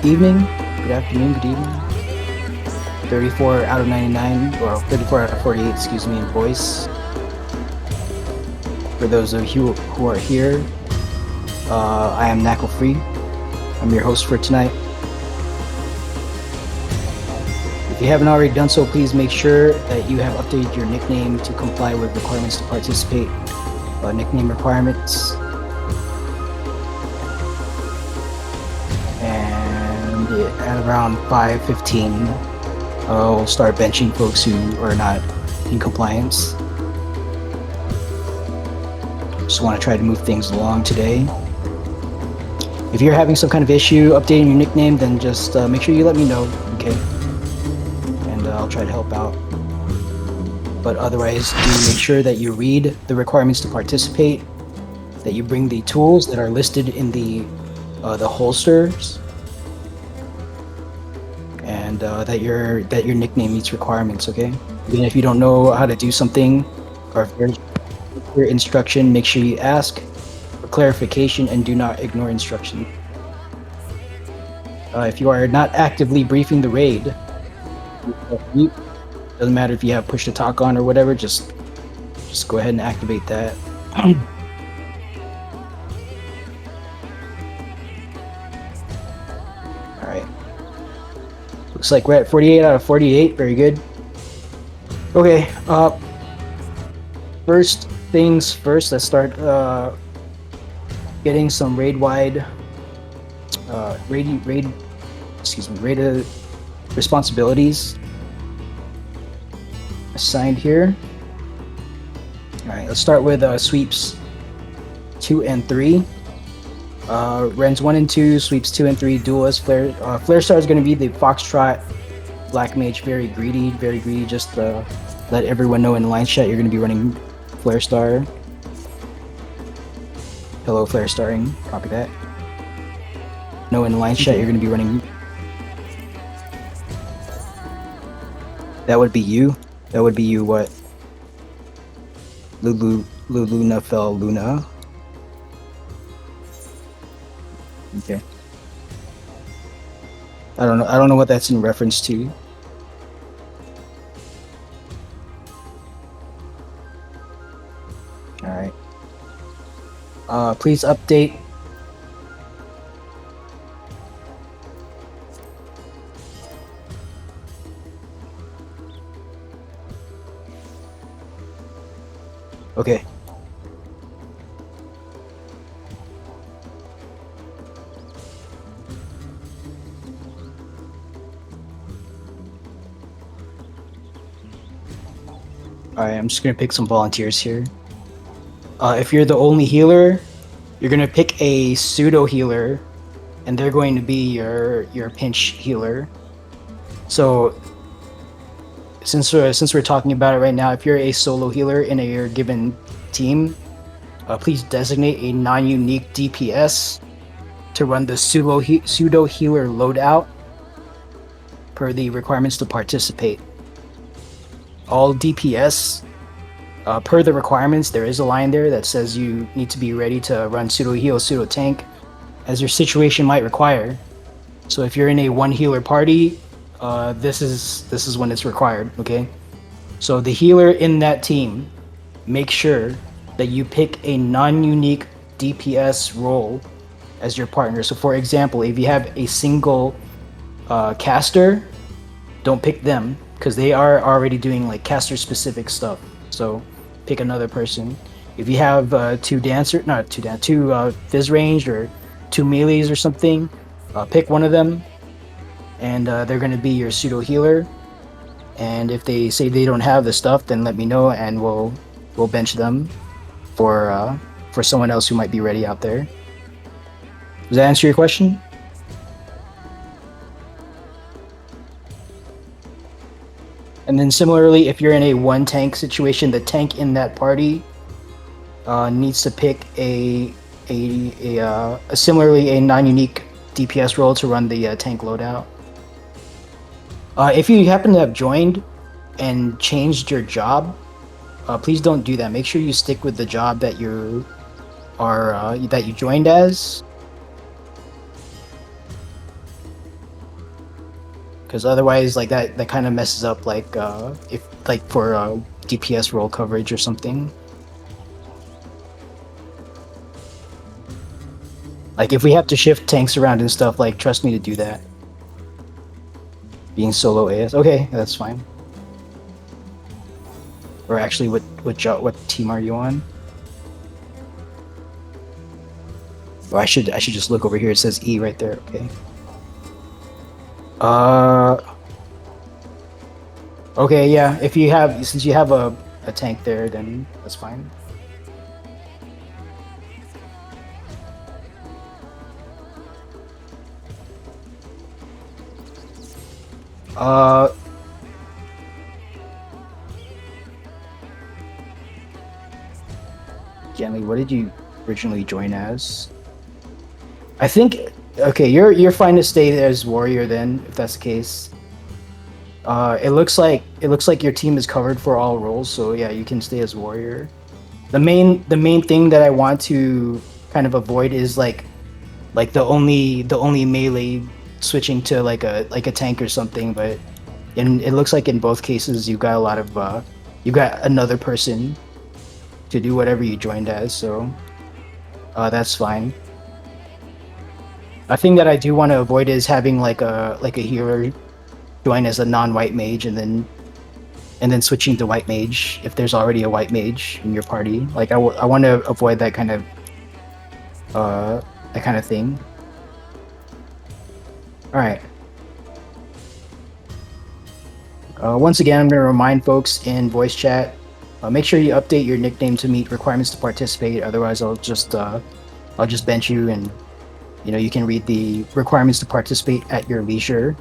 evening, good afternoon, good evening. 34 out of 99, or 34 out of 48, excuse me, in voice. For those of you who are here, I am Knuckle Free. I'm your host for tonight. If you haven't already done so, please make sure that you have updated your nickname to comply with requirements to participate. Nickname requirements. And at around 5:15, we'll start benching folks who are not in compliance. Just want to try to move things along today. If you're having some kind of issue updating your nickname, then just make sure you let me know, okay? And I'll try to help out. But otherwise, do make sure that you read the requirements to participate, that you bring the tools that are listed in the holsters, and that your nickname meets requirements, okay? Even if you don't know how to do something, or if there's your instruction, make sure you ask for clarification and do not ignore instruction. If you are not actively briefing the raid, doesn't matter if you have push to talk on or whatever, just go ahead and activate that. Alright. Looks like we're at 48 out of 48, very good. Okay, first things first, let's start getting some raid responsibilities assigned here. Alright, let's start with sweeps 2 and 3. Rens 1 and 2, sweeps 2 and 3, duelist, flare. Flare star is going to be the Foxtrot Black Mage, very greedy, just let everyone know in the line chat you're going to be running Flare Star. Hello, Flare Starring. Copy that. No, in the line chat you're going to be running. That would be you. That would be you. What? Luna fell Luna. Okay. I don't know what that's in reference to. Alright. Please update. Okay. Alright, I'm just gonna pick some volunteers here. If you're the only healer, you're gonna pick a pseudo healer, and they're going to be your pinch healer. So since we're talking about it right now, if you're a solo healer in your given team, please designate a non-unique DPS to run the pseudo healer loadout per the requirements to participate. All DPS, per the requirements, there is a line there that says you need to be ready to run pseudo heal, pseudo tank, as your situation might require. So if you're in a one healer party, this is when it's required. Okay, so the healer in that team, make sure that you pick a non-unique DPS role as your partner. So for example, if you have a single caster, don't pick them, because they are already doing like caster specific stuff. So pick another person. If you have two fizz range or two melees or something, pick one of them, and they're going to be your pseudo healer. And if they say they don't have the stuff, then let me know, and we'll bench them for someone else who might be ready out there. Does that answer your question? And then similarly, if you're in a one tank situation, the tank in that party needs to pick a similarly a non-unique DPS role to run the tank loadout. If you happen to have joined and changed your job, please don't do that. Make sure you stick with the job that you joined as. because otherwise, like that kind of messes up like if like for DPS roll coverage or something. Like if we have to shift tanks around and stuff, like trust me to do that. Being solo AS, okay, that's fine. Or actually, what team are you on? Oh, I should just look over here. It says E right there. Okay. Okay, yeah. If you have, since you have a tank there, then that's fine. Jenny, what did you originally join as? I think. Okay, you're fine to stay there as warrior then, if that's the case. It looks like your team is covered for all roles, so yeah, you can stay as warrior. The main thing that I want to kind of avoid is like the only melee switching to like a tank or something. But it looks like in both cases you got a lot of you got another person to do whatever you joined as, so that's fine. A thing that I do want to avoid is having like a healer join as a non-white mage and then switching to white mage if there's already a white mage in your party. Like I want to avoid that kind of thing. All right. Once again, I'm going to remind folks in voice chat, make sure you update your nickname to meet requirements to participate. Otherwise, I'll just bench you, and you can read the requirements to participate at your leisure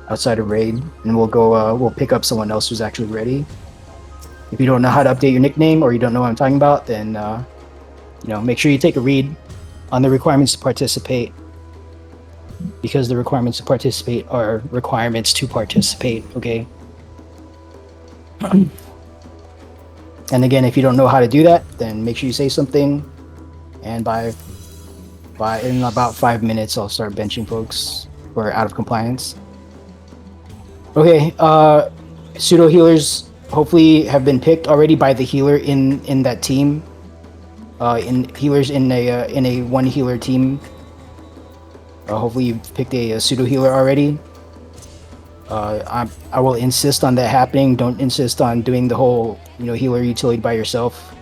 outside of raid, and we'll pick up someone else who's actually ready. If you don't know how to update your nickname or you don't know what I'm talking about, then make sure you take a read on the requirements to participate, because the requirements to participate are requirements to participate. Okay. And again, if you don't know how to do that, then make sure you say something, and by in about 5 minutes I'll start benching folks who are out of compliance. Okay, pseudo healers hopefully have been picked already by the healer in that team. In healers in a one healer team. Hopefully you've picked a pseudo healer already. I will insist on that happening. Don't insist on doing the whole healer utility by yourself.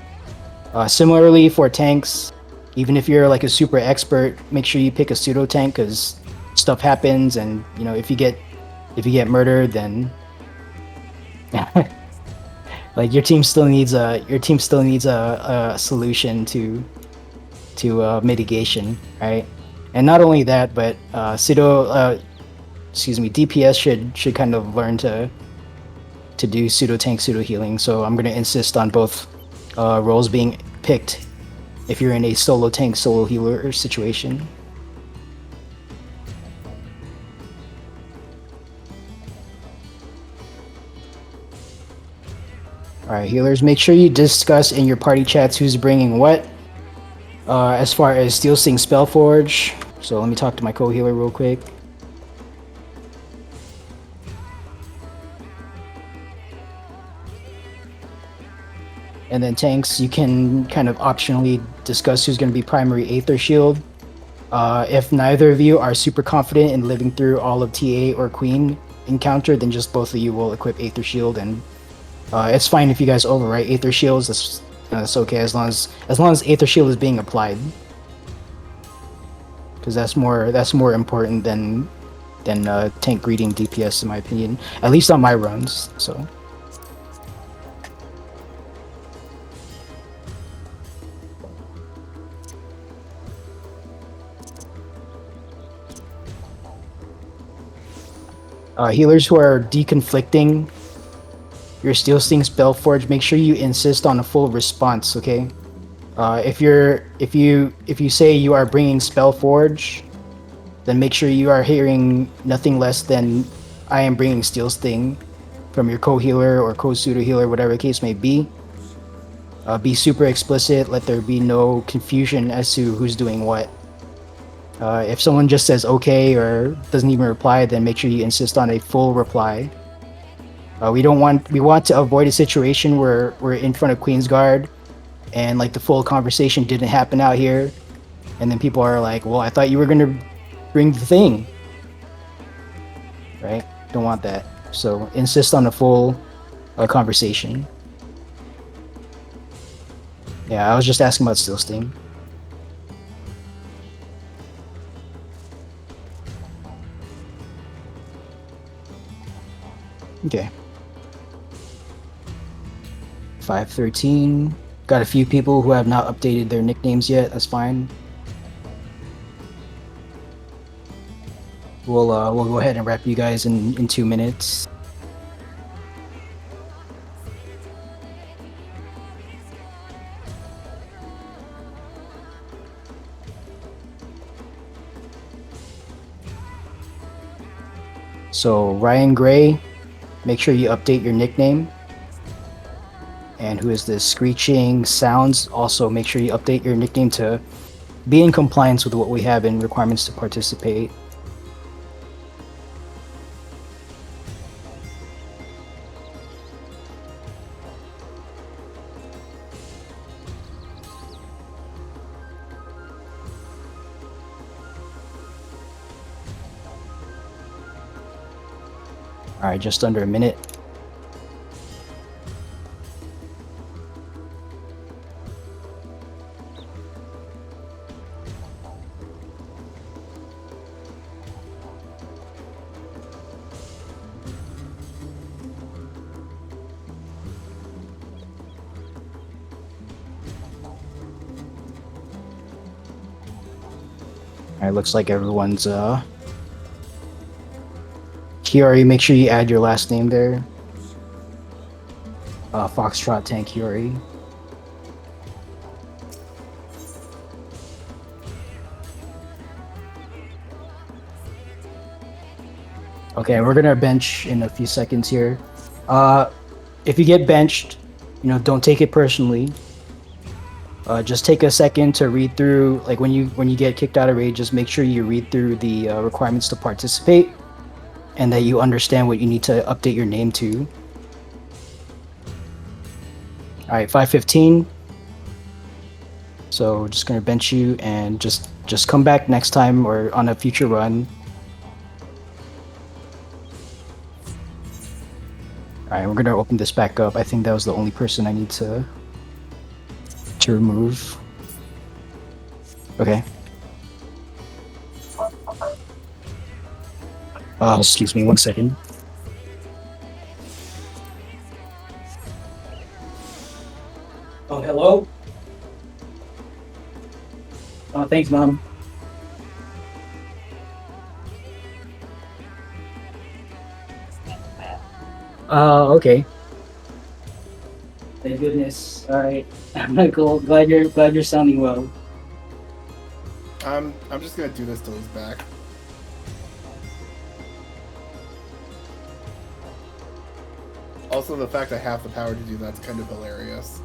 Similarly for tanks, even if you're like a super expert, make sure you pick a pseudo tank, because stuff happens, and if you get murdered, then like your team still needs a solution to mitigation, right? And not only that, but DPS should kind of learn to do pseudo tank, pseudo healing. So I'm going to insist on both roles being picked if you're in a solo tank, solo healer situation. Alright, healers, make sure you discuss in your party chats who's bringing what. As far as Steel Sting Spellforge, so let me talk to my co-healer real quick. And then tanks, you can kind of optionally discuss who's going to be primary Aether Shield. If neither of you are super confident in living through all of TA or Queen encounter, then just both of you will equip Aether Shield, and it's fine if you guys overwrite Aether Shields. That's okay as long as Aether Shield is being applied, because that's more important than tank greeting DPS, in my opinion, at least on my runs. So. Healers who are deconflicting your Steel Sting Spellforge, make sure you insist on a full response, okay? If you say you are bringing Spellforge, then make sure you are hearing nothing less than "I am bringing Steel Sting" from your co-healer or co-pseudo healer, whatever the case may be. Be super explicit. Let there be no confusion as to who's doing what. If someone just says okay or doesn't even reply, then make sure you insist on a full reply. We want to avoid a situation where we're in front of Queen's Guard and like the full conversation didn't happen out here, and then people are like, "Well, I thought you were gonna bring the thing," right? Don't want that. So insist on a full conversation. Yeah, I was just asking about Steel Sting. Okay. 513. Got a few people who have not updated their nicknames yet. That's fine. We'll go ahead and wrap you guys in 2 minutes. So Ryan Gray, make sure you update your nickname. And who is this? Screeching Sounds. Also make sure you update your nickname to be in compliance with what we have in requirements to participate. All right, just under a minute. All right, looks like everyone's Kiori, make sure you add your last name there. Foxtrot Tank Kiori. Okay, we're gonna bench in a few seconds here. If you get benched, don't take it personally. Just take a second to read through, like when you get kicked out of raid, just make sure you read through the requirements to participate, and that you understand what you need to update your name to. All right, 515. So just gonna bench you and just come back next time or on a future run. All right, we're gonna open this back up. I think that was the only person I need to remove. Okay. Excuse me, 1 second. Oh, hello? Oh, thanks, Mom. Okay. Thank goodness. All right. Cool. Glad you're sounding well. I'm just gonna do this till he's back. Also, the fact I have the power to do that's kind of hilarious.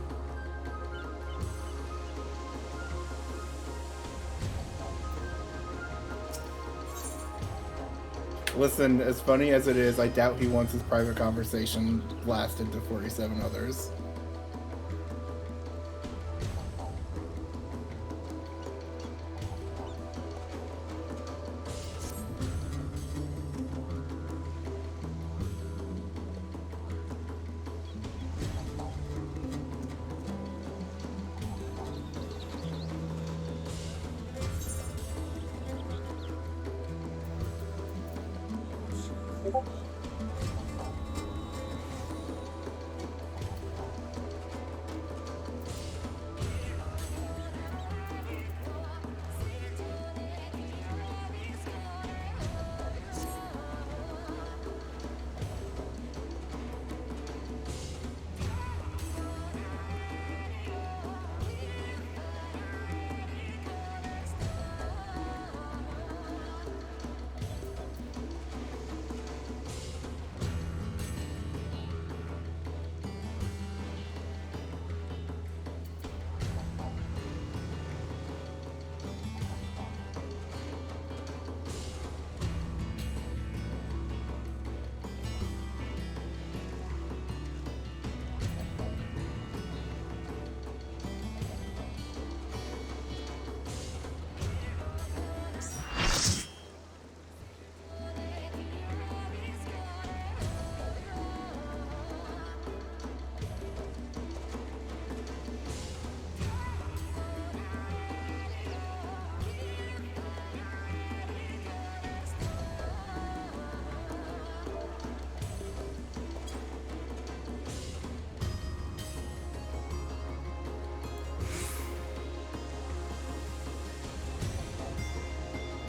Listen, as funny as it is, I doubt he wants his private conversation blasted to 47 others.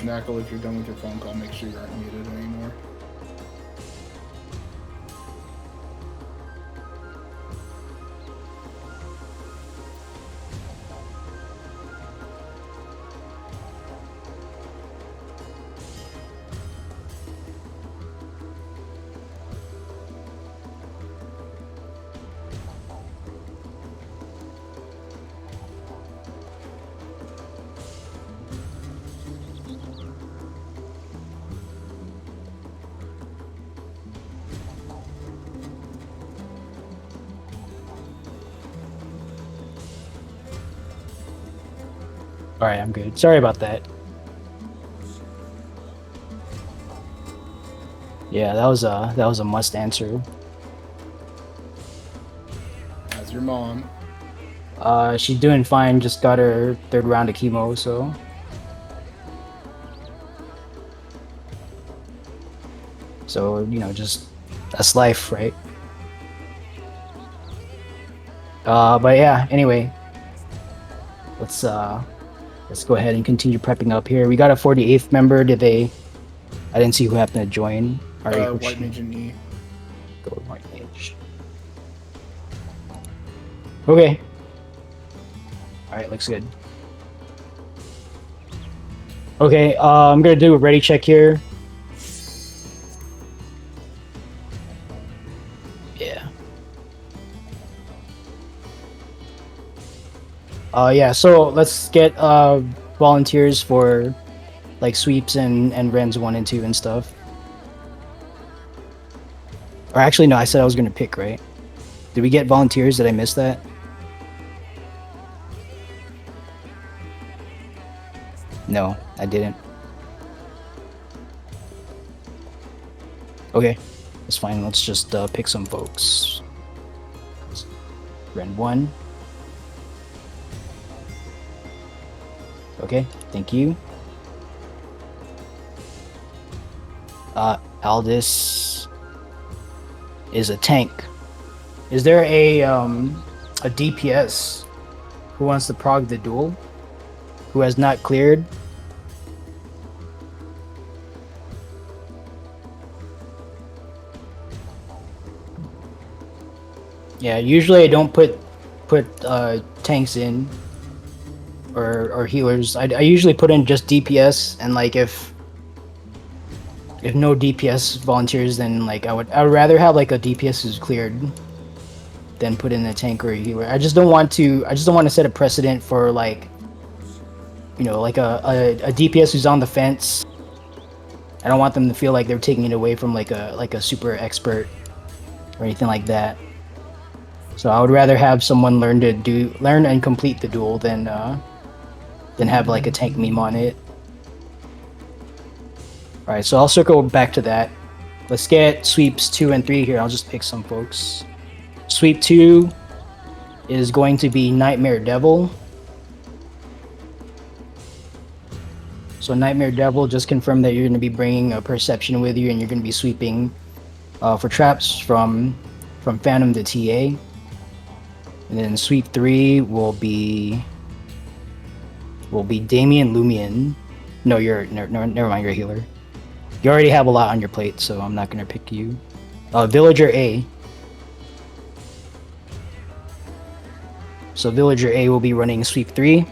Knuckle, if you're done with your phone call, make sure you aren't muted anymore. All right, I'm good. Sorry about that. Yeah, that was a must answer. How's your mom? She's doing fine. Just got her third round of chemo, so. So, you know, just that's life, right? But yeah, anyway, let's go ahead and continue prepping up here. We got a 48th member. I didn't see who happened to join. White Mage and E. Go with White Mage. Okay. Alright, looks good. Okay, I'm gonna do a ready check here. Yeah. Yeah, so let's get volunteers for like sweeps and Rens 1 and 2 and stuff. Or actually no, I said I was gonna pick, right? Did we get volunteers? Did I miss that? No, I didn't. Okay, that's fine. Let's just pick some folks. Ren 1. Okay, thank you. Aldis is a tank. Is there a DPS who wants to prog the duel? Who has not cleared? Yeah, usually I don't put tanks in or healers. I usually put in just DPS, and like if no DPS volunteers, then like I would rather have like a DPS who's cleared than put in a tank or a healer. I just don't want to set a precedent for like, you know, like a DPS who's on the fence. I don't want them to feel like they're taking it away from like a super expert or anything like that. So I would rather have someone learn and complete the duel than have like a tank meme on it. Alright, so I'll circle back to that. Let's get sweeps 2 and 3 here. I'll just pick some folks. Sweep 2 is going to be Nightmare Devil. So Nightmare Devil, just confirm that you're going to be bringing a Perception with you, and you're going to be sweeping for traps from Phantom to TA. And then sweep 3 will be Damien Lumion. No, never mind, you're a healer. You already have a lot on your plate, so I'm not gonna pick you. Villager A. So Villager A will be running sweep 3.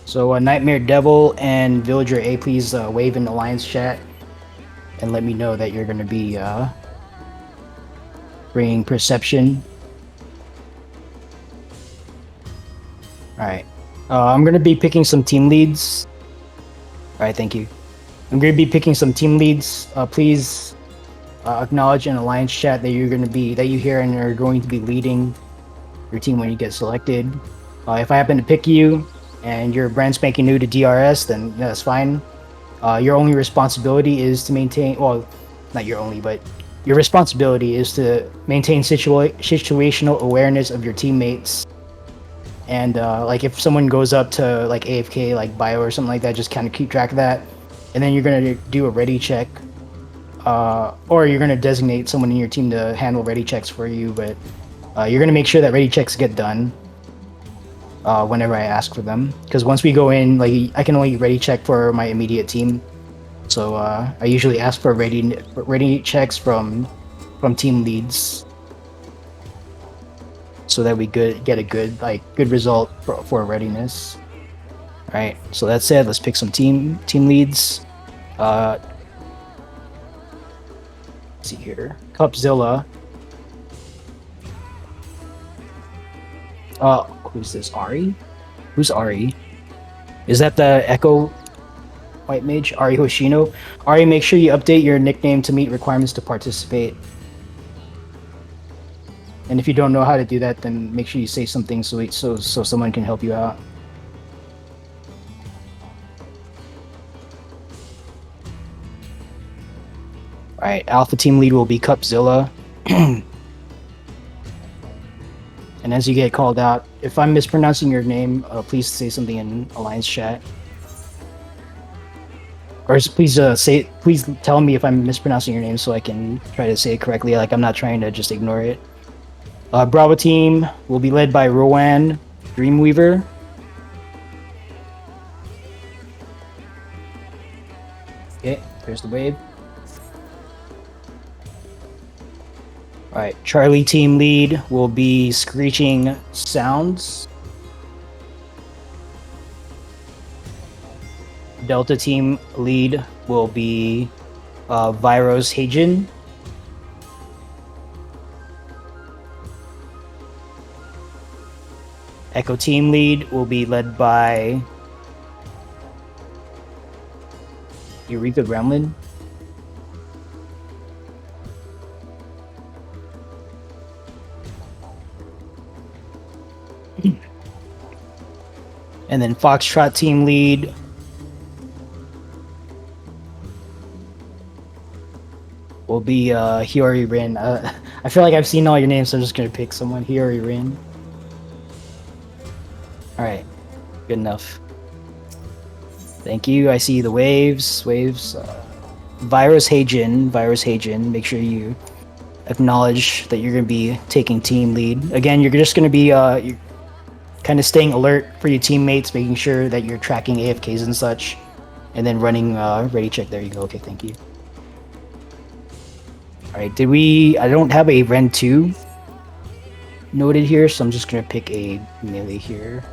So Nightmare Devil and Villager A, please wave in the Alliance chat and let me know that you're gonna be bringing Perception. Alright. I'm gonna be picking some team leads. Alright, thank you. I'm gonna be picking some team leads. Please acknowledge in Alliance chat that you hear and are going to be leading your team when you get selected. If I happen to pick you and you're brand spanking new to DRS, then that's fine. Your only responsibility is to maintain, well, not your only, but your responsibility is to maintain situational awareness of your teammates. And like if someone goes up to like AFK, like bio or something like that, just kind of keep track of that. And then you're gonna do a ready check, or you're gonna designate someone in your team to handle ready checks for you. But You're gonna make sure that ready checks get done whenever I ask for them. Because once we go in, like I can only ready check for my immediate team. So I usually ask for ready checks from team leads, so that we get a good result for readiness. All right. So that said, let's pick some team leads. Let's see here, Cupzilla. Who's this? Ari? Who's Ari? Is that the Echo White Mage? Ari Hoshino? Ari, make sure you update your nickname to meet requirements to participate. And if you don't know how to do that, then make sure you say something so someone can help you out. Alright, Alpha Team Lead will be Cupzilla. And as you get called out, if I'm mispronouncing your name, please say something in Alliance chat. Or please tell me if I'm mispronouncing your name so I can try to say it correctly. Like, I'm not trying to just ignore it. Bravo team will be led by Rowan Dreamweaver. Okay, there's the wave. Alright, Charlie team lead will be Screeching Sounds. Delta team lead will be Viros Hajin. Echo team lead will be led by Eureka Gremlin. And then Foxtrot team lead will be Hiyori Rin. I feel like I've seen all your names, so I'm just gonna pick someone. Hiyori Rin. Alright, good enough. Thank you. I see the waves. Virus Hajin. Make sure you acknowledge that you're gonna be taking team lead. Again, you're just gonna be you're kind of staying alert for your teammates, making sure that you're tracking AFKs and such, and then running ready check. There you go. Okay, thank you. Alright, I don't have a Ren 2 noted here, so I'm just gonna pick a melee here.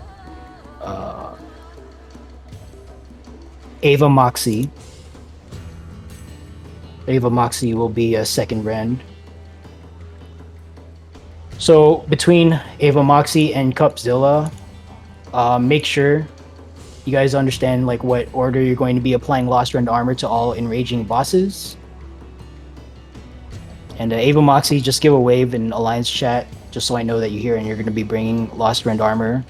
Ava Moxie. Ava Moxie will be a second Ren. So between Ava Moxie and Cupzilla, make sure you guys understand like what order you're going to be applying Lost Rend Armor to all enraging bosses. And Ava Moxie, just give a wave in Alliance chat, just so I know that you're here and you're going to be bringing Lost Rend Armor.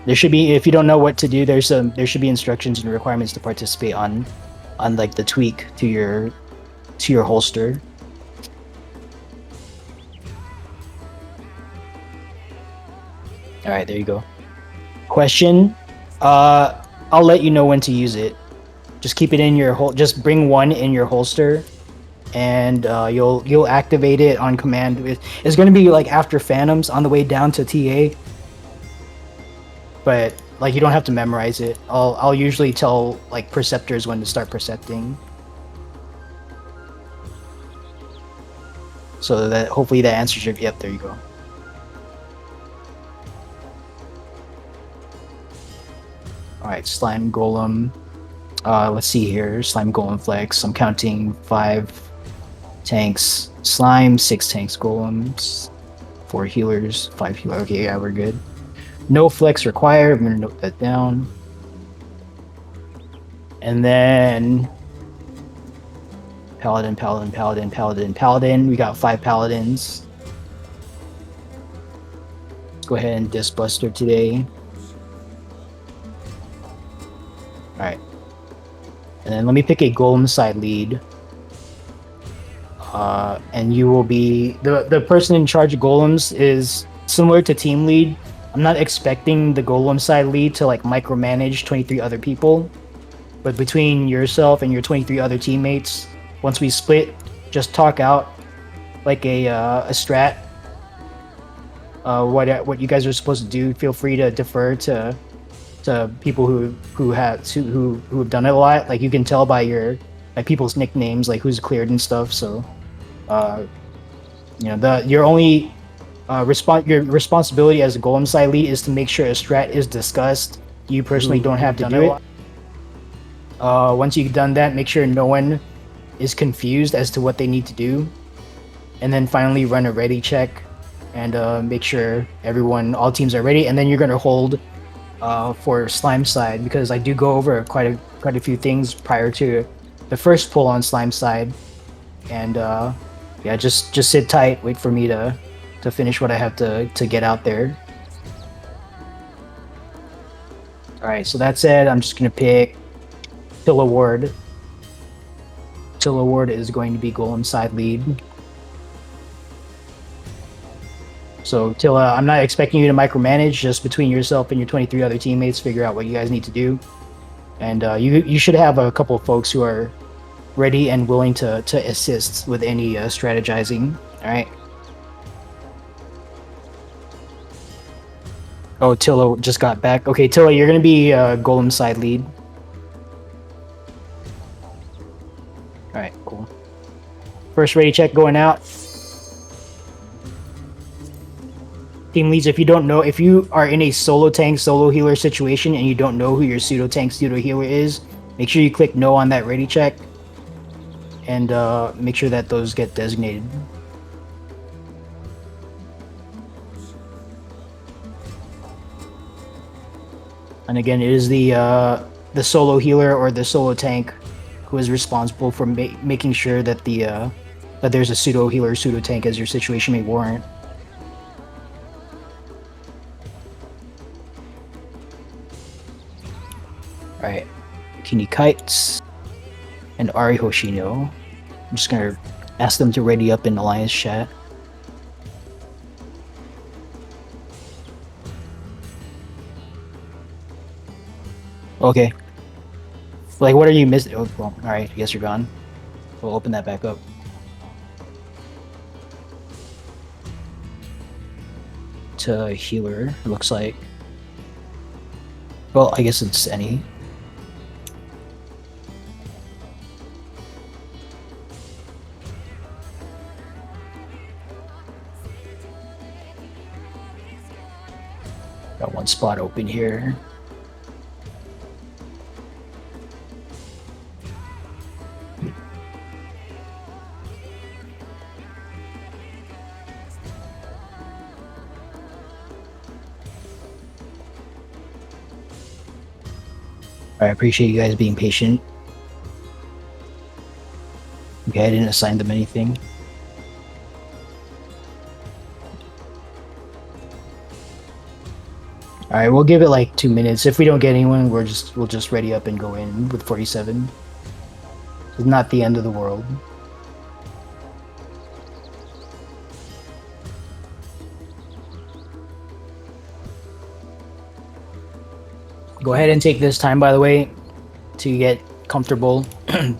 There should be, if you don't know what to do, there should be instructions and requirements to participate on like the tweak to your holster. All right, there you go. Question: I'll let you know when to use it. Just keep it in your just bring one in your holster, and you'll activate it on command. It's going to be like after Phantoms on the way down to TA. But like you don't have to memorize it. I'll usually tell like preceptors when to start precepting. So that hopefully that answers your yep, there you go. Alright, Slime Golem. Let's see here. Slime Golem Flex. I'm counting 5 tanks slime, 6 tanks golems, 4 healers, 5 healers. Okay, yeah, we're good. No flex required. I'm gonna note that down. And then Paladin. We got 5 paladins. Let's go ahead and Disbuster today. Alright. And then let me pick a golem side lead. And you will be the person in charge of golems is similar to team lead. I'm not expecting the golem side lead to like micromanage 23 other people, but between yourself and your 23 other teammates, once we split, just talk out like a strat what you guys are supposed to do. Feel free to defer to people who have done it a lot. Like you can tell by people's nicknames, like who's cleared and stuff. So, uh, your only your responsibility as a golem side lead is to make sure a strat is discussed. You personally don't have to do it. Once you've done that, make sure no one is confused as to what they need to do, and then finally run a ready check and make sure all teams are ready. And then you're gonna hold for slime side, because I do go over quite a few things prior to the first pull on slime side, and yeah, just sit tight, wait for me to finish what I have to get out there. All right, so that said, I'm just gonna pick Tilla Ward. Tilla Ward is going to be golem side lead. So Tilla, I'm not expecting you to micromanage. Just between yourself and your 23 other teammates, figure out what you guys need to do. And you should have a couple of folks who are ready and willing to assist with any strategizing. All right. Oh, Tilla just got back. Okay, Tilla, you're gonna be golem side lead. All right, cool. First ready check going out. Team leads, if you are in a solo tank, solo healer situation and you don't know who your pseudo tank, pseudo healer is, make sure you click no on that ready check and make sure that those get designated. And again, it is the solo healer or the solo tank who is responsible for making sure that that there's a pseudo healer, pseudo tank as your situation may warrant. Alright, Kini Kites and Ari Hoshino. I'm just gonna ask them to ready up in Alliance chat. Okay. Like, what are you missing? Oh, well, alright, I guess you're gone. We'll open that back up. To healer, it looks like. Well, I guess it's any. Got one spot open here. I appreciate you guys being patient. Okay, I didn't assign them anything. Alright, we'll give it like 2 minutes. If we don't get anyone, we'll just ready up and go in with 47. It's not the end of the world. Go ahead and take this time, by the way, to get comfortable. If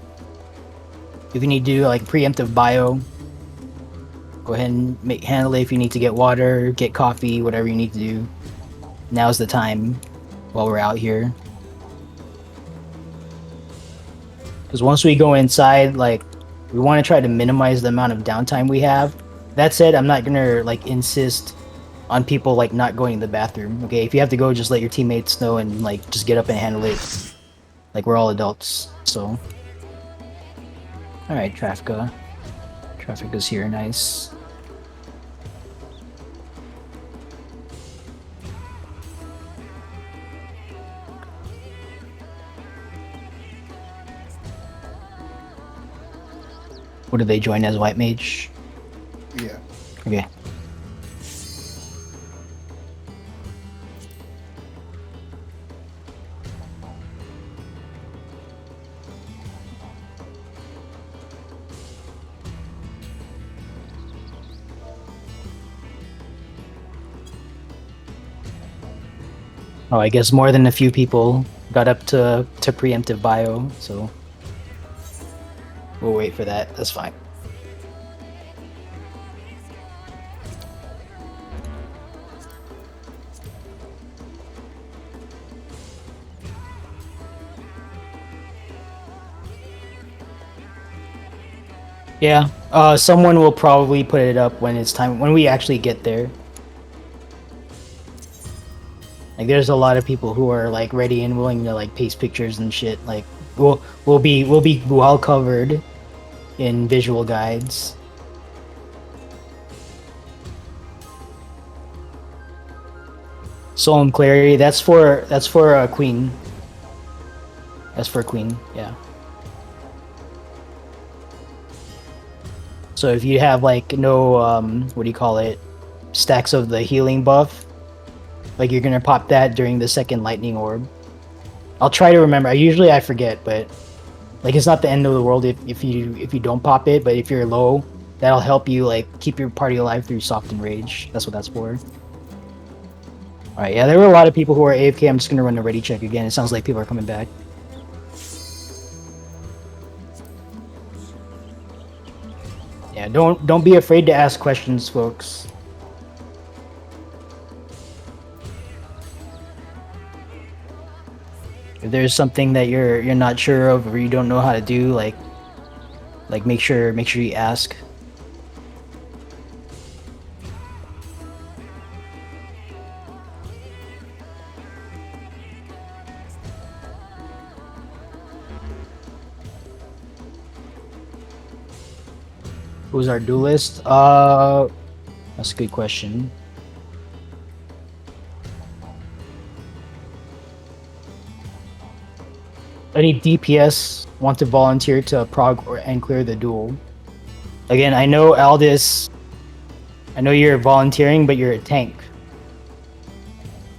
you need to do like preemptive bio, go ahead and handle it. If you need to get water, get coffee, whatever you need to do, now's the time while we're out here. Because once we go inside, like, we want to try to minimize the amount of downtime we have. That said, I'm not gonna like insist on people like not going to the bathroom. Okay, if you have to go, just let your teammates know and like just get up and handle it. Like, we're all adults, so. Alright, Traffica. Traffica's here, nice. What, do they join as White Mage? Yeah. Okay. Oh, I guess more than a few people got up to preemptive bio, so we'll wait for that. That's fine. Yeah. Someone will probably put it up when it's time when we actually get there. Like, there's a lot of people who are like ready and willing to like paste pictures and shit. Like, we'll be well covered in visual guides. Solemn Clarity. That's for Queen. That's for Queen. Yeah. So if you have like no what do you call it, stacks of the healing buff, like you're gonna pop that during the second lightning orb. I'll try to remember. I forget, but like it's not the end of the world if you don't pop it. But if you're low, that'll help you like keep your party alive through soft and rage. That's what that's for. All right, yeah, there were a lot of people who are AFK. I'm just gonna run a ready check again. It sounds like people are coming back. Yeah, don't be afraid to ask questions, folks. If there's something that you're not sure of or you don't know how to do, like make sure you ask. Who's our duelist? That's a good question. Any DPS want to volunteer to prog and clear the duel? Again, I know Aldis. I know you're volunteering, but you're a tank,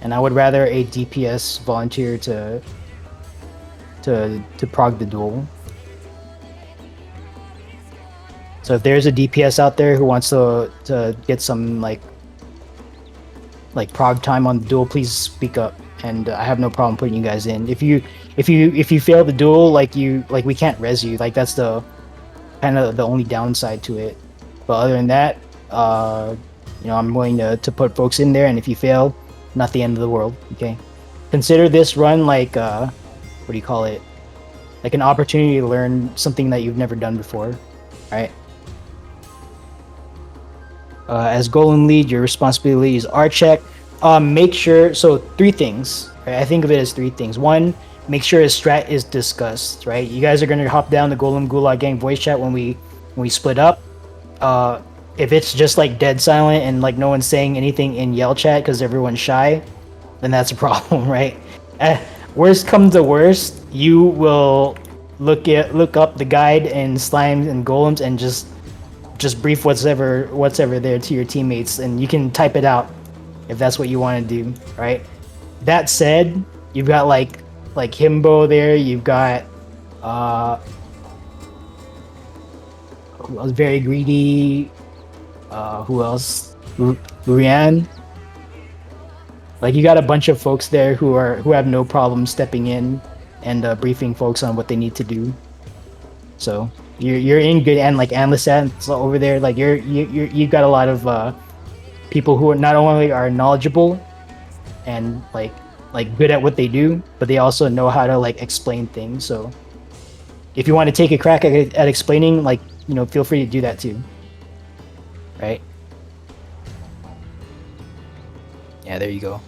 and I would rather a DPS volunteer to prog the duel. So if there's a DPS out there who wants to get some like prog time on the duel, please speak up, and I have no problem putting you guys in. If you fail the duel, like we can't res you. Like that's the kind of the only downside to it. But other than that, I'm willing to put folks in there, and if you fail, not the end of the world. Okay, consider this run like what do you call it? Like an opportunity to learn something that you've never done before. All right. As Golem lead, your responsibility is R check. Make sure, so three things. Right? I think of it as three things. One, make sure his strat is discussed. Right, you guys are gonna hop down the Golem Gulag Gang voice chat when we split up. If it's just like dead silent and like no one's saying anything in yell chat because everyone's shy, then that's a problem, right? Worst comes to worst, you will look up the guide and slimes and golems and just brief what's ever there to your teammates, and you can type it out if that's what you want to do, right? That said, you've got like Himbo there. You've got who else? Very greedy. Who else? Rian. Like you got a bunch of folks there who have no problem stepping in and briefing folks on what they need to do. So you're in good, and like Anlisat over there, like you've got a lot of people who are not only are knowledgeable and like good at what they do, but they also know how to like explain things. So if you want to take a crack at explaining, like feel free to do that too. Right? Yeah, there you go.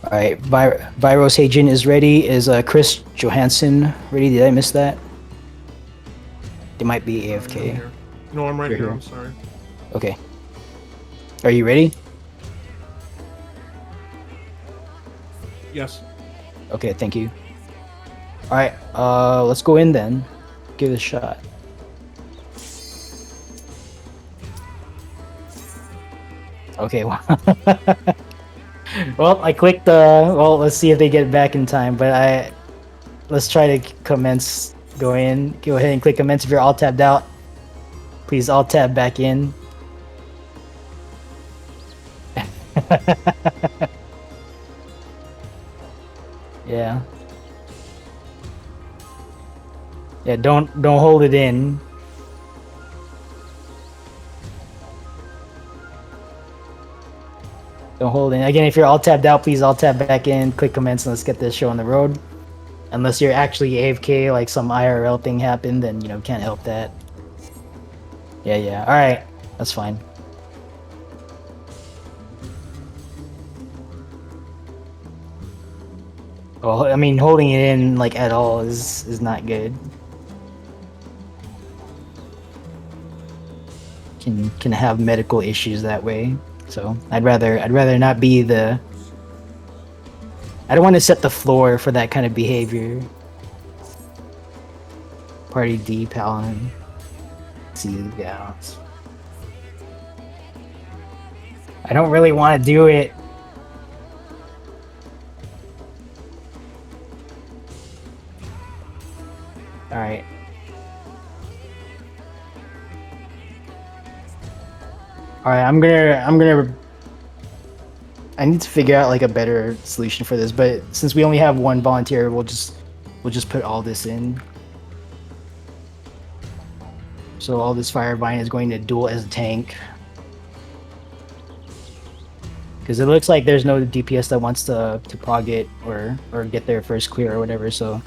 All right, Viros Agent is ready. Is Chris Johansson ready? Did I miss that? They might be AFK. No, I'm right You're here. here. I'm sorry. Okay. Are you ready? Yes. Okay, thank you. All right, let's go in then. Give it a shot. Okay. Well, I clicked. Well, let's see if they get back in time. But let's try to commence. Go in. Go ahead and click commence if you're all tabbed out. Please all tab back in. Yeah. Yeah. Don't hold it in. Don't hold it in. Again, if you're all tabbed out, please all tab back in. Click commence and let's get this show on the road. Unless you're actually AFK, like some IRL thing happened, then you know can't help that. Yeah. All right, that's fine. Well, I mean, holding it in like at all is not good. Can have medical issues that way. So I'd rather not be the. I don't want to set the floor for that kind of behavior. Party D Paladin. See gals. I don't really want to do it. All right. All right, I'm gonna. I need to figure out like a better solution for this, but since we only have one volunteer, we'll just put all this in. So all this Firevine is going to duel as a tank. Because it looks like there's no DPS that wants to prog it or get their first clear or whatever. So,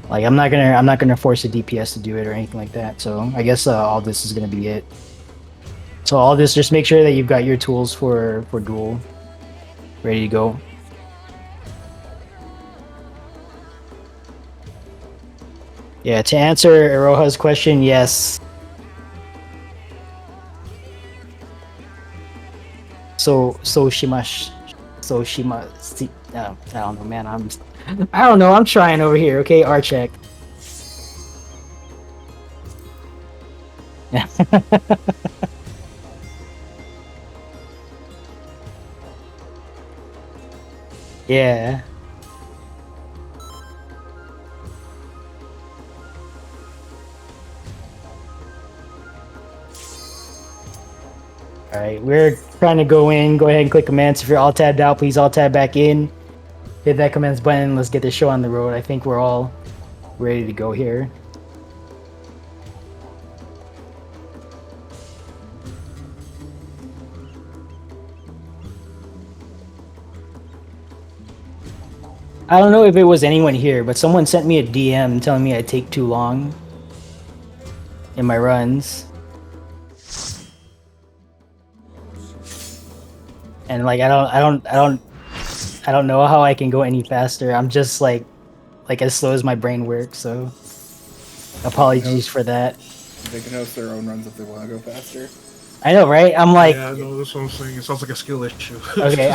like, I'm not gonna force a DPS to do it or anything like that. So I guess all this is gonna be it. So all this, just make sure that you've got your tools for duel ready to go. Yeah, to answer Aroha's question, yes. So she must. I don't know, man. I don't know. I'm trying over here. Okay, R check. Yeah. Alright, we're trying to go in. Go ahead and click commands. If you're all tabbed out, please all tab back in. Hit that commands button. Let's get this show on the road. I think we're all ready to go here. I don't know if it was anyone here, but someone sent me a DM telling me I take too long in my runs. And like I don't know how I can go any faster. I'm just like as slow as my brain works, so apologies for that. They can host their own runs if they want to go faster. I know, right? I'm like, yeah, no, that's what I'm saying. It sounds like a skill issue. Okay,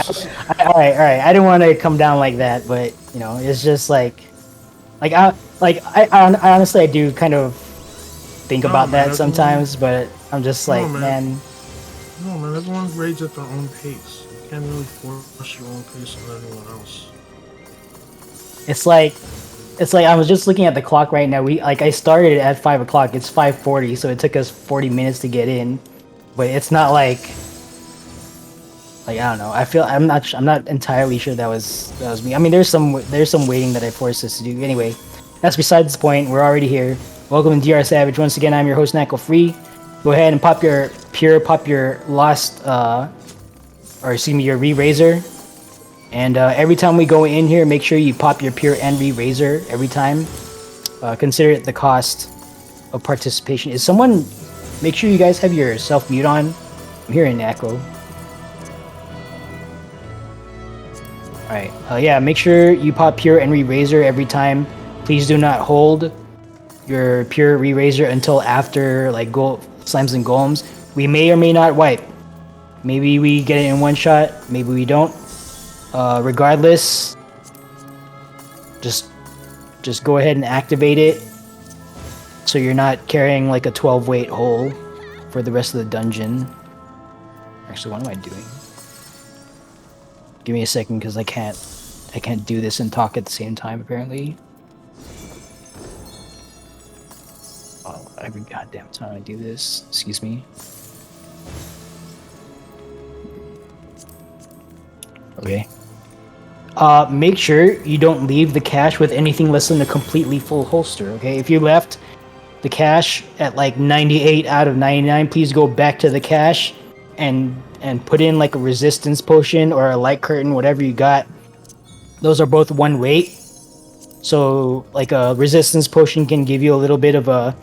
all right. I didn't want to come down like that, but you know, it's just I honestly I do kind of think about that sometimes, but I'm just like, man. No, man, everyone raids at their own pace. You can't really force your own pace on anyone else. It's like I was just looking at the clock right now. I started at 5 o'clock. It's 5:40, so it took us 40 minutes to get in. But it's not like I don't know. I'm not entirely sure that was me. I mean, there's some waiting that I forced us to do. Anyway, that's besides the point. We're already here. Welcome to DR Savage. Once again, I'm your host Nako Free. Go ahead and pop your lost your re-raiser. And every time we go in here, make sure you pop your pure and re-raiser every time. Consider it the cost of participation. Is someone? Make sure you guys have your self-mute on. I'm hearing an echo. Alright, yeah, make sure you pop pure and re-raiser every time. Please do not hold your pure re-raiser until after like slimes and golems. We may or may not wipe. Maybe we get it in one shot, maybe we don't. Regardless, just go ahead and activate it. So you're not carrying like a 12 weight hole for the rest of the dungeon. Actually, what am I doing? Give me a second because I can't do this and talk at the same time apparently. Oh, every goddamn time I do this. Excuse me. Okay. Make sure you don't leave the cache with anything less than a completely full holster, okay? If you left the cache at like 98 out of 99, please go back to the cache and put in like a resistance potion or a light curtain, whatever you got. Those are both one weight. So like a resistance potion can give you a little bit of a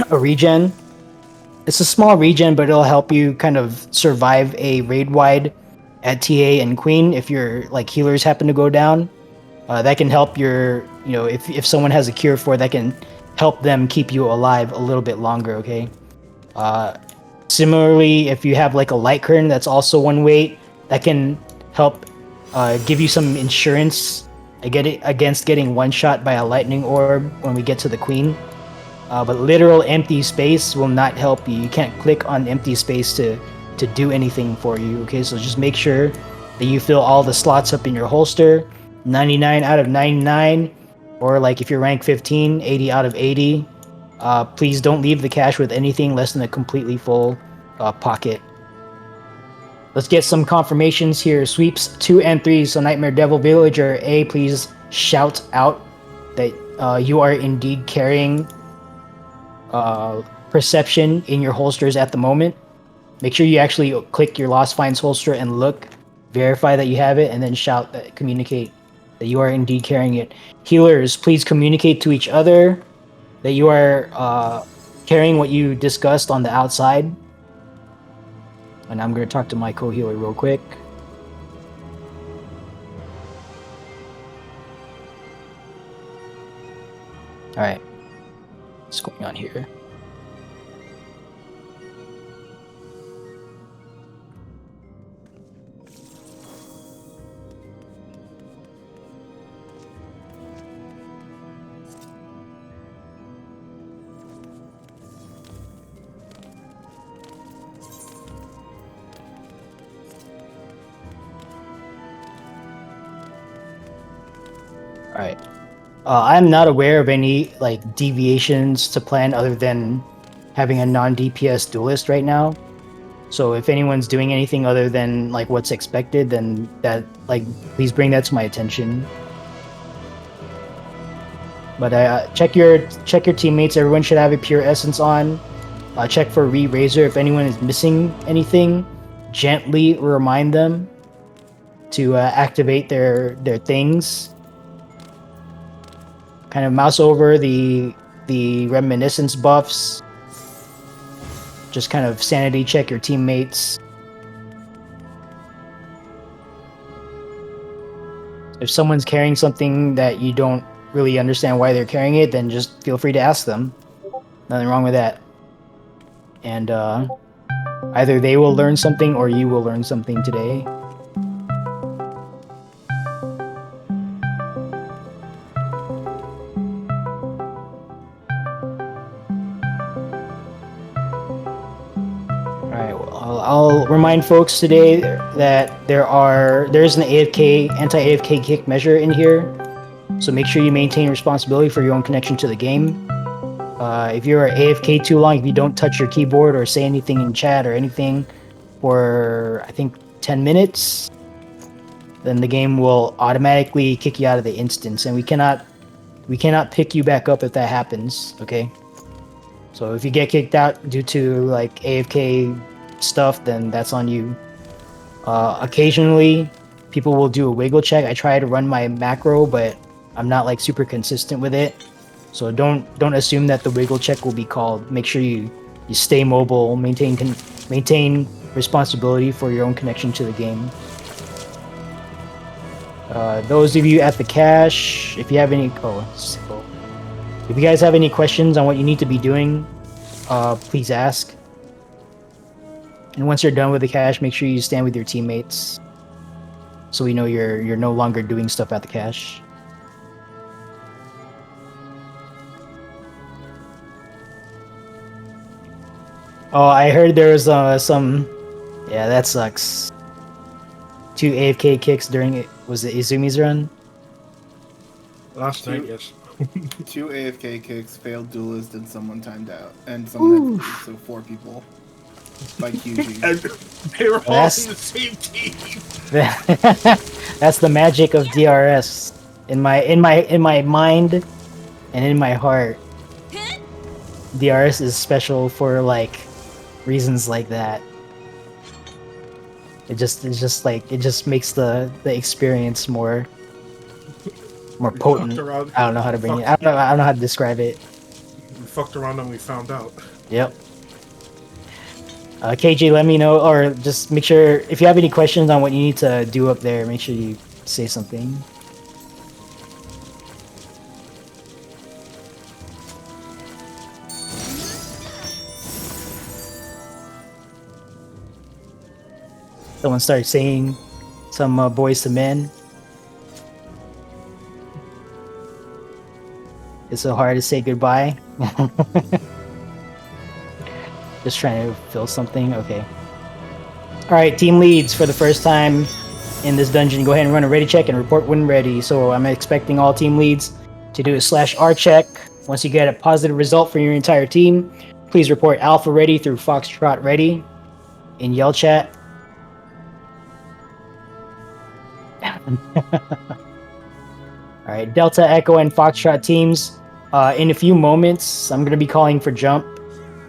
regen. It's a small regen, but it'll help you kind of survive a raid wide at TA and Queen if your like healers happen to go down. That can help your, you know, if someone has a cure for it, that can help them keep you alive a little bit longer, okay? Similarly, if you have like a light curtain that's also 1 weight, that can help give you some insurance against getting one shot by a lightning orb when we get to the Queen. But literal empty space will not help you. You can't click on empty space to do anything for you, okay? So just make sure that you fill all the slots up in your holster, 99 out of 99, or like if you're rank 15, 80 out of 80. Please don't leave the cache with anything less than a completely full pocket. Let's get some confirmations here. Sweeps 2 and 3. So Nightmare Devil Villager A, please shout out that you are indeed carrying perception in your holsters at the moment. Make sure you actually click your Lost Finds holster and look, verify that you have it, and then shout that, communicate that you are indeed carrying it. Healers, please communicate to each other that you are carrying what you discussed on the outside. And I'm going to talk to my co-healer real quick. Alright. What's going on here? Alright. I'm not aware of any like deviations to plan other than having a non-DPS duelist right now. So if anyone's doing anything other than like what's expected, then that like please bring that to my attention. But check your teammates. Everyone should have a pure essence on. Check for Razor. If anyone is missing anything, gently remind them to activate their things. Kind of mouse over the reminiscence buffs. Just kind of sanity check your teammates. If someone's carrying something that you don't really understand why they're carrying it, then just feel free to ask them. Nothing wrong with that. And either they will learn something or you will learn something today. I'll remind folks today that there's an anti-AFK kick measure in here, so make sure you maintain responsibility for your own connection to the game. If you're AFK too long, if you don't touch your keyboard or say anything in chat or anything for I think 10 minutes, then the game will automatically kick you out of the instance, and we cannot pick you back up if that happens. Okay, so if you get kicked out due to like AFK stuff, then that's on you. Occasionally people will do a wiggle check. I try to run my macro, but I'm not like super consistent with it, so don't assume that the wiggle check will be called. Make sure you stay mobile, maintain responsibility for your own connection to the game. Those of you at the cache, if you have any if you guys have any questions on what you need to be doing, please ask. And once you're done with the cache, make sure you stand with your teammates, so we know you're no longer doing stuff at the cache. Oh, I heard there was some. Yeah, that sucks. 2 AFK kicks during was it Izumi's run? Last night, yes. 2 AFK kicks, failed duelist, and someone timed out, and someone had to leave, so 4 people. By QG. And they were all on the same team. That's the magic of DRS. In my mind and in my heart, DRS is special for like reasons like that. It just makes the experience more more We potent. fucked around. I don't know how to We bring it. fucked- I don't know how to describe it. We fucked around and we found out. Yep. KJ, let me know, or just make sure if you have any questions on what you need to do up there. Make sure you say something. Someone started saying some boys to men. It's so hard to say goodbye. Just trying to fill something. Okay. All right, team leads for the first time in this dungeon. Go ahead and run a ready check and report when ready. So I'm expecting all team leads to do a /R check. Once you get a positive result for your entire team, please report Alpha ready through Foxtrot ready in Yell Chat. All right, Delta, Echo, and Foxtrot teams. In a few moments, I'm going to be calling for jump.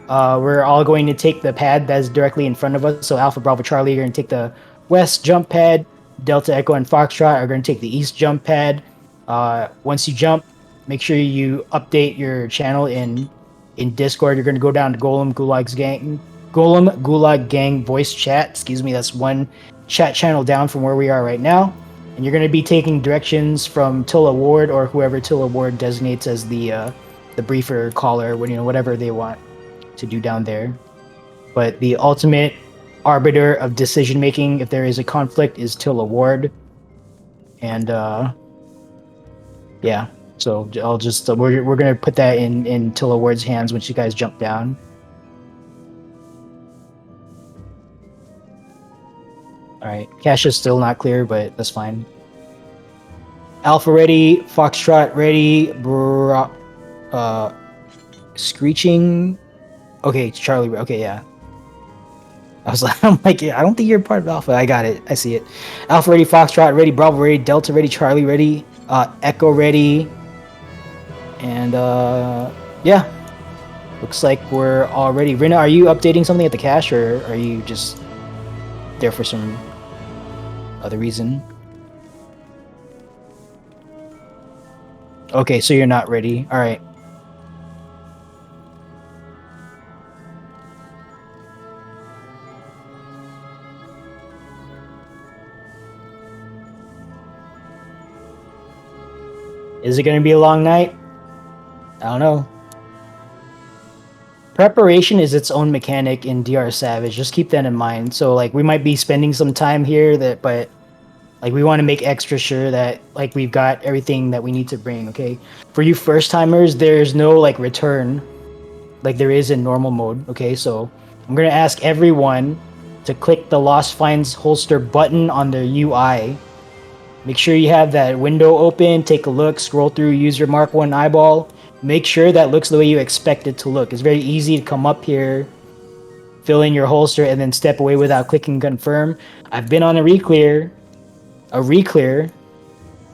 We're all going to take the pad that's directly in front of us. So Alpha, Bravo, Charlie are going to take the west jump pad. Delta, Echo, and Foxtrot are going to take the east jump pad. Once you jump, make sure you update your channel in Discord. You're going to go down to Golem Gulag Gang voice chat. Excuse me, that's one chat channel down from where we are right now. And you're going to be taking directions from Tilla Ward or whoever Tilla Ward designates as the briefer caller, whatever they want to do down there. But the ultimate arbiter of decision making, if there is a conflict, is Tilla Ward. And yeah, so I'll just we're gonna put that in Tilla Ward's hands once you guys jump down. All right, cache is still not clear, but that's fine. Alpha ready, Foxtrot ready, Screeching. Okay, Charlie. Okay, yeah. I'm like, yeah, I don't think you're part of Alpha. I got it. I see it. Alpha ready, Foxtrot ready, Bravo ready, Delta ready, Charlie ready, Echo ready, and yeah. Looks like we're all ready. Rina, are you updating something at the cache, or are you just there for some other reason? Okay, so you're not ready. All right. Is it going to be a long night? I don't know. Preparation is its own mechanic in DR Savage. Just keep that in mind. So, like, we might be spending some time here, but like, we want to make extra sure that, like, we've got everything that we need to bring, okay? For you first-timers, there's no, like, return like there is in normal mode, okay? So I'm going to ask everyone to click the Lost Finds Holster button on their UI. Make sure you have that window open, take a look, scroll through, use your Mark 1 eyeball. Make sure that looks the way you expect it to look. It's very easy to come up here, fill in your holster, and then step away without clicking confirm. I've been on a reclear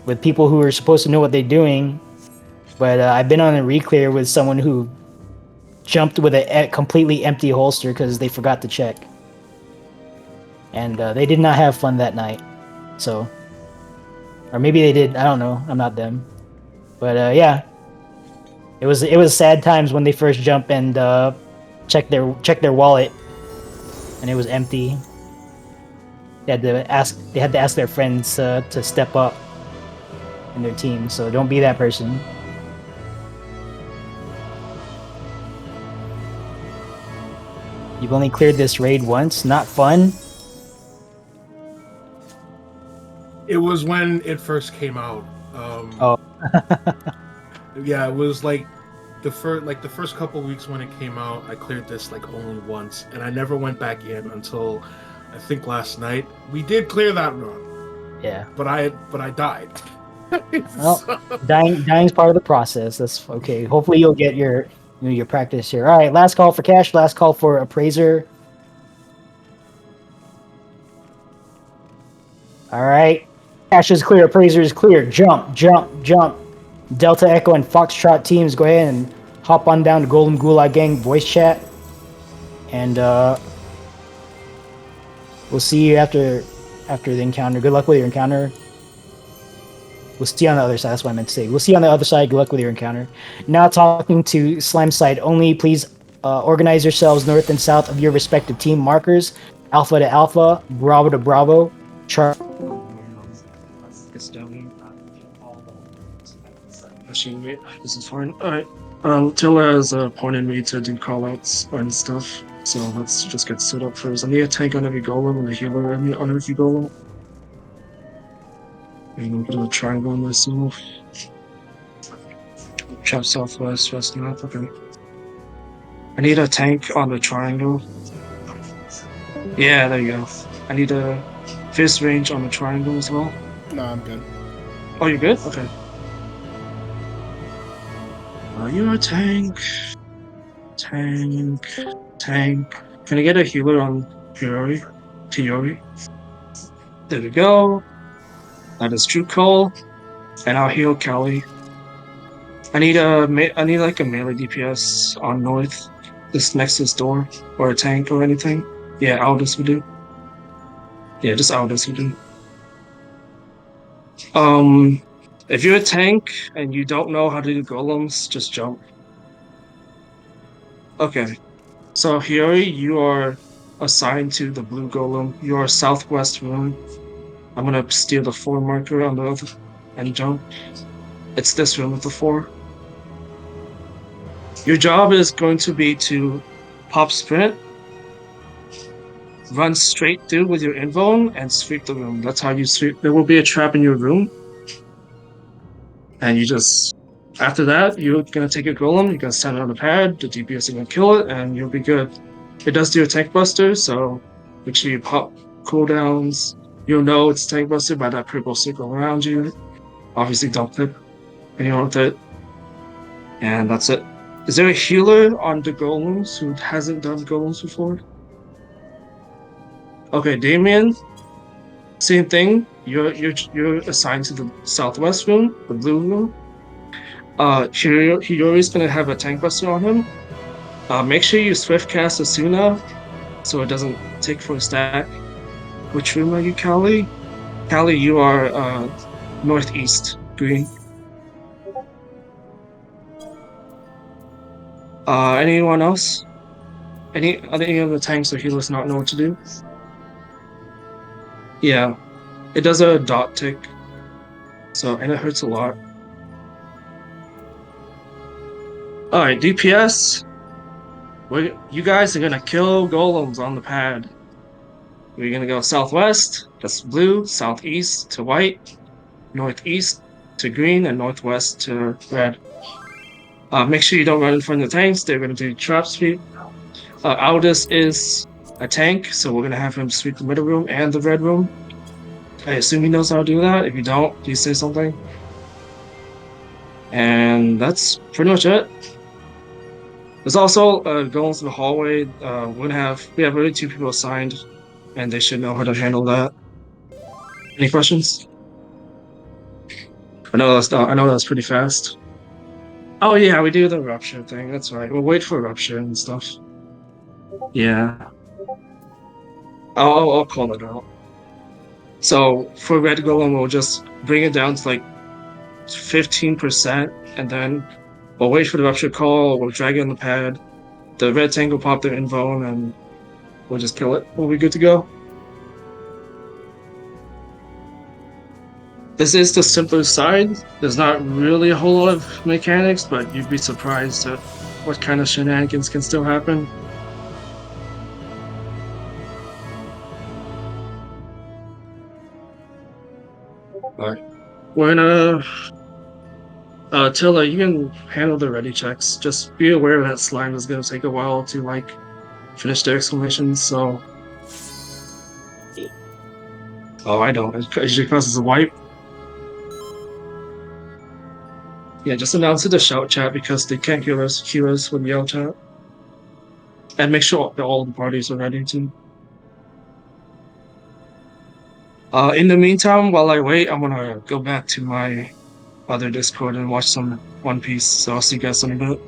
with people who are supposed to know what they're doing, but I've been on a reclear with someone who jumped with a completely empty holster because they forgot to check. And they did not have fun that night. So, or maybe they did, I don't know, I'm not them. But yeah. It was sad times when they first jump and check their wallet, and it was empty. They had to ask their friends to step up in their team. So don't be that person. You've only cleared this raid once. Not fun. It was when it first came out. Oh. Yeah, it was like the first couple weeks when it came out. I cleared this like only once, and I never went back in until I think last night. We did clear that run. Yeah. But I died. Well, dying's part of the process. That's okay. Hopefully you'll get your practice here. All right, last call for cash. Last call for appraiser. All right, cash is clear. Appraiser is clear. Jump, jump, jump. Delta, Echo, and Foxtrot teams, go ahead and hop on down to Golden Gulag Gang voice chat, and we'll see you after the encounter. Good luck with your encounter. We'll see you on the other side. That's what I meant to say. We'll see you on the other side. Good luck with your encounter. Now talking to Slime side only. Please organize yourselves north and south of your respective team markers. Alpha to Alpha, Bravo to Bravo. Actually, wait, this is fine. Alright. Tilla has appointed me to do callouts and stuff. So let's just get set up first. I need a tank on every golem and a healer on every golem. And I'm gonna triangle on myself. Trap southwest, west north. Okay. I need a tank on the triangle. Yeah, there you go. I need a fist range on the triangle as well. No, I'm good. Oh, you're good? Okay. Are you a tank? Tank. Tank. Can I get a healer on Fiori? Fiori? There we go. That is true call. And I'll heal Kelly. I need like a melee DPS on north. This next to this door. Or a tank or anything. Yeah, Aldous would do. Yeah, just Aldous would do. If you're a tank and you don't know how to do golems, just jump. Okay. So Hiyori, you are assigned to the blue golem. You are southwest room. I'm gonna steal the 4 marker on the other and jump. It's this room with the 4. Your job is going to be to pop sprint, run straight through with your invuln, and sweep the room. That's how you sweep. There will be a trap in your room. And you just, after that, you're gonna take a golem, you're gonna stand it on the pad, the DPS is gonna kill it, and you'll be good. It does do a tank buster, so make sure you pop cooldowns. You'll know it's tank buster by that purple circle around you. Obviously, don't click anyone with it. And that's it. Is there a healer on the golems who hasn't done golems before? Okay, Damien. Same thing. You're assigned to the southwest room, the blue room. Hiyori's gonna have a tank buster on him. Make sure you swift cast Asuna so it doesn't take for a stack. Which room are you, Callie? Callie, you are northeast green. Anyone else? Any other tanks or healers not know what to do? Yeah, it does a dot tick, so and it hurts a lot. All right, DPS. You guys are gonna kill golems on the pad. We're gonna go southwest, that's blue, southeast to white, northeast to green, and northwest to red. Make sure you don't run in front of the tanks. They're gonna do trap sweep. Aldous is a tank, so we're gonna have him sweep the middle room and the red room. I assume he knows how to do that. If you don't, please say something. And that's pretty much it. There's also going to the hallway. We have already 2 people assigned, and they should know how to handle that. Any questions? I know that's pretty fast. Oh yeah, we do the rupture thing. That's right. We'll wait for rupture and stuff. Yeah. I'll call it out. So for red golem, we'll just bring it down to like 15%, and then we'll wait for the rupture call. We'll drag it on the pad. The red tank will pop their invuln, and we'll just kill it. We'll be good to go. This is the simpler side. There's not really a whole lot of mechanics, but you'd be surprised at what kind of shenanigans can still happen. Alright. We're gonna Tilla, you can handle the ready checks. Just be aware that slime is gonna take a while to like finish their exclamations, so oh I don't. It usually causes a wipe. Yeah, just announce it to shout chat because they can't hear us with yell chat. And make sure that all the parties are ready too. In the meantime, while I wait, I'm gonna go back to my other Discord and watch some One Piece. So I'll see you guys in a bit.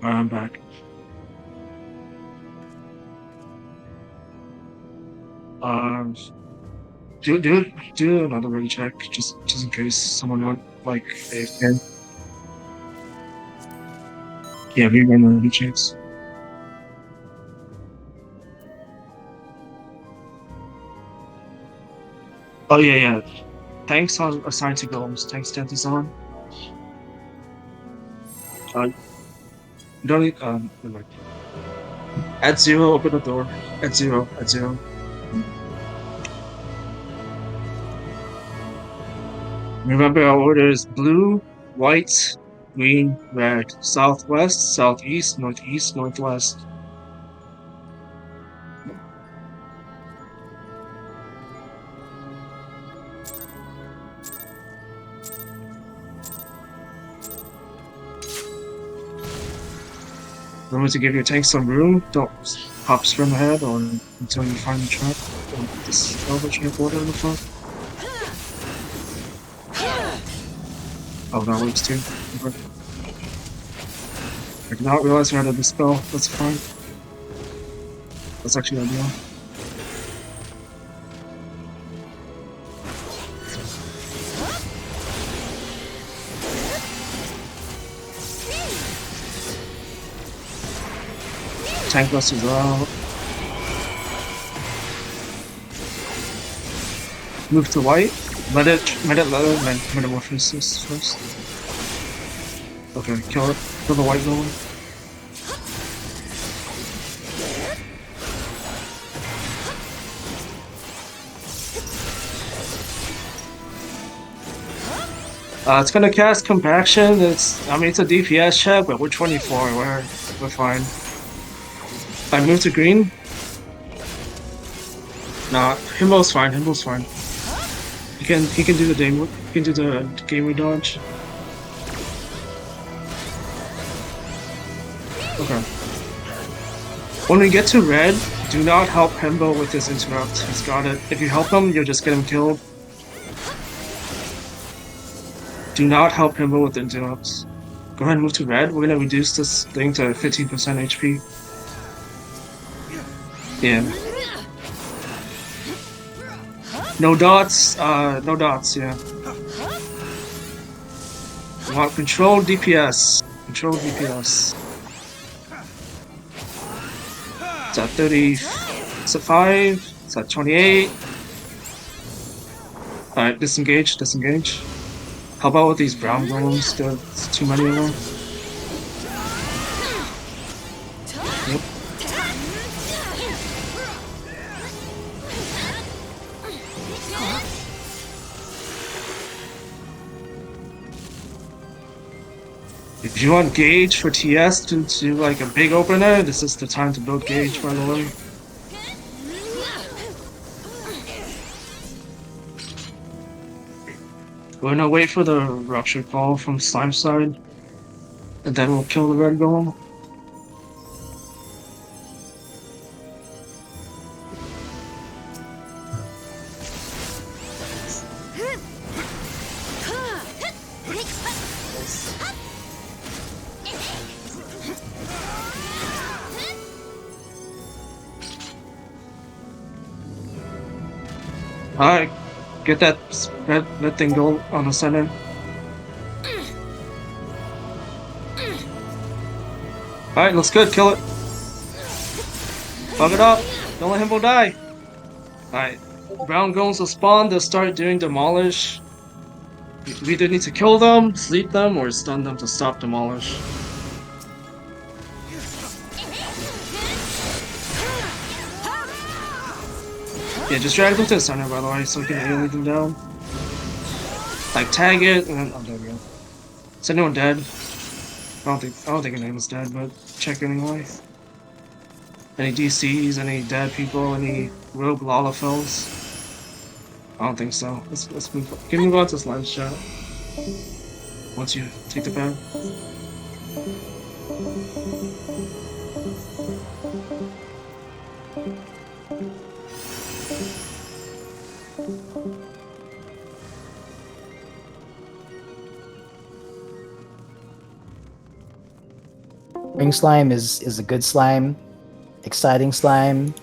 I'm back. Um, do another ring check, just in case someone went like AFK. Yeah, we run the ring checks. Oh yeah, yeah. Tanks are assigned to golems. Tank stance is on. You don't need. Never mind. At 0, open the door. At 0. At 0. Remember our order is blue, white, green, red. Southwest, southeast, northeast, northwest. Remember to give your tank some room. Don't hop sprint ahead or until you find the trap. Don't dispel the trap order in the front. Oh, that works too. Okay. I did not realize we had to dispel. That's fine. That's actually ideal. Tank busters are out. Move to white. Let it metamorphosis first. Okay, kill it. Kill the white golem. It's gonna cast compaction. I mean, it's a DPS check, but we're 24. We're fine. I move to green. Nah, Himbo's fine. Himbo's fine. He can do the game. He can do the game dodge. Okay. When we get to red, do not help Himbo with his interrupt. He's got it. If you help him, you'll just get him killed. Do not help Himbo with the interrupts. Go ahead and move to red. We're gonna reduce this thing to 15% HP. Yeah. No dots. No dots. Yeah. We want control DPS. Control DPS. It's at 30. It's at 5. It's at 28. Alright, disengage. Disengage. How about with these brown golems? There's too many of them. Yep. If you want gauge for TS to do like a big opener, this is the time to build gauge, by the way. We're gonna wait for the rupture call from slime side, and then we'll kill the red golem. Alright, get that red thing go on the center. Alright, looks good, kill it. Fuck it up, don't let him die. Alright, brown golems will spawn, they'll start doing demolish. We either need to kill them, sleep them, or stun them to stop demolish. Yeah, just drag them to the center, by the way, so we can AoE them down. Like, tag it, and then... Oh, there we go. Is anyone dead? I don't think anyone is dead, but check anyway. Any DCs, any dead people, any rogue Lalafels? I don't think so. Let's move on. Can we move on to slime chat? Once you take the pad. Ring slime is a good slime. Exciting slime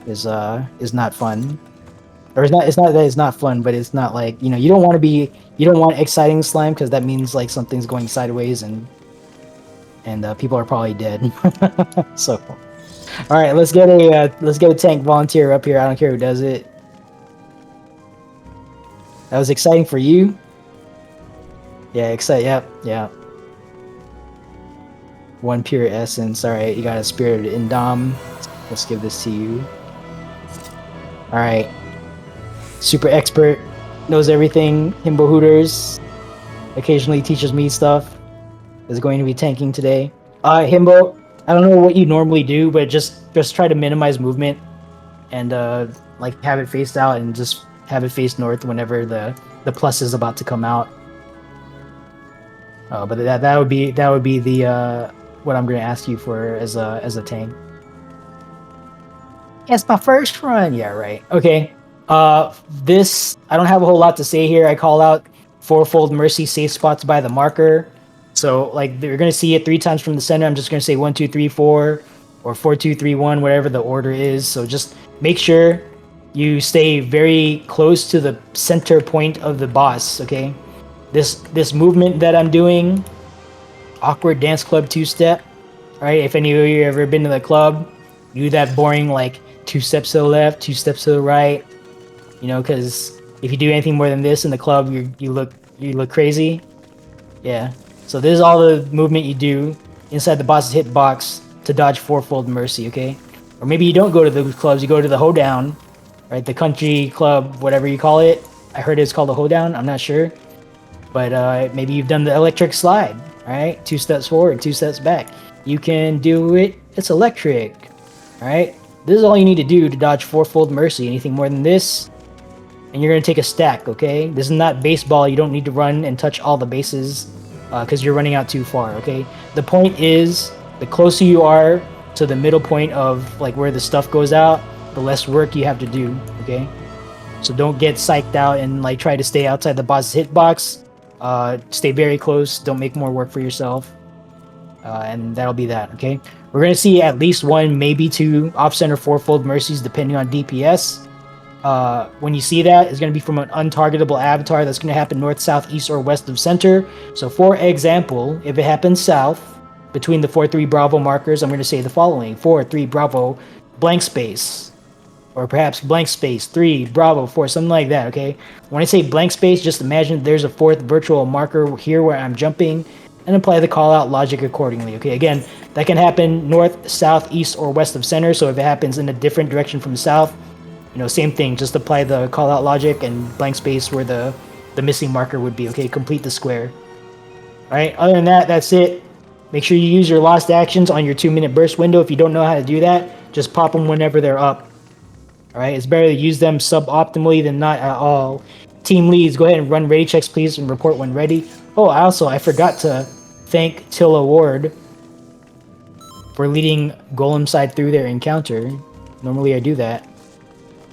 is not fun. Or it's not that it's not fun, but it's not like, you know, you don't want exciting slime because that means like something's going sideways and people are probably dead. So, all right, let's get a tank volunteer up here. I don't care who does it. That was exciting for you. Yeah, Yep, yeah. One pure essence. All right, you got a spirited Indom. Let's give this to you. All right. Super expert, knows everything. Himbo Hooters occasionally teaches me stuff. Is going to be tanking today. Himbo, I don't know what you normally do, but just try to minimize movement and like have it faced out and just have it face north whenever the plus is about to come out. But that would be the what I'm going to ask you for as a tank. It's my first run. Yeah, right. Okay. This I don't have a whole lot to say here. I call out fourfold mercy safe spots by the marker. So like you're gonna see it 3 times from the center. I'm just gonna say 1, 2, 3, 4, or 4, 2, 3, 1, whatever the order is. So just make sure you stay very close to the center point of the boss. Okay. This movement that I'm doing, awkward dance club 2-step. All right. If any of you ever been to the club, you do that boring like 2 steps to the left, 2 steps to the right. You know, because if you do anything more than this in the club, you look crazy. Yeah. So this is all the movement you do inside the boss's hitbox to dodge fourfold mercy. Okay. Or maybe you don't go to the clubs, you go to the hoedown, right? The country club, whatever you call it. I heard it's called a hoedown. I'm not sure, but maybe you've done the electric slide. All right, 2 steps forward, 2 steps back. You can do it. It's electric. All right. This is all you need to do to dodge fourfold mercy. Anything more than this, and you're going to take a stack, okay? This is not baseball. You don't need to run and touch all the bases because you're running out too far, okay? The point is, the closer you are to the middle point of like where the stuff goes out, the less work you have to do, okay? So don't get psyched out and like try to stay outside the boss's hitbox. Stay very close. Don't make more work for yourself. And that'll be that, okay? We're going to see at least 1, maybe 2 off-center fourfold mercies depending on DPS. When you see that, it's going to be from an untargetable avatar that's going to happen north, south, east, or west of center. So for example, if it happens south, between the 4-3 Bravo markers, I'm going to say the following. 4-3 Bravo, blank space. Or perhaps blank space, 3, Bravo, 4, something like that, okay? When I say blank space, just imagine there's a 4th virtual marker here where I'm jumping, and apply the call-out logic accordingly, okay? Again, that can happen north, south, east, or west of center, so if it happens in a different direction from south, you know, same thing, just apply the call-out logic and blank space where the missing marker would be, okay? Complete the square. Alright, other than that, that's it. Make sure you use your lost actions on your 2-minute burst window. If you don't know how to do that, just pop them whenever they're up. Alright, it's better to use them suboptimally than not at all. Team leads, go ahead and run ready checks, please, and report when ready. Oh, I forgot to thank Tilla Ward for leading Golem side through their encounter. Normally I do that.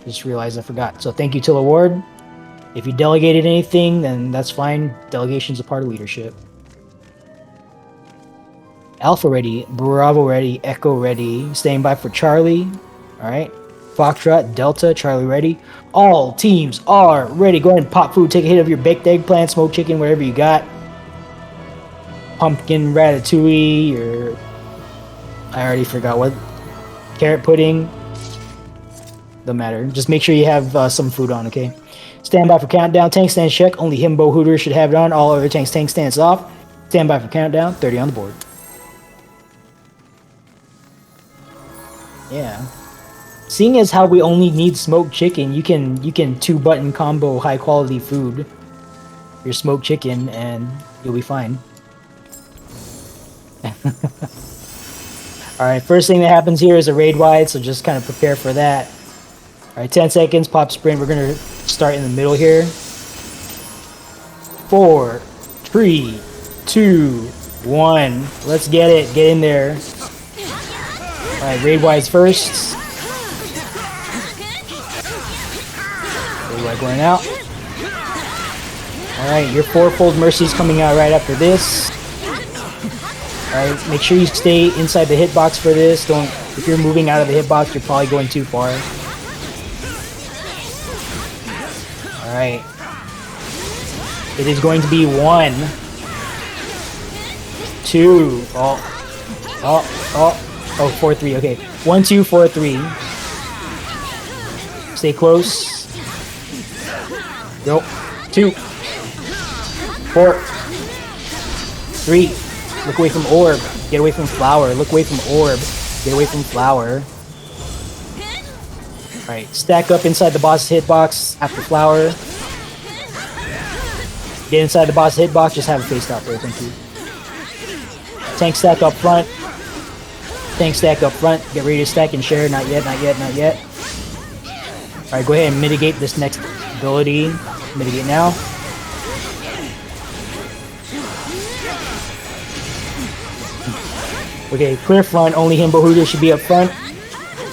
Just realized I forgot. So thank you, Tilla Ward. If you delegated anything, then that's fine. Delegation's a part of leadership. Alpha ready, Bravo ready, Echo ready. Staying by for Charlie. Alright. Foxtrot, Delta, Charlie ready. All teams are ready. Go ahead and pop food. Take a hit of your baked eggplant, smoked chicken, whatever you got. Pumpkin ratatouille, or I already forgot what. Carrot pudding. Doesn't matter. Just make sure you have some food on, okay? Stand by for countdown. Tank stand check. Only Himbo Hooter should have it on. All other tanks tank stands off. Stand by for countdown. 30 on the board. Yeah. Seeing as how we only need smoked chicken, you can 2-button combo high quality food. Your smoked chicken and you'll be fine. Alright, first thing that happens here is a raid wide, so just kind of prepare for that. Alright, 10 seconds, pop sprint. We're gonna start in the middle here. 4, 3, 2, 1. Let's get it. Get in there. Alright, raid wide's first. Raid wide going out. Alright, your fourfold mercy's coming out right after this. Alright, make sure you stay inside the hitbox for this. If you're moving out of the hitbox, you're probably going too far. Alright. It is going to be 1, 2, 4, 3, okay. 1, 2, 4, 3. Stay close. Go. 2, 4, 3. Look away from orb. Get away from flower. Look away from orb. Get away from flower. Alright, stack up inside the boss's hitbox after flower. Get inside the boss's hitbox, just have a face stop there, thank you. Tank stack up front. Tank stack up front. Get ready to stack and share. Not yet, not yet, not yet. Alright, go ahead and mitigate this next ability. Mitigate now. Okay, clear front. Only Himbo Hooter should be up front.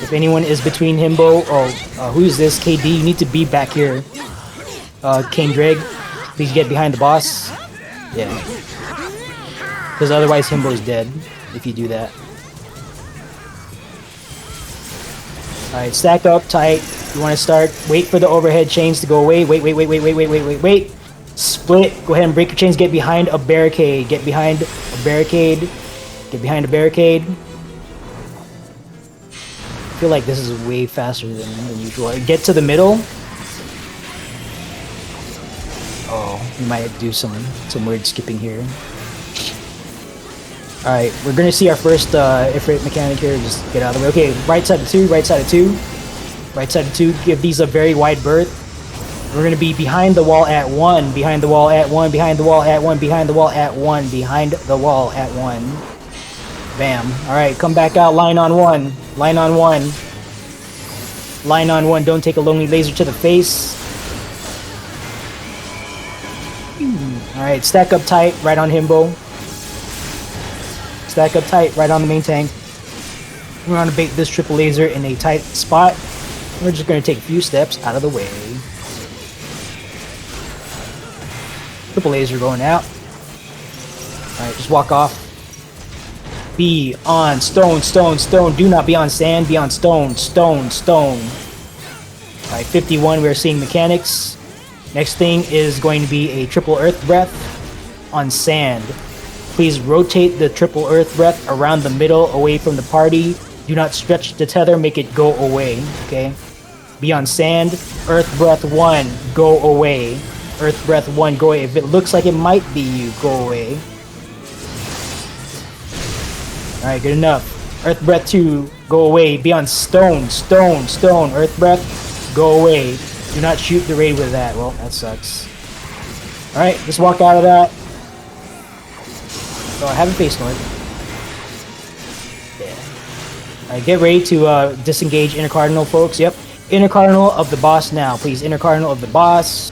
If anyone is between Himbo, who's this? KD, you need to be back here. King Dreg, please get behind the boss. Yeah. Because otherwise Himbo's dead if you do that. Alright, stack up tight. You want to start. Wait for the overhead chains to go away. Wait. Split. Go ahead and break your chains. Get behind a barricade. Get behind a barricade. Get behind a barricade. I feel like this is way faster than usual. Get to the middle. Oh, we might do some weird skipping here. Alright, we're gonna see our first Ifrit mechanic here. Just get out of the way. Okay, right side of 2, right side of 2. Right side of 2. Give these a very wide berth. We're gonna be behind the wall at 1. Behind the wall at 1. Behind the wall at 1. Behind the wall at 1. Behind the wall at 1. Bam. Alright, come back out. Line on 1. Line on 1. Line on 1. Don't take a lonely laser to the face. Alright, stack up tight. Right on Himbo. Stack up tight. Right on the main tank. We're gonna bait this triple laser in a tight spot. We're just gonna take a few steps out of the way. Triple laser going out. Alright, just walk off. Be on stone, stone, stone. Do not be on sand. Be on stone, stone, stone. Alright, 51, we're seeing mechanics. Next thing is going to be a triple earth breath on sand. Please rotate the triple earth breath around the middle, away from the party. Do not stretch the tether, make it go away, okay? Be on sand. Earth breath 1, go away. Earth breath 1, go away. If it looks like it might be you, go away. Alright, good enough. Earth breath 2, go away. Be on stone, stone, stone. Earth breath, go away. Do not shoot the raid with that. Well, that sucks. Alright, just walk out of that. Oh, I haven't faced north. Yeah. Alright, get ready to disengage Inner Cardinal, folks. Yep. Inner Cardinal of the boss now. Please, Inner Cardinal of the boss.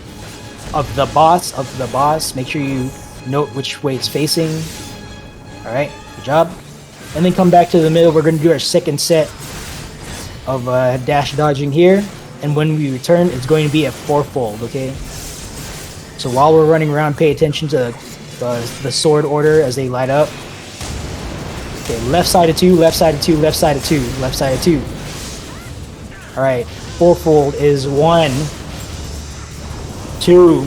Of the boss. Of the boss. Make sure you note which way it's facing. Alright, good job. And then come back to the middle. We're going to do our second set of dash dodging here. And when we return, it's going to be a fourfold, okay? So while we're running around, pay attention to the sword order as they light up. Okay, left side of 2, left side of 2, left side of 2, left side of 2. Alright, fourfold is 1, 2,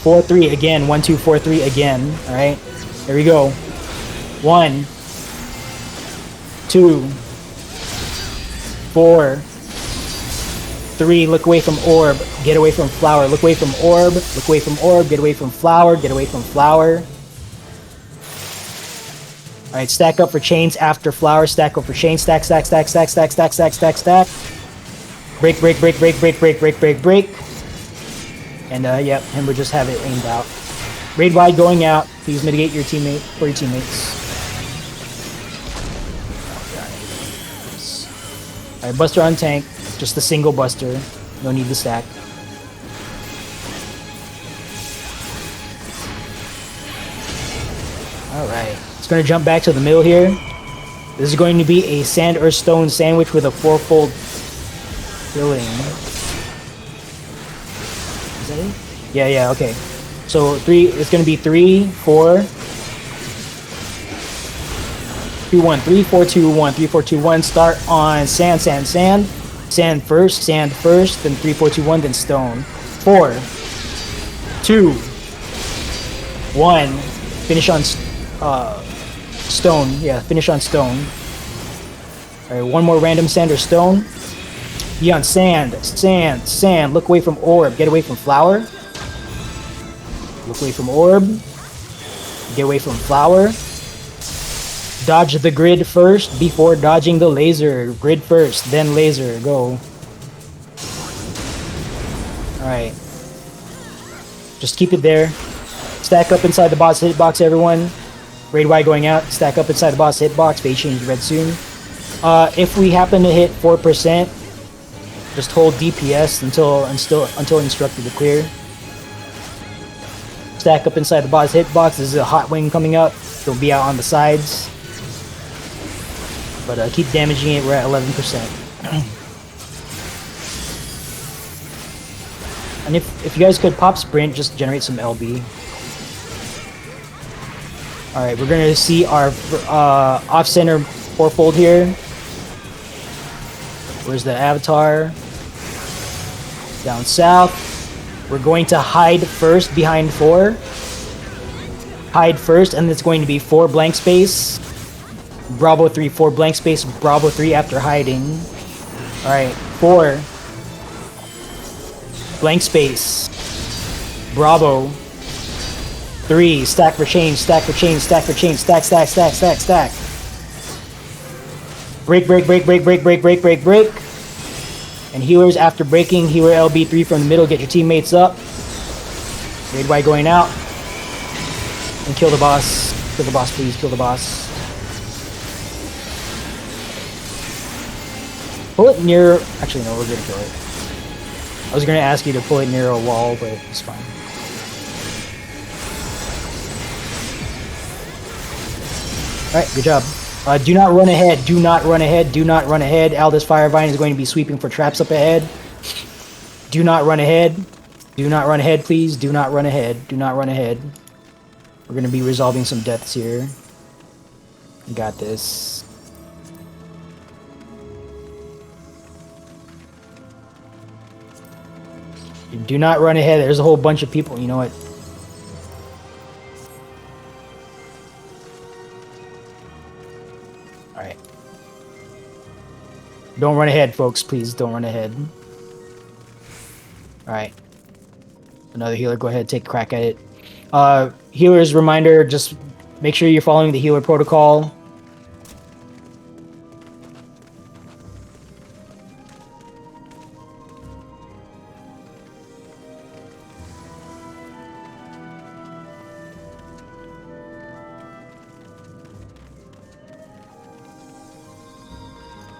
4, 3 again. 1, 2, 4, 3 again. Alright, here we go. 1, 2, 4, 3. Look away from orb. Get away from flower. Look away from orb. Look away from orb. Get away from flower. Get away from flower. Alright, stack up for chains after flower. Stack up for chains. Stack, stack, stack, stack, stack, stack, stack, stack, stack. Break, break, break, break, break, break, break, break, break. And yep, and we'll just have it aimed out. Raid wide going out. Please mitigate your teammate for your teammates. Alright, buster on tank. Just a single buster. No need to stack. Alright. It's going to jump back to the middle here. This is going to be a sand or stone sandwich with a fourfold filling. Is that it? Yeah, okay. So it's going to be 3, 4, 2, 1. 3, 4, 2, 1. 3, 4, 2, 1. Start on sand, sand, sand. Sand first, then 3, 4, 2, 1, then stone. 4, 2, 1. Finish on stone. Yeah, finish on stone. Alright, one more random sand or stone. Be on sand, sand, sand. Look away from orb. Get away from flower. Look away from orb. Get away from flower. Dodge the grid first before dodging the laser. Grid first, then laser. Go. Alright. Just keep it there. Stack up inside the boss hitbox, everyone. Raid Y going out. Stack up inside the boss hitbox. Phase change red soon. If we happen to hit 4%, just hold DPS until instructed to clear. Stack up inside the boss hitbox. This is a hot wing coming up. It'll be out on the sides. But keep damaging it. We're at 11%. And if you guys could pop sprint, just generate some LB. Alright, we're gonna see our off-center fourfold here. Where's the avatar? Down south. We're going to hide first behind 4. Hide first, and it's going to be 4 blank space. Bravo 3, 4 blank space, Bravo 3 after hiding. Alright, 4. Blank space. Bravo. 3, stack for change, stack for change, stack for change, stack, stack, stack, stack, stack. Break, break, break, break, break, break, break, break, break. And healers after breaking, healer LB3 from the middle, get your teammates up. Raid Y going out. And kill the boss. Kill the boss, please, kill the boss. Pull it near... Actually, no, we're gonna kill it. I was gonna ask you to pull it near a wall, but it's fine. Alright, good job. Do not run ahead, do not run ahead, do not run ahead. Aldous Firevine is going to be sweeping for traps up ahead. Do not run ahead. Do not run ahead, please. Do not run ahead. Do not run ahead. We're going to be resolving some deaths here. We got this. Do not run ahead. There's a whole bunch of people. You know what? Alright. Don't run ahead, folks. Please don't run ahead. Alright. Another healer. Go ahead, take a crack at it. Healer's reminder, just make sure you're following the healer protocol.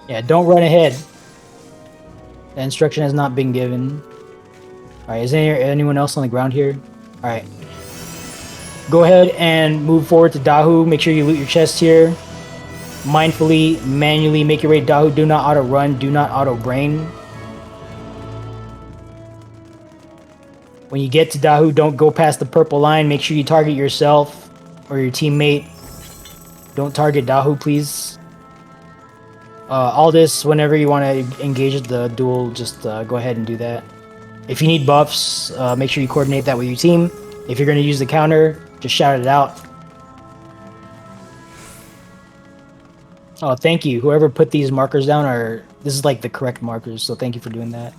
Yeah, don't run ahead. The instruction has not been given. Alright, is there anyone else on the ground here? Alright. Go ahead and move forward to Dahu. Make sure you loot your chest here. Mindfully, manually make your way to Dahu. Do not auto-run. Do not auto-brain. When you get to Dahu, don't go past the purple line. Make sure you target yourself or your teammate. Don't target Dahu, please. All this, whenever you want to engage the duel, just go ahead and do that. If you need buffs, make sure you coordinate that with your team. If you're going to use the counter, just shout it out. Oh, thank you. Whoever put these markers down are... This is like the correct markers, so thank you for doing that.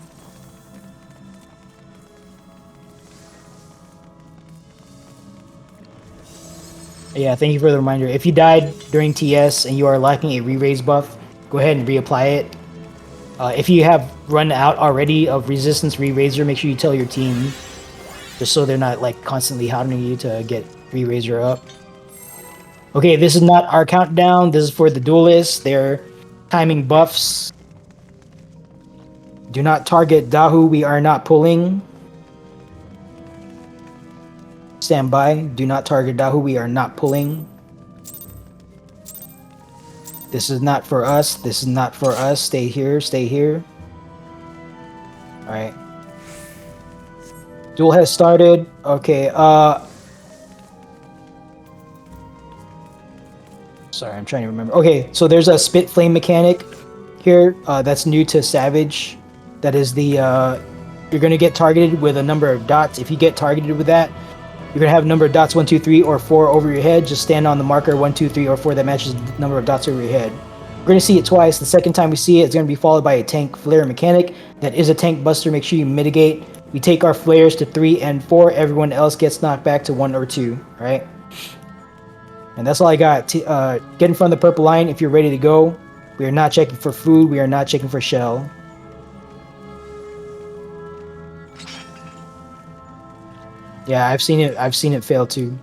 Yeah, thank you for the reminder. If you died during TS and you are lacking a re-raise buff, go ahead and reapply it. If you have run out already of resistance re-raiser, make sure you tell your team, just so they're not like constantly hounding you to get re-raiser up. Okay, this is not our countdown. This is for the duelists. They're timing buffs. Do not target Dahu. We are not pulling. Stand by. Do not target Dahu. We are not pulling. This is not for us. This is not for us. Stay here. Stay here. Alright. Duel has started. Okay, sorry, I'm trying to remember. Okay, so there's a spit flame mechanic here that's new to Savage. That is the, you're going to get targeted with a number of dots. If you get targeted with that, you're going to have a number of dots 1, 2, 3, or 4 over your head. Just stand on the marker 1, 2, 3, or 4 that matches the number of dots over your head. We're gonna see it twice. The second time we see it, it's gonna be followed by a tank flare mechanic. That is a tank buster. Make sure you mitigate. We take our flares to 3 and 4. Everyone else gets knocked back to 1 or 2. All right. And that's all I got. Get in front of the purple line if you're ready to go. We are not checking for food. We are not checking for shell. Yeah, I've seen it. I've seen it fail too.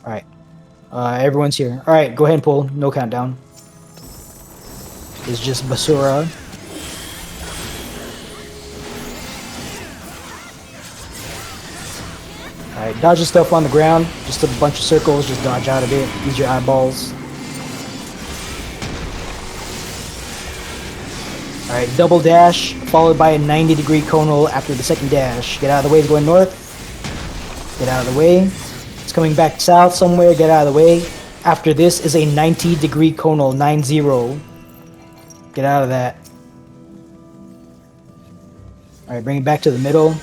All right. Everyone's here. All right, go ahead and pull. No countdown. It's just Basura. Alright, dodge the stuff on the ground. Just a bunch of circles. Just dodge out of it. Use your eyeballs. Alright, double dash, followed by a 90-degree conal after the second dash. Get out of the way, it's going north. Get out of the way. It's coming back south somewhere, get out of the way. After this is a 90-degree conal, 9-0. Get out of that. Alright, bring it back to the middle.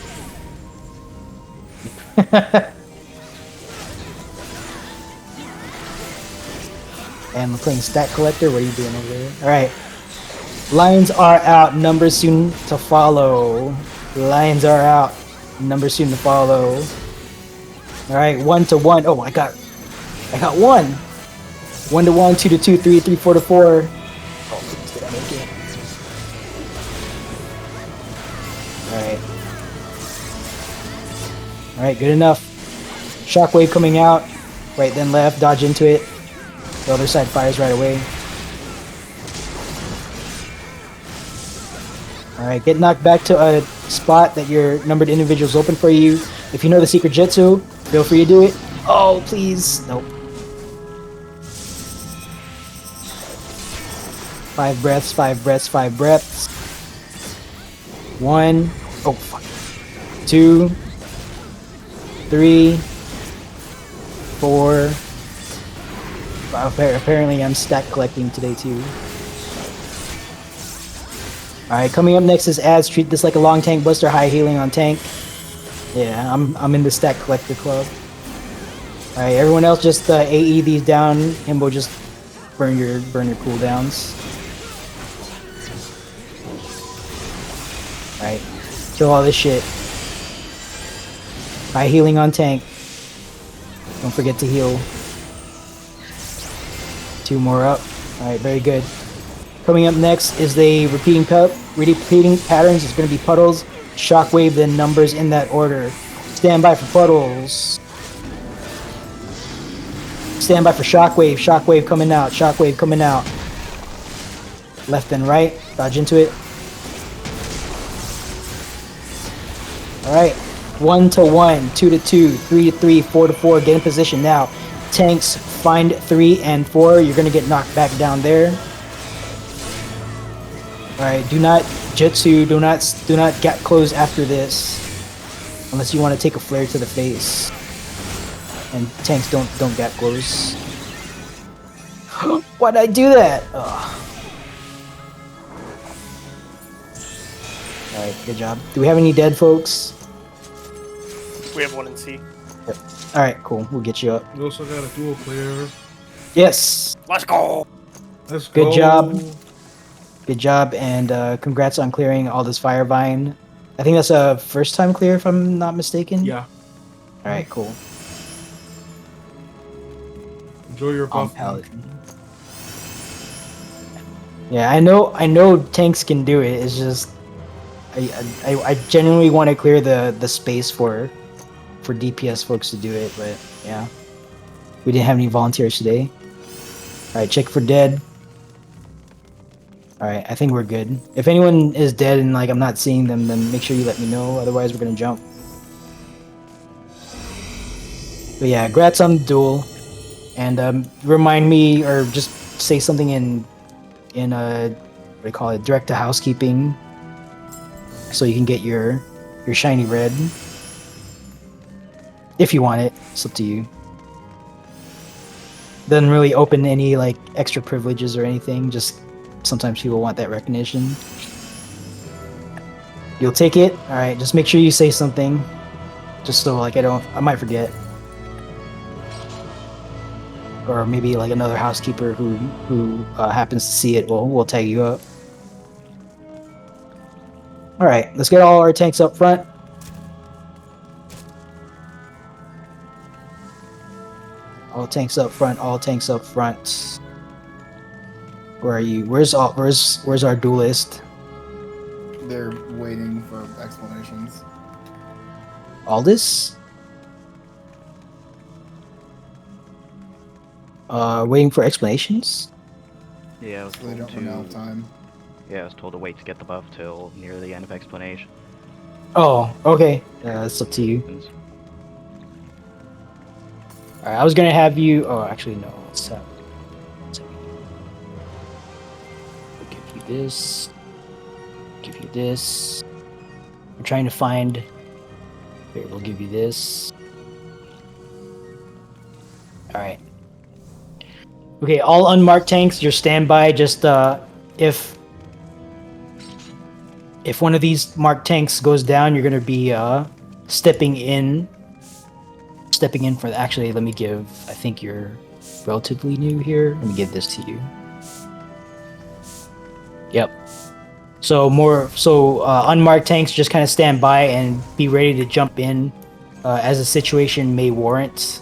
And we're playing Stat Collector. What are you doing over there? Alright. Lions are out. Numbers soon to follow. Lions are out. Numbers soon to follow. Alright, 1 to 1. Oh, I got 1. 1 to 1, 2 to 2, 3 to 3, 4 to 4. Oh, please, did I make it? Alright. Alright, good enough. Shockwave coming out. Right, then left. Dodge into it. The other side fires right away. Alright, get knocked back to a spot that your numbered individuals open for you. If you know the secret jutsu, feel free to do it. Oh, please. Nope. 5 breaths, 5 breaths, 5 breaths. 1. Oh, fuck. 2. 3. 4. Apparently I'm stack collecting today too. Alright, coming up next is ads. Treat this like a long tank buster, high healing on tank. Yeah, I'm in the stack collector club. Alright, everyone else just AE these down. Himbo, just burn your cooldowns. Alright, kill all this shit. High healing on tank. Don't forget to heal. 2 more up. Alright, very good. Coming up next is the repeating patterns. It's going to be puddles, shockwave, then numbers in that order. Stand by for puddles. Stand by for shockwave. Shockwave coming out. Shockwave coming out. Left and right. Dodge into it. Alright. 1 to 1, 2 to 2, 3 to 3, 4 to 4. Get in position now. Tanks, find 3 and 4. You're going to get knocked back down there. Alright, do not jutsu, do not get close after this. Unless you want to take a flare to the face. And tanks don't get close. Why'd I do that? Alright, good job. Do we have any dead folks? We have 1 in C. Yep. Alright, cool. We'll get you up. We also got a dual clear. Yes! Let's go! Let's Good go. job. Good job, and congrats on clearing all this Firevine. I think that's a first time clear if I'm not mistaken. Yeah. Alright, cool. Enjoy your buff. Paladin. Yeah, I know tanks can do it. It's just I genuinely want to clear the space for DPS folks to do it, but yeah. We didn't have any volunteers today. Alright, check for dead. Alright, I think we're good. If anyone is dead and like I'm not seeing them, then make sure you let me know, otherwise we're gonna jump. But yeah, grats on the duel. And remind me, or just say something in what do you call it, direct to housekeeping, so you can get your shiny red. If you want it, it's up to you. Doesn't really open any like extra privileges or anything, just sometimes people want that recognition. You'll take it? Alright, just make sure you say something. Just so like I might forget. or maybe like another housekeeper who happens to see it will tag you up. All right, let's get all our tanks up front. All tanks up front. All tanks up front. Where are you? Where's our duelist? They're waiting for explanations. Aldous? Waiting for explanations? Yeah, I was So they told don't run out of to. time. Yeah, I was told to wait to get the buff till near the end of explanation. Oh, okay. It's up to you. Alright, I was gonna have you. Oh, actually, no. Let's have. We'll give you this. Give you this. I'm trying to find. Here, we'll give you this. Alright. Okay, all unmarked tanks, your standby. Just if one of these marked tanks goes down, you're gonna be stepping in for the. Actually, let me give. I think you're relatively new here. Let me give this to you. Yep. So unmarked tanks just kind of stand by and be ready to jump in as a situation may warrant.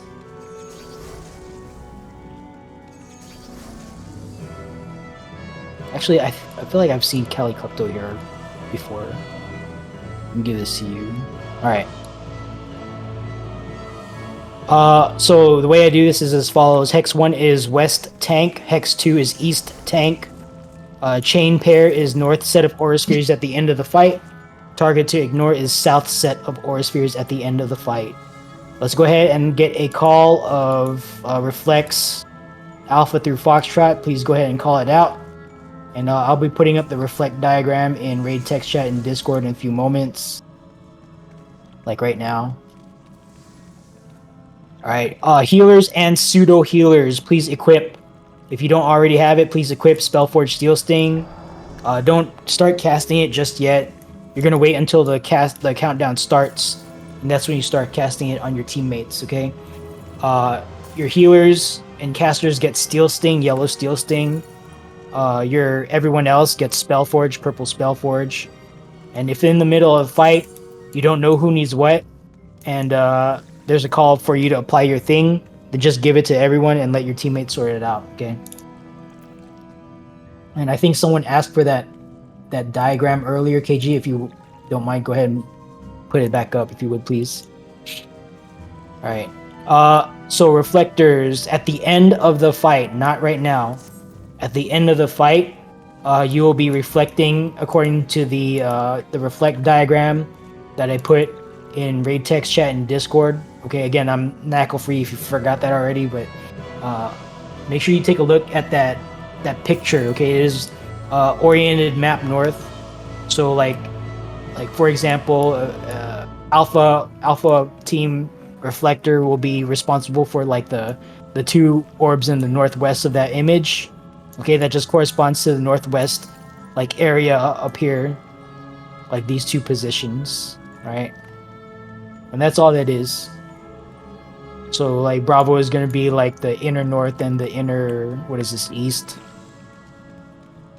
Actually, I feel like I've seen Kelly Klepto here before. Let me give this to you. Alright. So the way I do this is as follows. Hex 1 is west tank. Hex 2 is east tank. Chain pair is north set of aura spheres at the end of the fight. Target to ignore is south set of aura spheres at the end of the fight. Let's go ahead and get a call of reflects Alpha through Foxtrot. Please go ahead and call it out. And I'll be putting up the reflect diagram in raid text chat and Discord in a few moments. Like right now. Alright, healers and pseudo healers, please equip. If you don't already have it, please equip Spellforge Steel Sting. Don't start casting it just yet. You're gonna wait until the countdown starts, and that's when you start casting it on your teammates, okay? Your healers and casters get Steel Sting, yellow Steel Sting. Everyone else gets Spellforge, purple Spellforge. And if in the middle of a fight, you don't know who needs what, and there's a call for you to apply your thing, then just give it to everyone and let your teammates sort it out, okay? And I think someone asked for that diagram earlier, KG. If you don't mind, go ahead and put it back up, if you would, please. All right. So reflectors at the end of the fight, not right now. At the end of the fight, you will be reflecting according to the reflect diagram that I put in raid text chat and Discord. Okay, again, I'm knackle free if you forgot that already, but make sure you take a look at that picture. Okay, it is oriented map north. So like for example, Alpha team reflector will be responsible for like the two orbs in the northwest of that image. Okay, that just corresponds to the northwest like area up here, like these two positions, right? And that's all that is. So like Bravo is gonna be like the inner north and the inner, what is this, east?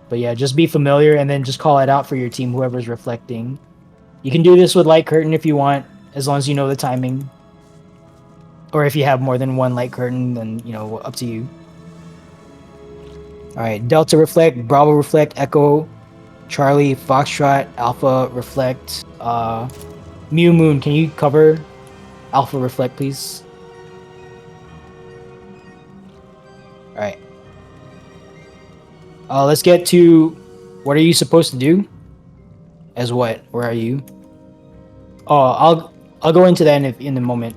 But yeah, just be familiar and then just call it out for your team, whoever's reflecting. You can do this with Light Curtain if you want, as long as you know the timing. Or if you have more than one Light Curtain, then, you know, up to you. Alright, Delta Reflect, Bravo Reflect, Echo, Charlie, Foxtrot, Alpha Reflect, Mew Moon, can you cover Alpha Reflect, please? Alright. Let's get to what are you supposed to do? As what? Where are you? Oh, I'll go into that in a moment.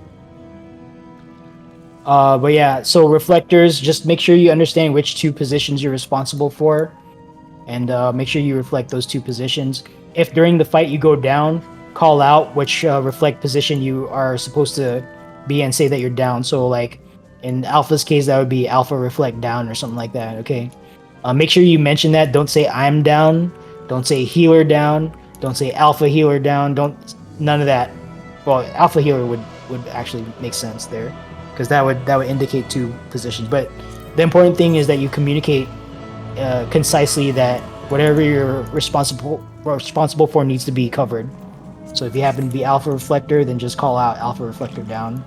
But yeah, so reflectors, just make sure you understand which two positions you're responsible for, and make sure you reflect those two positions. If during the fight you go down, call out which reflect position you are supposed to be and say that you're down. So like in Alpha's case, that would be Alpha reflect down or something like that. Okay. Make sure you mention that. Don't say I'm down. Don't say healer down. Don't say Alpha healer down. None of that. Well, Alpha healer would actually make sense there. because that would indicate 2 positions. But the important thing is that you communicate concisely that whatever you're responsible for needs to be covered. So if you happen to be Alpha Reflector, then just call out Alpha Reflector down,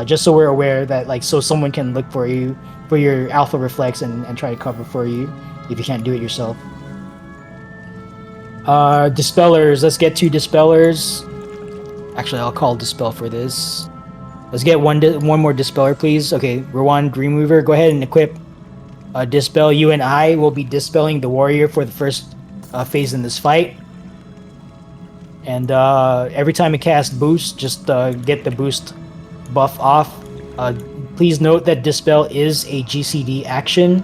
just so we're aware that so someone can look for you for your Alpha Reflex and try to cover for you if you can't do it yourself. Dispellers. Let's get 2 Dispellers. Actually, I'll call Dispel for this. Let's get one more Dispeller, please. Okay, Rowan Dreamweaver, go ahead and equip Dispel. You and I will be dispelling the warrior for the first phase in this fight. And every time it casts boost, just get the boost buff off. Please note that Dispel is a GCD action,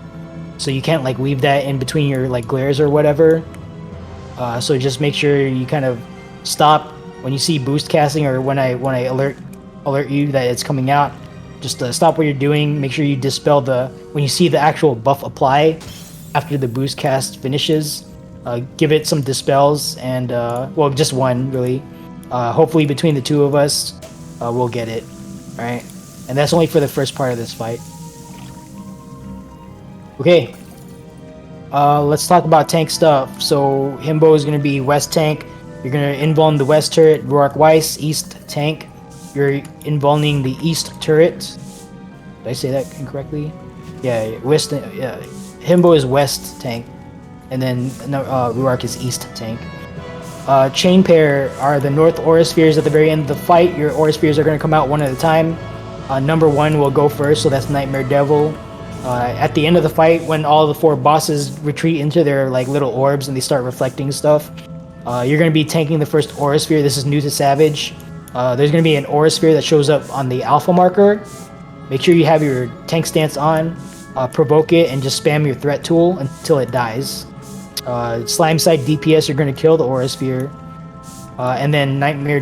so you can't weave that in between your glares or whatever. So just make sure you kind of stop when you see boost casting, or when I alert you that it's coming out. Just stop what you're doing. Make sure you dispel when you see the actual buff apply after the boost cast finishes. Give it some dispels, and just one really. Hopefully between the 2 of us, we'll get it. All right, and that's only for the first part of this fight. Okay. Let's talk about tank stuff. So Himbo is going to be west tank. You're going to invuln the west turret. Roark Weiss, east tank. You're invulning the east turret. Did I say that incorrectly? Yeah, west. Yeah, Himbo is west tank, and then Roark is east tank. Chain pair are the north aura spheres at the very end of the fight. Your aura spheres are going to come out one at a time. Number 1 will go first, so that's Nightmare Devil. At the end of the fight, when all the 4 bosses retreat into their little orbs and they start reflecting stuff, you're going to be tanking the first aura sphere. This is new to Savage. There's going to be an aura sphere that shows up on the alpha marker. Make sure you have your tank stance on, provoke it, and just spam your threat tool until it dies. Slime side DPS, you're going to kill the aura sphere. And then Nightmare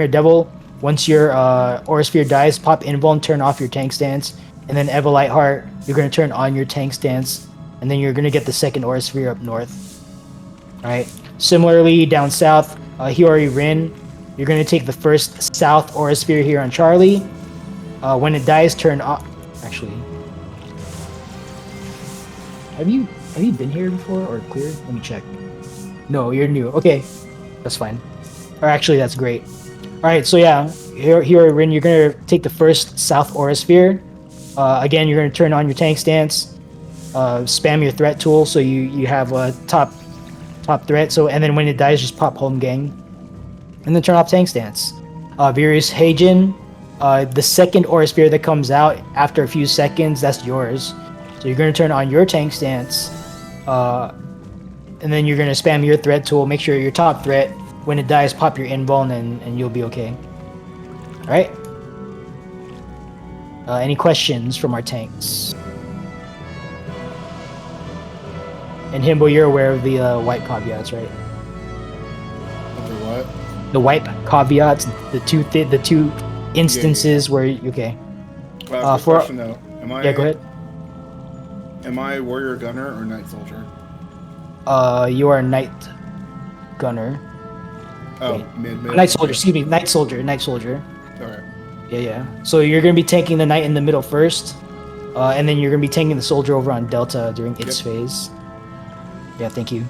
Devil, once your aura sphere dies, pop invuln, turn off your tank stance. And then Evolite Heart, you're going to turn on your tank stance, and then you're going to get the second aura sphere up north. Alright, similarly down south, Hiyori Rin, you're going to take the first south aura sphere here on Charlie. When it dies, turn off. Actually, have you been here before or cleared? Let me check. No, you're new. Okay, that's fine. Or actually, that's great. Alright, so yeah, Hiyori Rin, you're going to take the first south aura sphere. Again, you're going to turn on your tank stance, spam your threat tool so you have a top threat. So, and then when it dies, just pop home gang, and then turn off tank stance. Virus Heijin, the second aura sphere that comes out after a few seconds, that's yours. So you're going to turn on your tank stance, and then you're going to spam your threat tool. Make sure your top threat, when it dies, pop your invuln, and you'll be okay. All right. Any questions from our tanks? And Himbo, you're aware of the wipe caveats, right? The what? The wipe caveats, the two instances where okay. Quick question though. Go ahead. Am I warrior gunner or knight soldier? You are knight gunner. Oh, Wait. mid. Knight soldier. Excuse me, knight soldier. Alright. Yeah. So you're gonna be tanking the knight in the middle first, and then you're gonna be tanking the soldier over on Delta during its phase. Yeah, thank you.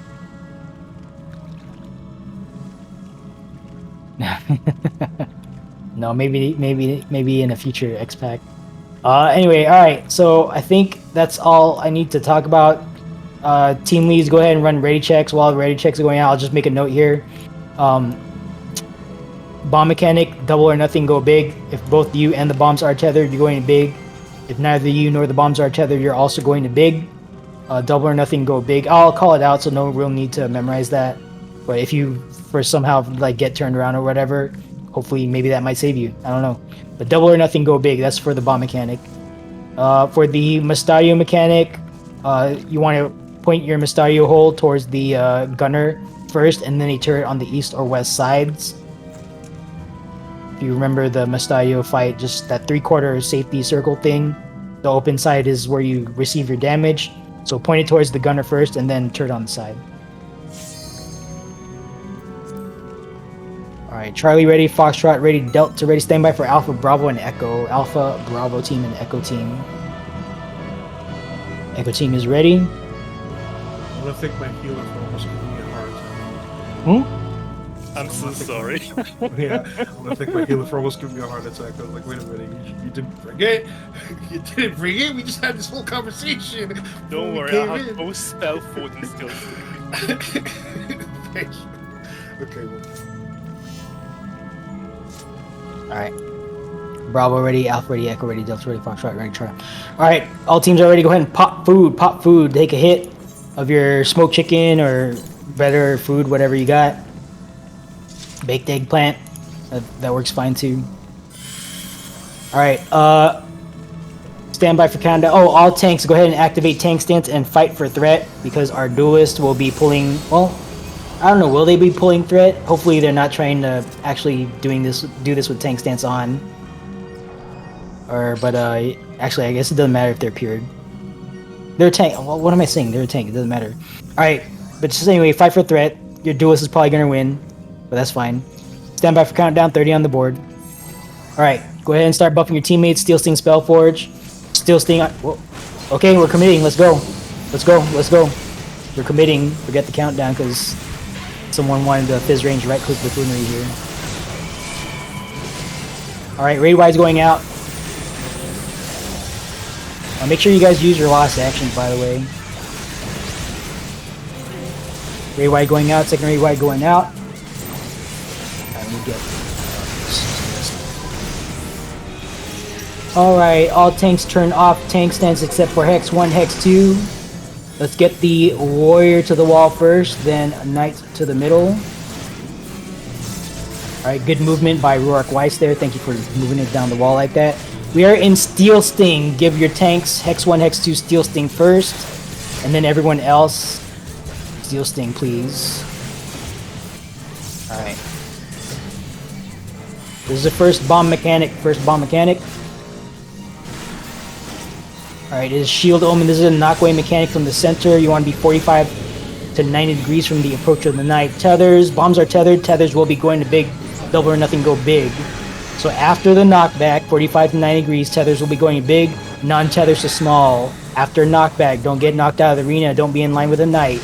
No, maybe in a future X-Pack. Anyway, alright, so I think that's all I need to talk about. Team leads, go ahead and run ready checks. While the ready checks are going out, I'll just make a note here. Bomb mechanic, double or nothing, go big. If both you and the bombs are tethered, you're going to big. If neither you nor the bombs are tethered, you're also going to big. Double or nothing, go big. I'll call it out, so no real need to memorize that. But if you for somehow get turned around or whatever, hopefully maybe that might save you. I don't know. But double or nothing, go big. That's for the bomb mechanic. For the Mystario mechanic, you want to point your Mystario hole towards the gunner first, and then a turret on the east or west sides. If you remember the Mystario fight, just that 3/4 safety circle thing. The open side is where you receive your damage. So point it towards the gunner first, and then turret on the side. Alright. Alright, Charlie ready, Foxtrot ready, Delta ready, stand by for Alpha, Bravo, and Echo. Alpha, Bravo team, and Echo team. Echo team is ready. I'm gonna thank my healer for almost giving me a heart attack. I'm so sorry. Yeah, I'm gonna thank my healer for almost giving me a heart attack. I was like, wait a minute, you didn't forget? You didn't forget? We just had this whole conversation. Don't worry, I have both spell fort and still. Thank you. Okay, well. Alright. Bravo ready, Alpha ready, Echo ready, Delta ready, Foxtrot ready, try. Alright, all teams are ready. Go ahead and pop food. Take a hit of your smoked chicken or better food, whatever you got. Baked eggplant. That works fine too. Alright, stand by for countdown. Oh, all tanks, go ahead and activate tank stance and fight for threat because our duelist will be pulling, well, I don't know, will they be pulling threat? Hopefully they're not trying to actually do this with tank stance on. But actually I guess it doesn't matter if they're peered. They're a tank. Well, what am I saying? They're a tank, it doesn't matter. Alright, but just anyway, fight for threat. Your duelist is probably gonna win, but that's fine. Stand by for countdown, 30 on the board. Alright, go ahead and start buffing your teammates. Steel Sting Spellforge. Steel Sting. Whoa. Okay, we're committing. Let's go. We're committing. Forget the countdown because someone wanted the Fizz range right click buffoonery here. Alright, raid wide's going out. Make sure you guys use your lost actions, by the way. Raid wide going out, second raid wide going out. Alright, let me get. Alright, all tanks turn off tank stance except for Hex 1, Hex 2. Let's get the warrior to the wall first, then knight to the middle. Alright, good movement by Rourke Weiss there. Thank you for moving it down the wall like that. We are in Steel Sting. Give your tanks Hex 1, Hex 2, Steel Sting first. And then everyone else, Steel Sting, please. Alright. This is the first bomb mechanic. Alright, it is Shield Omen. This is a knockaway mechanic from the center. You want to be 45 to 90 degrees from the approach of the knight. Tethers. Bombs are tethered. Tethers will be going to big. Double or nothing, go big. So after the knockback, 45 to 90 degrees, tethers will be going big. Non-tethers to small. After knockback, don't get knocked out of the arena. Don't be in line with a knight.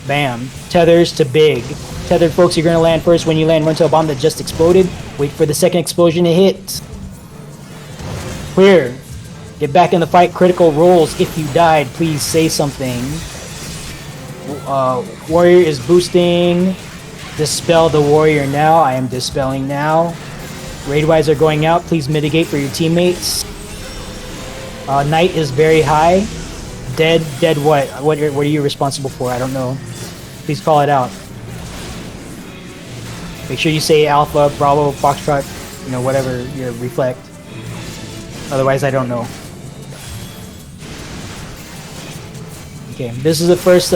Bam. Tethers to big. Tethered folks, you're going to land first. When you land, run to a bomb that just exploded. Wait for the second explosion to hit. Clear. Get back in the fight. Critical rolls. If you died, please say something. Warrior is boosting. Dispel the warrior now. I am dispelling now. Raid wides are going out. Please mitigate for your teammates. Knight is very high. Dead what? What are you responsible for? I don't know. Please call it out. Make sure you say Alpha, Bravo, Foxtrot, you know, whatever your reflect. Otherwise, I don't know. Okay, this is the first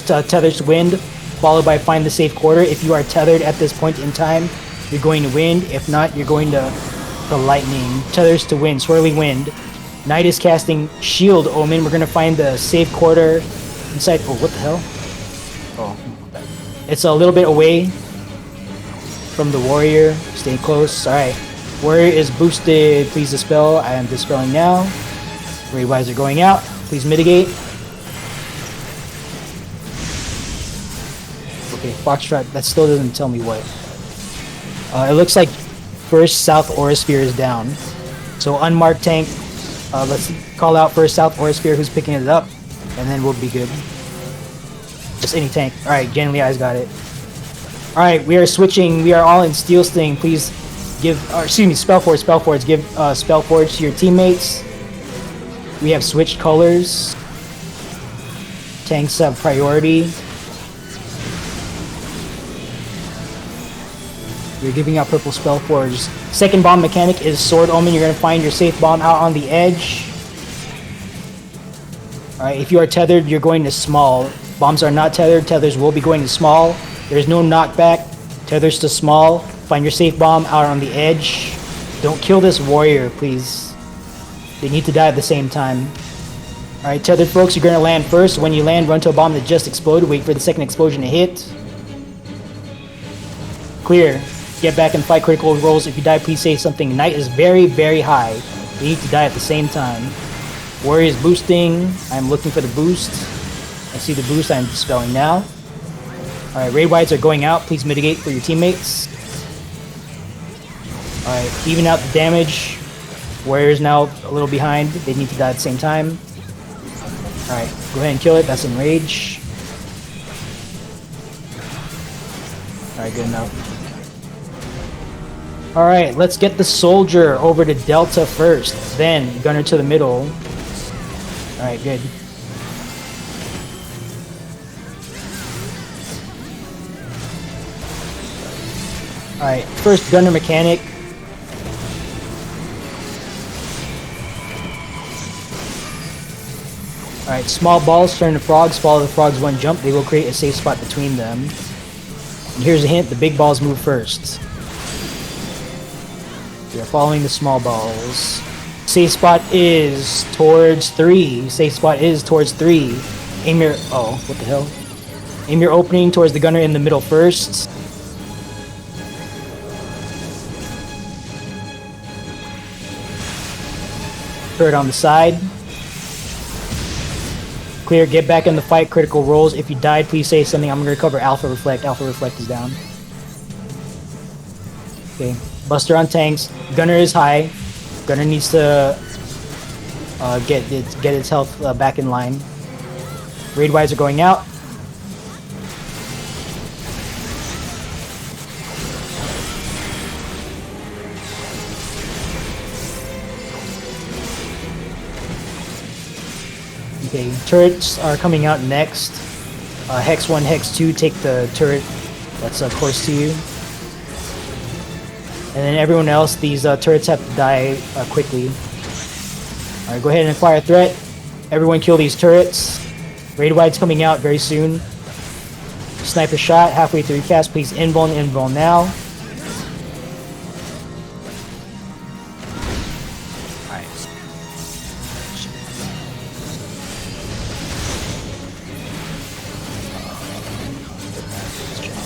tethers to wind, followed by find the safe quarter. If you are tethered at this point in time, you're going to wind. If not, you're going to lightning. Tethers to wind, swirling wind. Knight is casting Shield Omen. We're gonna find the safe quarter inside. Oh, what the hell? Oh, it's a little bit away from the warrior. Stay close. All right, warrior is boosted. Please dispel. I am dispelling now. Raid wides are going out. Please mitigate. Okay, Foxtrot. That still doesn't tell me what. It looks like first South Aura Sphere is down. So unmarked tank. Let's call out first South Aura Sphere who's picking it up, and then we'll be good. Just any tank. Alright, Genly Eyes got it. Alright, we are switching. We are all in Steel Sting. Please give, Spellforge. Give Spellforge to your teammates. We have switched colors. Tanks have priority. We're giving out purple Spellforge. Second bomb mechanic is Sword Omen. You're going to find your safe bomb out on the edge. Alright, if you are tethered, you're going to small. Bombs are not tethered. Tethers will be going to small. There's no knockback. Tethers to small. Find your safe bomb out on the edge. Don't kill this warrior, please. They need to die at the same time. Alright, tethered folks, you're going to land first. When you land, run to a bomb that just exploded. Wait for the second explosion to hit. Clear. get back and fight critical rolls. If you die, please say something. Knight is very, very high. They need to die at the same time. Warrior is boosting. I'm looking for the boost. I see the boost. I'm dispelling now. Alright, raid wides are going out. Please mitigate for your teammates. Alright, even out the damage. Warrior's now a little behind. They need to die at the same time. Alright, go ahead and kill it. That's enrage. Alright, good enough. Alright, let's get the soldier over to Delta first. Then gunner to the middle. Alright, good. Alright, first gunner mechanic. Alright, small balls turn to frogs. Follow the frogs one jump. They will create a safe spot between them. And here's a hint, the big balls move first. We are following the small balls. Safe spot is towards 3. Safe spot is towards 3. Aim your... Oh, what the hell? Aim your opening towards the gunner in the middle first. Turret on the side. Clear, get back in the fight, critical rolls. If you died, please say something. I'm gonna recover Alpha Reflect. Alpha Reflect is down. Okay, Buster on tanks. Gunner is high. Gunner needs to get its health back in line. Raid wides are going out. Okay, turrets are coming out next. Hex 1, Hex 2, take the turret that's close to you. And then everyone else, these turrets have to die quickly. Alright, go ahead and acquire threat. Everyone kill these turrets. Raid wide's coming out very soon. Sniper shot, halfway through cast, please invuln now.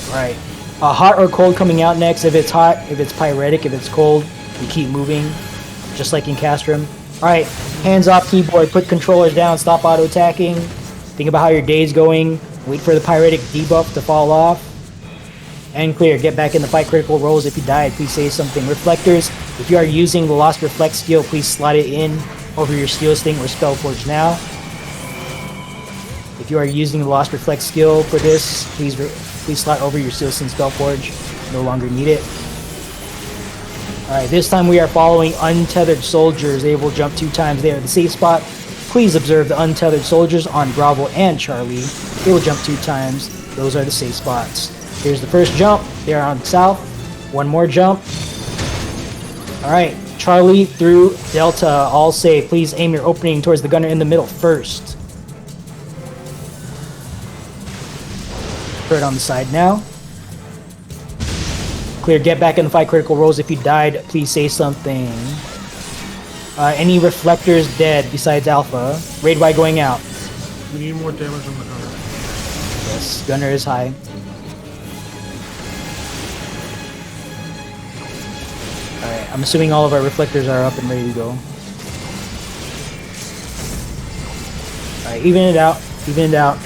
Alright. Hot or cold coming out next. If it's hot, if it's pyretic, if it's cold, you keep moving. Just like in Castrum. Alright, hands off keyboard, put controllers down, stop auto-attacking. Think about how your day's going. Wait for the pyretic debuff to fall off. And clear, get back in the fight, critical rolls. If you died, please say something. Reflectors, if you are using the Lost Reflect skill, please slot it in over your Steel Sting or Spellforge now. If you are using the Lost Reflect skill for this, please slot over your Steel Sting Spellforge. No longer need it. Alright, this time we are following untethered soldiers. They will jump 2 times there at the safe spot. Please observe the untethered soldiers on Bravo and Charlie. They will jump 2 times. Those are the safe spots. Here's the first jump. They are on south. One more jump. Alright, Charlie through Delta, all safe. Please aim your opening towards the gunner in the middle first. Turret on the side now. Clear, get back in the fight, critical rolls. If you died, please say something. Any reflectors dead besides Alpha. Raid wide going out. We need more damage on the gunner. Yes, gunner is high. Alright, I'm assuming all of our reflectors are up and ready to go. Alright, even it out. Even it out.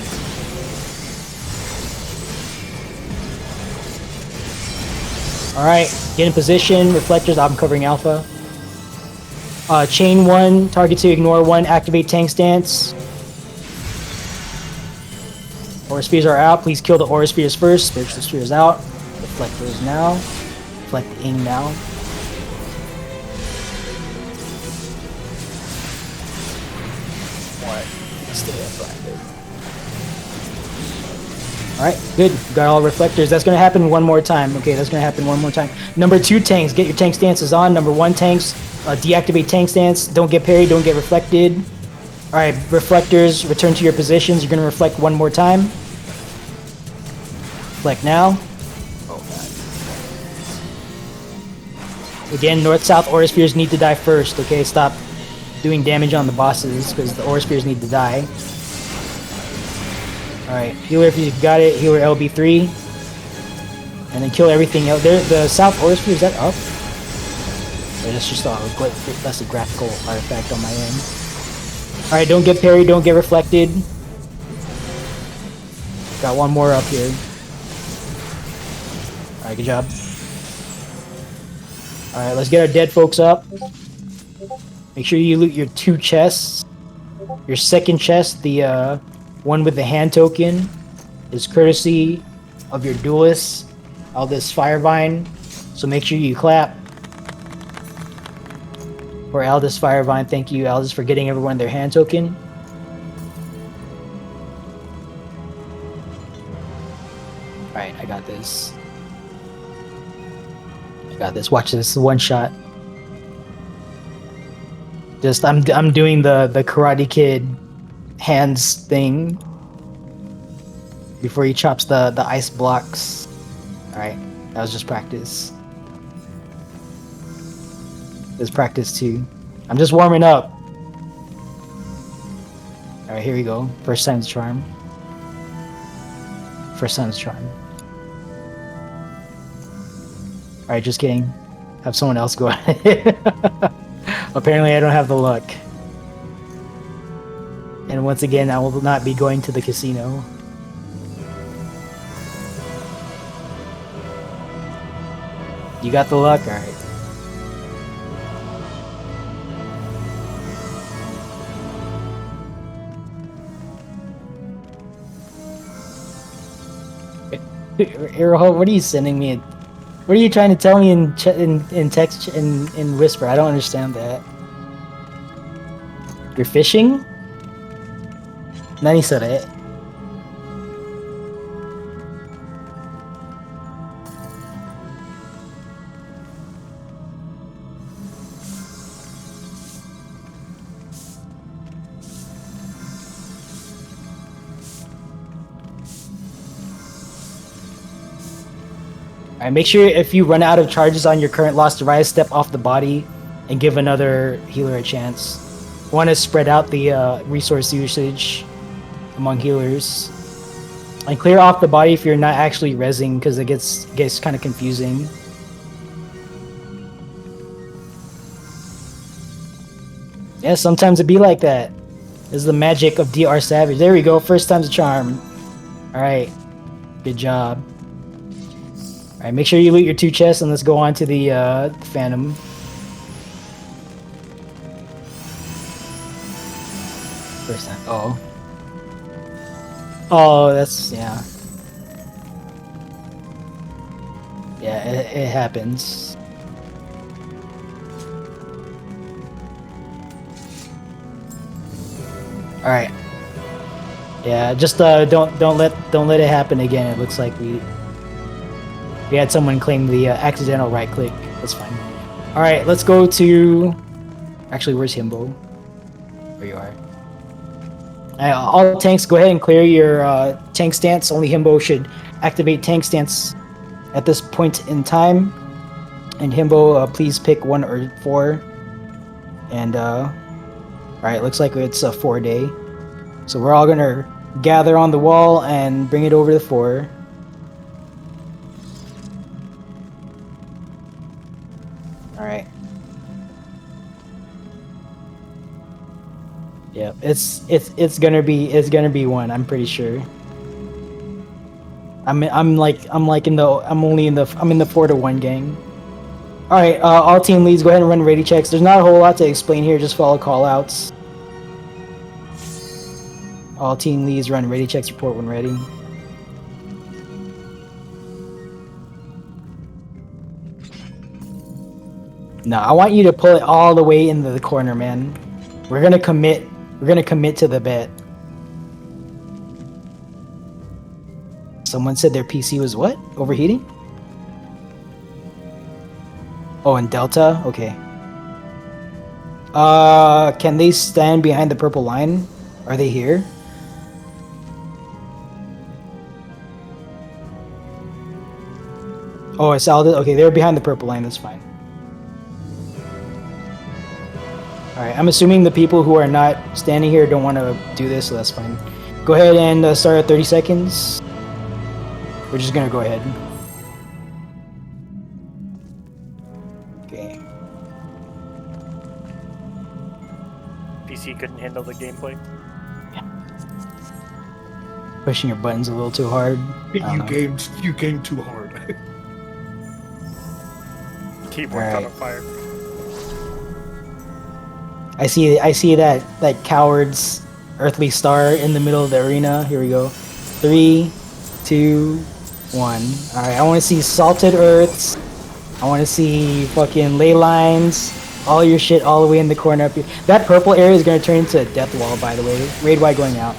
Alright, get in position. Reflectors, I'm covering Alpha. Chain 1, target to ignore 1, activate tank stance. Aura Spheres are out. Please kill the Aura Spheres first. Spiritual Spheres out. Reflectors now. Reflecting now. Alright, good. Got all reflectors. That's going to happen one more time. Okay, that's going to happen one more time. Number 2 tanks, get your tank stances on. Number 1 tanks, deactivate tank stance. Don't get parried, don't get reflected. Alright, reflectors, return to your positions. You're going to reflect one more time. Reflect now. Oh, God. Again, north-south Aura Spheres need to die first, okay? Stop doing damage on the bosses, because the Aura Spheres need to die. Alright, healer if you've got it, healer LB3. And then kill everything else. There, the South Aura Sphere, is that up? Or that's just that's a graphical artifact on my end. Alright, don't get parried, don't get reflected. Got one more up here. Alright, good job. Alright, let's get our dead folks up. Make sure you loot your 2 chests. Your second chest, the one with the hand token, is courtesy of your duelist, Aldous Firevine. So make sure you clap for Aldous Firevine. Thank you, Aldous, for getting everyone their hand token. Alright, I got this. I got this. Watch this one shot. Just I'm doing the Karate Kid hands thing before he chops the ice blocks. Alright, that was just practice. There's practice too. I'm just warming up. Alright, here we go. First time's charm. First time's charm. Alright, just kidding. Have someone else go at it. Apparently I don't have the luck. And once again, I will not be going to the casino. You got the luck? Alright. Arrowhead, what are you sending me? What are you trying to tell me in text in whisper? I don't understand that. You're fishing? Nani said it. Alright, make sure if you run out of charges on your current Lost Rise, step off the body and give another healer a chance. Want to spread out the resource usage among healers. And clear off the body if you're not actually rezzing, because it gets kind of confusing. Yeah, sometimes it be like that. This is the magic of DR Savage. There we go, first time's a charm. Alright, good job. Alright, make sure you loot your 2 chests and let's go on to the Phantom. First time. Oh. Oh, that's, yeah. Yeah, it happens. Alright. Yeah, just don't let it happen again. It looks like we had someone claim the accidental right click. That's fine. Alright, let's go to... Actually, where's Himbo? There you are. All tanks, go ahead and clear your tank stance. Only Himbo should activate tank stance at this point in time. And Himbo, please pick 1 or 4. And, alright, looks like it's a 4-day. So we're all gonna gather on the wall and bring it over to 4. Alright. Yep, it's gonna be 1, I'm pretty sure. I'm in the 4 to 1 gang. Alright, all team leads, go ahead and run ready checks. There's not a whole lot to explain here, just follow callouts. All team leads run ready checks, report when ready. No, I want you to pull it all the way into the corner, man. We're gonna commit to the bet. Someone said their PC was what? Overheating? Oh, in Delta? Okay. Can they stand behind the purple line? Are they here? Oh, it's Alda. Okay, they're behind the purple line. That's fine. Alright, I'm assuming the people who are not standing here don't want to do this, so that's fine. Go ahead and start at 30 seconds. We're just gonna go ahead. couldn't handle the gameplay. Pushing your buttons a little too hard. I don't know. You gamed too hard. Keyboard All caught right. on fire. I see that coward's earthly star in the middle of the arena. Here we go. 3, 2, 1. All right. I want to see salted earths. I want to see fucking ley lines. All your shit all the way in the corner up here. That purple area is gonna turn into a death wall, by the way. Raid wide going out.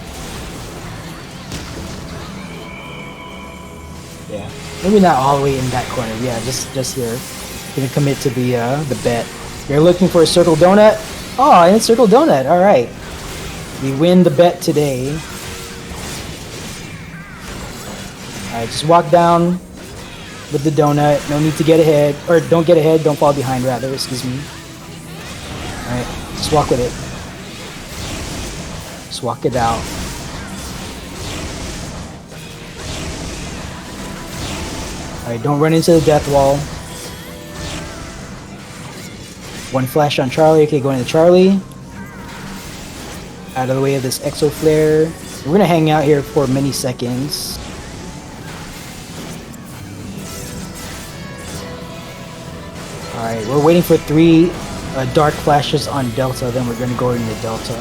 Yeah. Maybe not all the way in that corner. Yeah, just here. Gonna commit to the bet. You're looking for a circle donut? Oh, and it's circle donut. All right. We win the bet today. All right, just walk down with the donut. No need to get ahead, or don't get ahead. Don't fall behind, rather. Excuse me. All right, just walk with it. Just walk it out. All right, don't run into the death wall. One flash on Charlie. Okay, going to Charlie. Out of the way of this exo flare. We're gonna hang out here for many seconds. Alright, we're waiting for 3 dark flashes on Delta, then we're gonna go into Delta.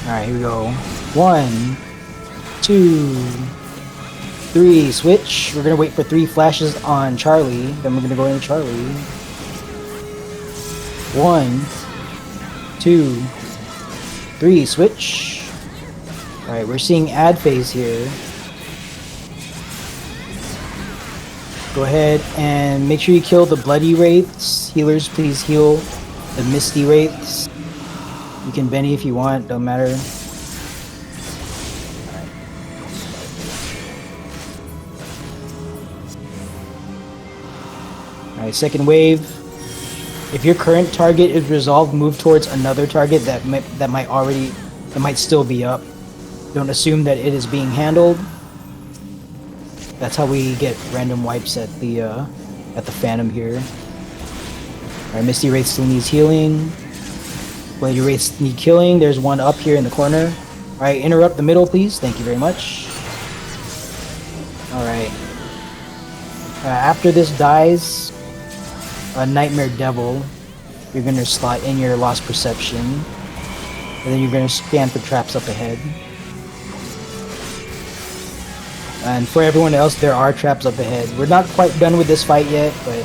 Alright, here we go. 1, 2, 3, switch. We're gonna wait for 3 flashes on Charlie, then we're gonna go into Charlie. 1, 2, 3, switch. Alright, we're seeing ad phase here. Go ahead and make sure you kill the bloody wraiths. Healers, please heal the misty wraiths. You can Benny if you want, don't matter. Alright, second wave. If your current target is resolved, move towards another target that might still be up. Don't assume that it is being handled. That's how we get random wipes at the Phantom here. Alright, Misty Wraith still needs healing. Bloody Wraiths need killing. There's one up here in the corner. Alright, interrupt the middle, please. Thank you very much. Alright. After this dies, a Nightmare Devil, you're gonna slot in your Lost Perception. And then you're gonna scan for traps up ahead. And for everyone else, there are traps up ahead. We're not quite done with this fight yet, but...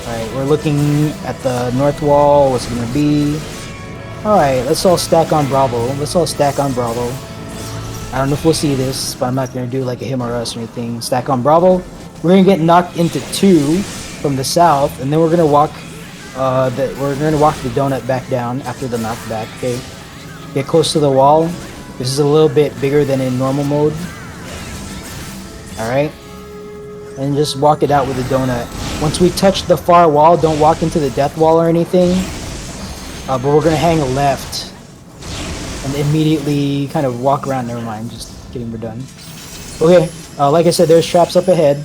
Alright, we're looking at the north wall, what's it gonna be. Alright, let's all stack on Bravo. Let's all stack on Bravo. I don't know if we'll see this, but I'm not gonna do like a him or us or anything. Stack on Bravo. We're gonna get knocked into 2 from the south, and then we're gonna walk the donut back down after the knockback, okay? Get close to the wall. This is a little bit bigger than in normal mode. Alright? And just walk it out with the donut. Once we touch the far wall, don't walk into the death wall or anything. But we're gonna hang a left. And immediately kind of walk around. Never mind, just kidding, we're done. Okay, like I said, there's traps up ahead.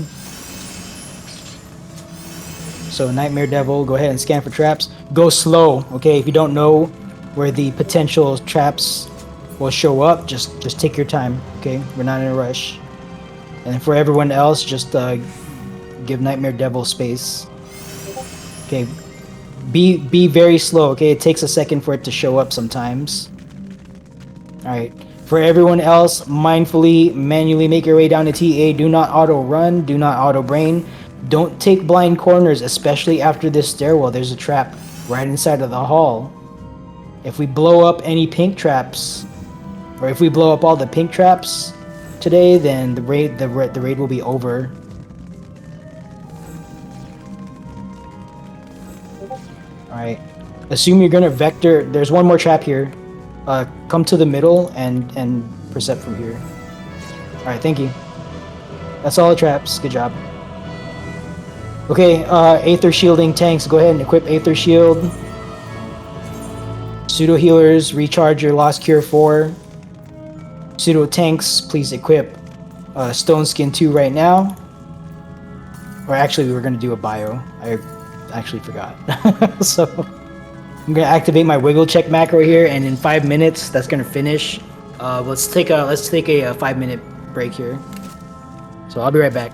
So Nightmare Devil, go ahead and scan for traps. Go slow, okay? If you don't know where the potential traps will show up, just take your time, okay? We're not in a rush. And for everyone else, just give Nightmare Devil space. Okay, be very slow, okay? It takes a second for it to show up sometimes. Alright, for everyone else, mindfully, manually make your way down to TA. Do not auto-run, do not auto-brain. Don't take blind corners, especially after this stairwell. There's a trap right inside of the hall. If we blow up any pink traps, or if we blow up all the pink traps today, then the raid will be over. Alright. Assume you're gonna vector. There's one more trap here. Come to the middle and percept from here. Alright, thank you. That's all the traps. Good job. Okay, Aether Shielding tanks, go ahead and equip Aether Shield. Pseudo Healers, recharge your Lost Cure 4. PseudoTanks, please equip Stone Skin 2 right now. Or actually, we were going to do a bio. I actually forgot. So I'm going to activate my wiggle check macro here, and in 5 minutes, that's going to finish. Let's take a 5-minute break here. So I'll be right back.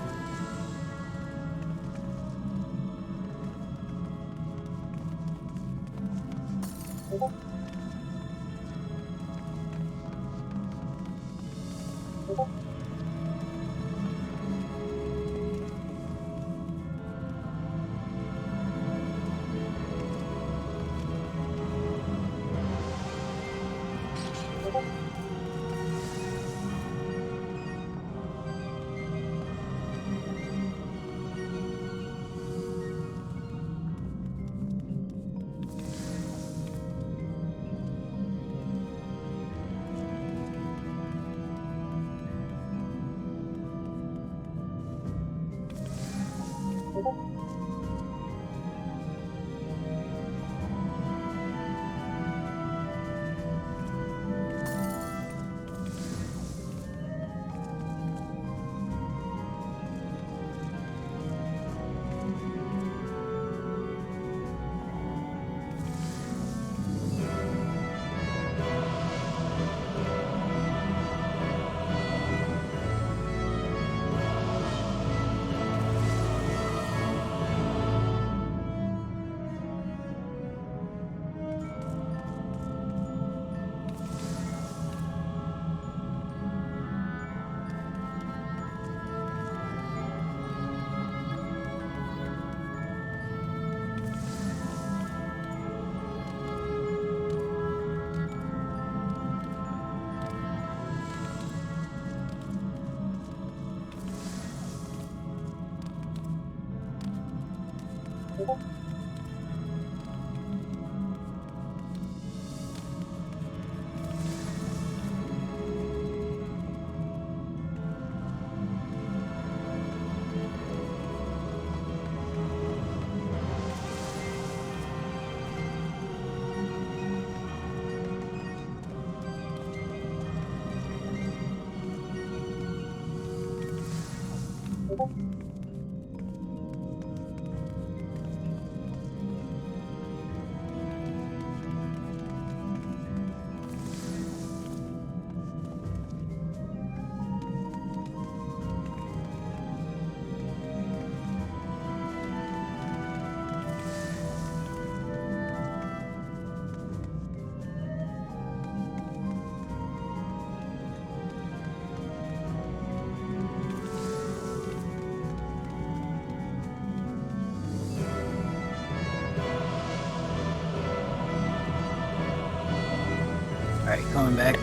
Alright, coming back.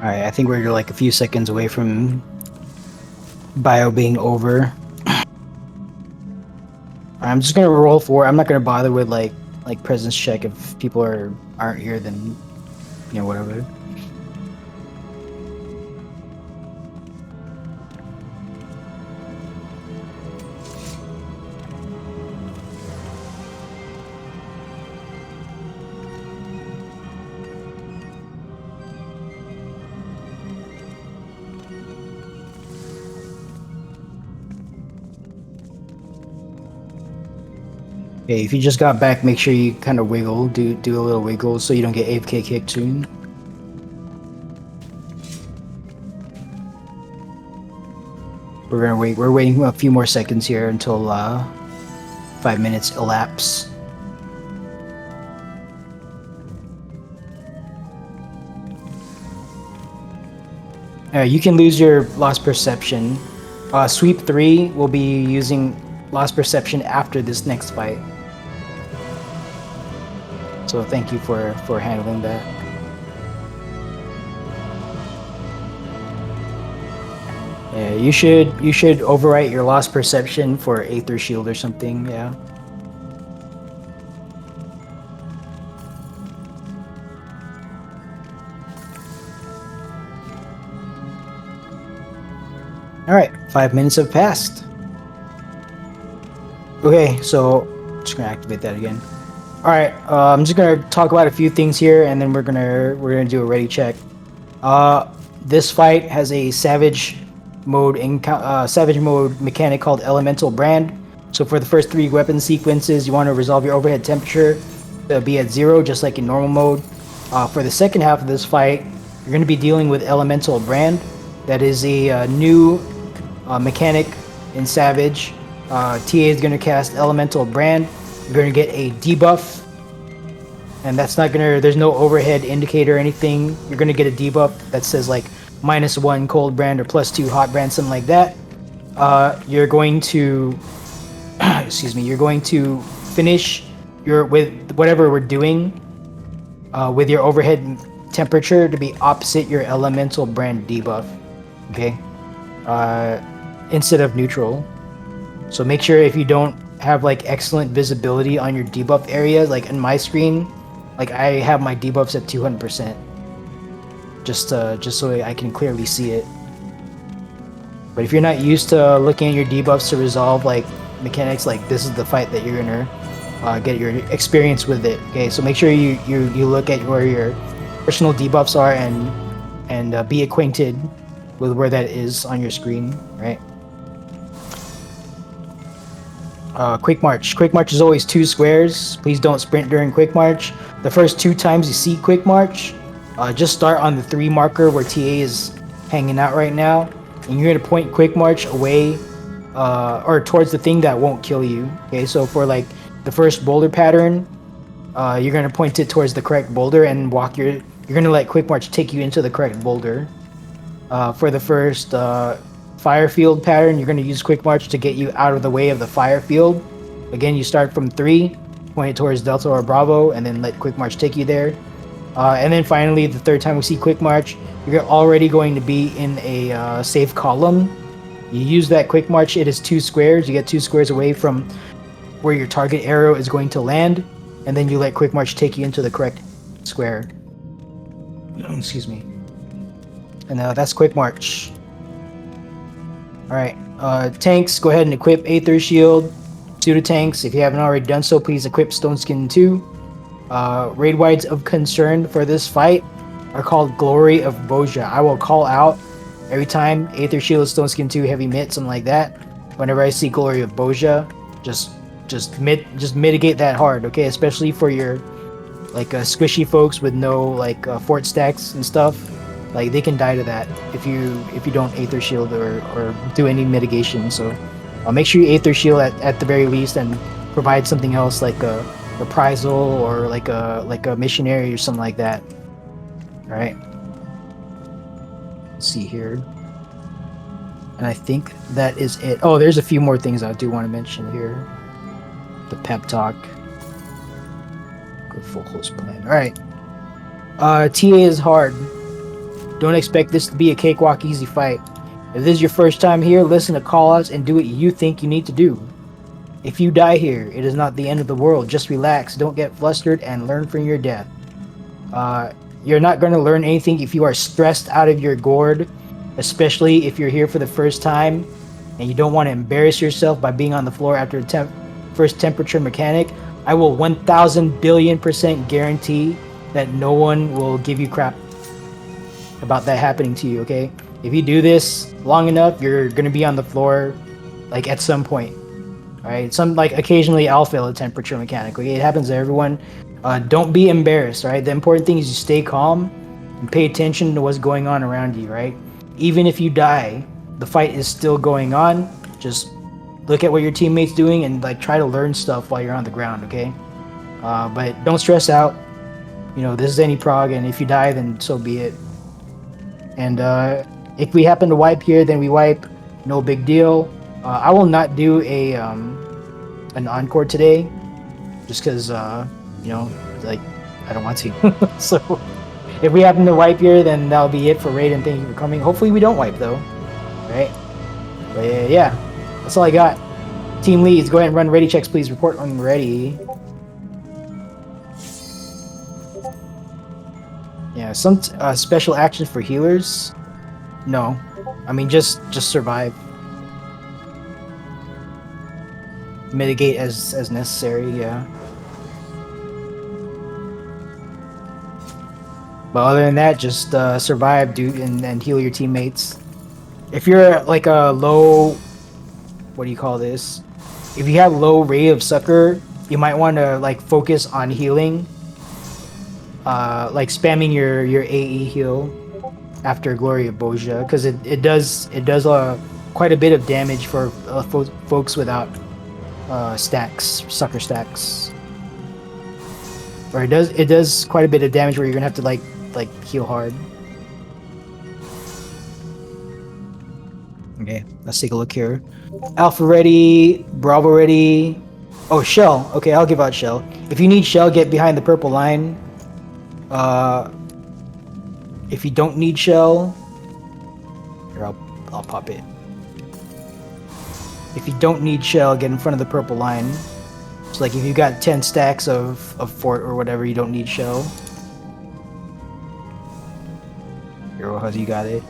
Alright, I think we're like a few seconds away from bio being over. I'm just gonna roll forward. I'm not gonna bother with like presence check. If people aren't here, then you know, whatever. Okay, if you just got back, make sure you kind of wiggle, do a little wiggle so you don't get AFK kicked soon. We're gonna wait. We're waiting a few more seconds here until 5 minutes elapse. You can lose your lost perception. Sweep 3 will be using lost perception after this next fight. So thank you for handling that. Yeah, you should overwrite your lost perception for Aether Shield or something. Yeah. All right, 5 minutes have passed. Okay, so just gonna activate that again. All right, I'm just gonna talk about a few things here, and then we're gonna do a ready check. This fight has a savage mode mechanic called Elemental Brand. So for the first 3 weapon sequences, you want to resolve your overhead temperature to be at 0, just like in normal mode. For the second half of this fight, you're going to be dealing with Elemental Brand. That is a new mechanic in Savage. TA is going to cast Elemental Brand. You're going to get a debuff, and that's not gonna. There's no overhead indicator or anything. You're gonna get a debuff that says like -1 cold brand or +2 hot brand, something like that. You're going to, excuse me. You're going to finish with whatever we're doing with your overhead temperature to be opposite your elemental brand debuff. Okay, instead of neutral. So make sure if you don't have like excellent visibility on your debuff area, like in my screen, like I have my debuffs at 200%, just so I can clearly see it. But if you're not used to looking at your debuffs to resolve like mechanics, like this is the fight that you're gonna get your experience with it. Okay, so make sure you look at where your personal debuffs are and be acquainted with where that is on your screen, right? Quick March. Quick March is always 2 squares. Please don't sprint during Quick March. The first 2 times you see Quick March, just start on the 3 marker where TA is hanging out right now, and you're gonna point Quick March away or towards the thing that won't kill you. Okay, so for like the first boulder pattern, you're gonna point it towards the correct boulder and you're gonna let Quick March take you into the correct boulder. For the first fire field pattern, you're going to use Quick March to get you out of the way of the fire field. Again, you start from 3, point it towards Delta or Bravo, and then let Quick March take you there. And then finally, the 3rd time we see Quick March, you're already going to be in a safe column. You use that Quick March, it is 2 squares. You get 2 squares away from where your target arrow is going to land, and then you let Quick March take you into the correct square. Excuse me. And that's Quick March. Alright, tanks, go ahead and equip Aether Shield. PseudoTanks, if you haven't already done so, please equip Stone Skin 2. Raid wides of concern for this fight are called Glory of Boja. I will call out every time Aether Shield, Stone Skin 2, Heavy Mitt, something like that. Whenever I see Glory of Boja, just mitigate that hard, okay? Especially for your like squishy folks with no like fort stacks and stuff. Like they can die to that if you don't Aether Shield or do any mitigation. So make sure you Aether Shield at the very least, and provide something else like a reprisal or like a missionary or something like that. All right. Let's see here. And I think that is it. Oh, there's a few more things I do want to mention here. The pep talk. Go full host plan. All right. TA is hard. Don't expect this to be a cakewalk easy fight. If this is your first time here, listen to call-outs and do what you think you need to do. If you die here, it is not the end of the world. Just relax, don't get flustered, and learn from your death. You're not going to learn anything if you are stressed out of your gourd, especially if you're here for the first time and you don't want to embarrass yourself by being on the floor after the first temperature mechanic. I will 1,000 billion% guarantee that no one will give you crap about that happening to you, okay? If you do this long enough, you're gonna be on the floor like at some point. Alright? Occasionally I'll fail a temperature mechanic. Okay? It happens to everyone. Don't be embarrassed, right? The important thing is you stay calm and pay attention to what's going on around you, right? Even if you die, the fight is still going on. Just look at what your teammate's doing and like try to learn stuff while you're on the ground, okay? But don't stress out. You know, this is any prog, and if you die, then so be it. And if we happen to wipe here, then we wipe. No big deal. I will not do an encore today, just because you know, like I don't want to. So if we happen to wipe here, then that'll be it for raid. And thank you for coming. Hopefully we don't wipe though, right? But yeah. That's all I got. Team leads, go ahead and run ready checks, please. Report on ready. Yeah, some special actions for healers. No, I mean just survive. Mitigate as necessary. Yeah. But other than that, just survive, dude, and heal your teammates. If you're like a low, what do you call this? If you have low rate of succor, you might want to like focus on healing. Like spamming your AE heal after Glory of Boja, because it does quite a bit of damage for folks without stacks, sucker stacks. Or it does quite a bit of damage where you're gonna have to like heal hard. Okay, let's take a look here. Alpha ready, Bravo ready. Oh, Shell. Okay, I'll give out Shell. If you need Shell, get behind the purple line. If you don't need Shell, here I'll pop it. If you don't need Shell, get in front of the purple line. So like if you got 10 stacks of fort or whatever, you don't need Shell. Hero, how's you got it?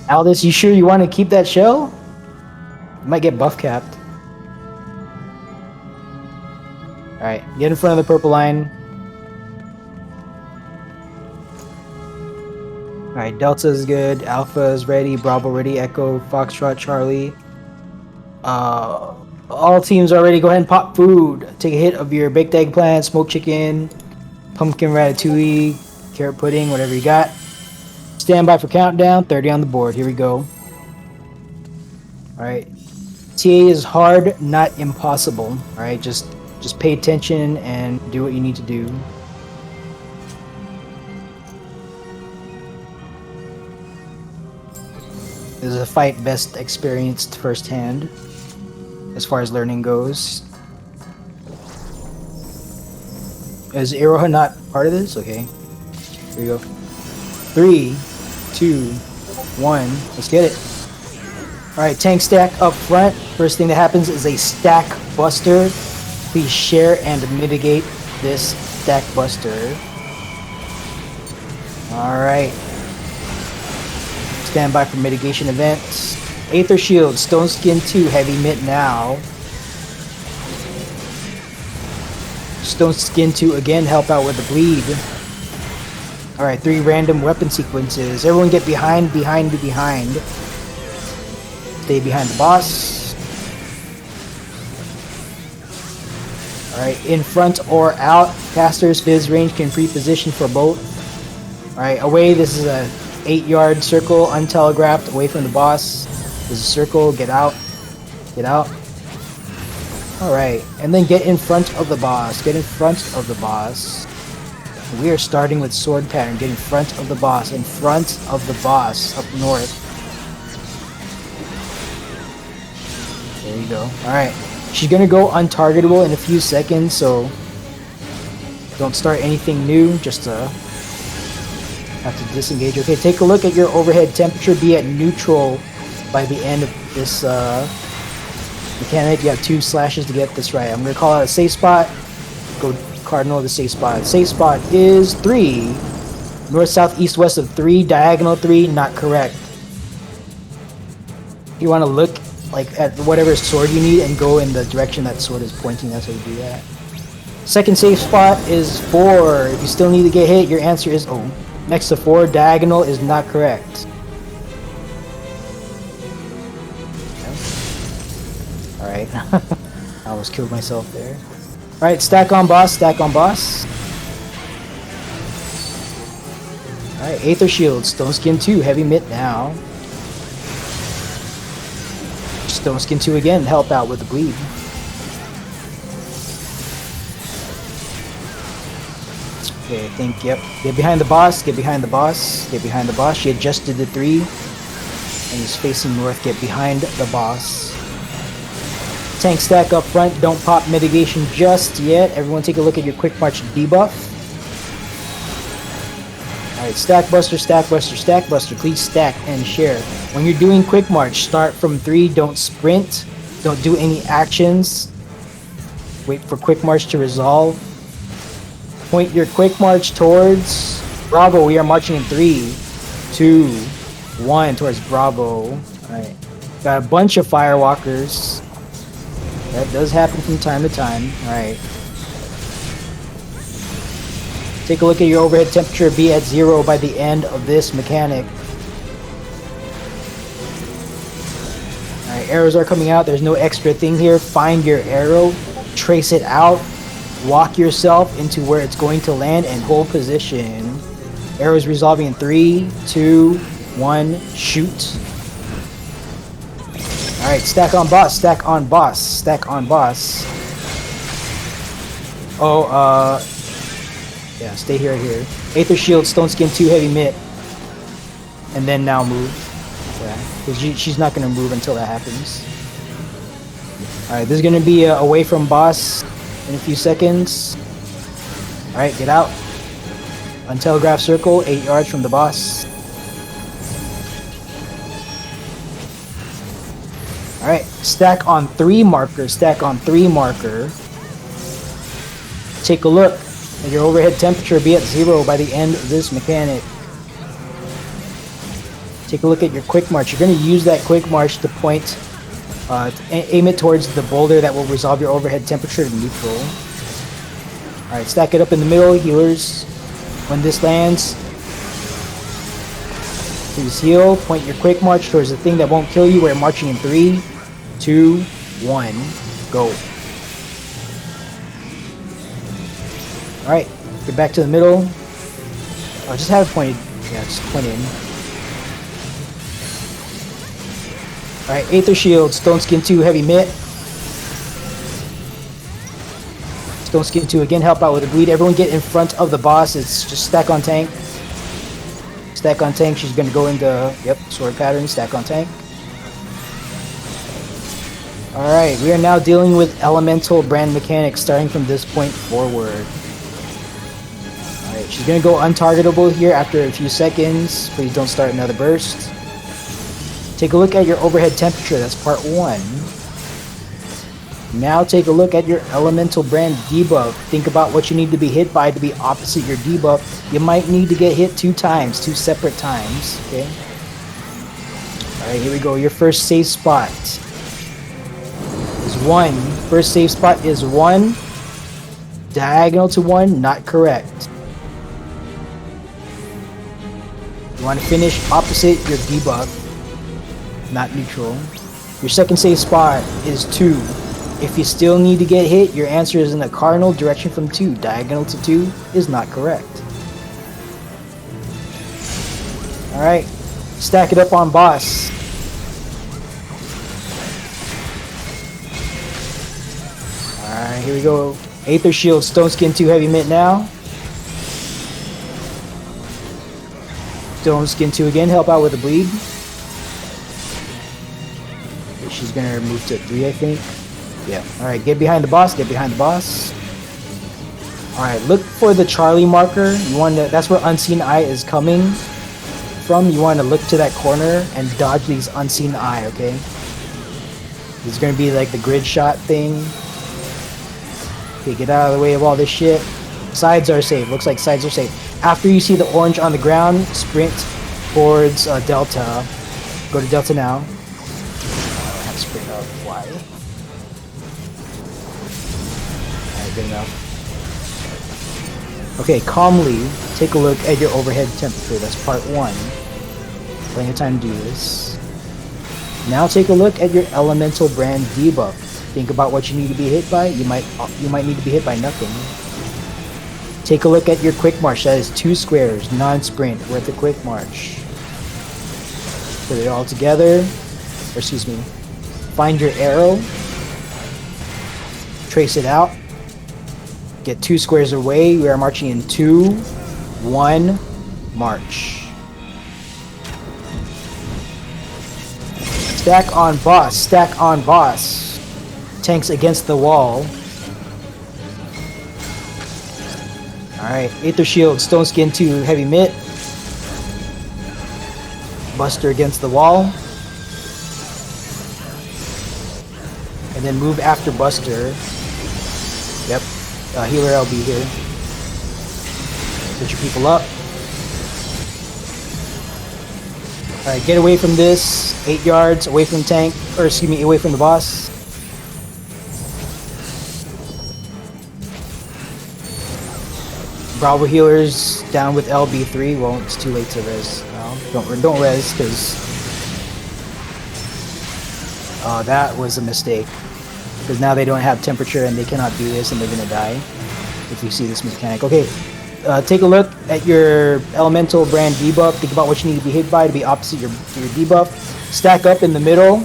Aldous, you sure you want to keep that shell? You might get buff capped. Alright, get in front of the purple line. Alright, Delta is good, Alpha is ready, Bravo ready, Echo, Foxtrot, Charlie. All teams are ready. Go ahead and pop food. Take a hit of your baked eggplant, smoked chicken, pumpkin ratatouille, carrot pudding, whatever you got. Stand by for countdown. 30 on the board. Here we go. Alright. TA is hard, not impossible. Alright, just pay attention and do what you need to do. This is a fight best experienced firsthand as far as learning goes. Is Iroha not part of this? Okay. Here we go. 3, 2, 1. Let's get it. Alright, tank stack up front. First thing that happens is a stack buster. Please share and mitigate this stack buster. Alright. Stand by for mitigation events. Aether Shield, Stone Skin 2, Heavy Mitt now. Stone Skin 2 again, help out with the bleed. Alright, 3 random weapon sequences. Everyone get behind. Stay behind the boss. Alright, in front or out. Casters, Fizz range can pre-position for both. Alright, away. This is a 8-yard circle, untelegraphed, away from the boss. There's a circle, get out. Get out. Alright, and then get in front of the boss. Get in front of the boss. We are starting with sword pattern. Get in front of the boss. In front of the boss. Up north. There you go. Alright. She's gonna go untargetable in a few seconds, so don't start anything new. Just have to disengage. Okay, take a look at your overhead temperature. Be at neutral by the end of this mechanic. You have 2 slashes to get this right. I'm gonna call out a safe spot. Go cardinal the safe spot. Safe spot is 3. North, south, east, west of 3. Diagonal 3. Not correct. You want to look like at whatever sword you need and go in the direction that sword is pointing. That's how you do that. Second safe spot is 4. If you still need to get hit, your answer is O. Next to 4. Diagonal is not correct. Alright. I almost killed myself there. Alright, stack on boss, stack on boss. Alright, Aether Shield, Stone Skin 2, Heavy Mitt now. Stone Skin 2 again, help out with the bleed. Okay, I think, yep. Get behind the boss, get behind the boss, get behind the boss. She adjusted the 3. And he's facing north, get behind the boss. Tank stack up front, don't pop mitigation just yet. Everyone take a look at your quick march debuff. Alright, stack buster, stack buster, stack buster. Please stack and share. When you're doing quick march, start from 3, don't sprint. Don't do any actions. Wait for quick march to resolve. Point your quick march towards Bravo. We are marching in 3, 2, 1 towards Bravo. Alright. Got a bunch of firewalkers. That does happen from time to time. Alright. Take a look at your overhead temperature. Be at 0 by the end of this mechanic. Alright, arrows are coming out. There's no extra thing here. Find your arrow. Trace it out. Walk yourself into where it's going to land and hold position. Arrows resolving in 3, 2, 1. Shoot. Alright, stack on boss, stack on boss, stack on boss. Oh, yeah, stay here. Aether Shield, Stone Skin 2, Heavy Mitt. And then now move. Yeah, because she's not going to move until that happens. Alright, this is going to be away from boss in a few seconds. Alright, get out. Untelegraphed circle, 8 yards from the boss. Alright, stack on 3 marker, stack on 3 marker. Take a look at your overhead temperature, be at 0 by the end of this mechanic. Take a look at your quick march. You're going to use that quick march to point, aim it towards the boulder that will resolve your overhead temperature to neutral. Alright, stack it up in the middle, healers. When this lands, please heal. Point your quick march towards the thing that won't kill you. We're marching in 3, 2, 1. Go. Alright, get back to the middle. I'll just have it pointed. Yeah, just point in. Alright, Aether Shield, Stone Skin 2, Heavy Mitt. Stone Skin 2 again, help out with the bleed. Everyone get in front of the boss. It's just stack on tank. Stack on tank. She's gonna go into, yep, sword pattern, stack on tank. Alright, we are now dealing with elemental brand mechanics starting from this point forward. Alright, she's gonna go untargetable here after a few seconds. Please don't start another burst. Take a look at your overhead temperature, that's part 1. Now take a look at your elemental brand debuff. Think about what you need to be hit by to be opposite your debuff. You might need to get hit 2 times, 2 separate times, okay? Alright, here we go. Your first safe spot is 1. First safe spot is 1. Diagonal to 1, not correct. You want to finish opposite your debuff, not neutral. Your second safe spot is 2. If you still need to get hit, your answer is in a cardinal direction from 2. Diagonal to 2 is not correct. Alright, stack it up on boss. Alright, here we go. Aether Shield, Stone Skin 2, Heavy Mitt now. Stone Skin 2 again, help out with the bleed. She's gonna move to 3, I think. Yeah. Alright, get behind the boss, get behind the boss. Alright, look for the Charlie marker. You want to, that's where Unseen Eye is coming from. You want to look to that corner and dodge these Unseen Eye, okay? This is gonna be like the grid shot thing. Okay, get out of the way of all this shit. Sides are safe. Looks like sides are safe. After you see the orange on the ground, sprint towards Delta. Go to Delta now. Sprint up. Why? Alright, good enough. Okay, calmly take a look at your overhead temperature. That's part 1. Plenty of time to do this. Now take a look at your elemental brand debuff. Think about what you need to be hit by. You might need to be hit by nothing. Take a look at your quick march. That is 2 squares, non-sprint, worth a quick march. Put it all together. Or excuse me. Find your arrow. Trace it out. Get 2 squares away. We are marching in 2, 1, march. Stack on boss. Stack on boss. Tanks against the wall. Alright, Aether Shield, Stone Skin 2, Heavy Mitt. Buster against the wall. And then move after Buster. Yep, healer LB here. Get your people up. Alright, get away from this. 8 yards away from tank, or excuse me, away from the boss. Bravo healers down with LB3. Well, it's too late to res now. Don't res, because that was a mistake. Because now they don't have temperature and they cannot do this and they're gonna die if you see this mechanic. Okay, take a look at your elemental brand debuff. Think about what you need to be hit by to be opposite your debuff. Stack up in the middle.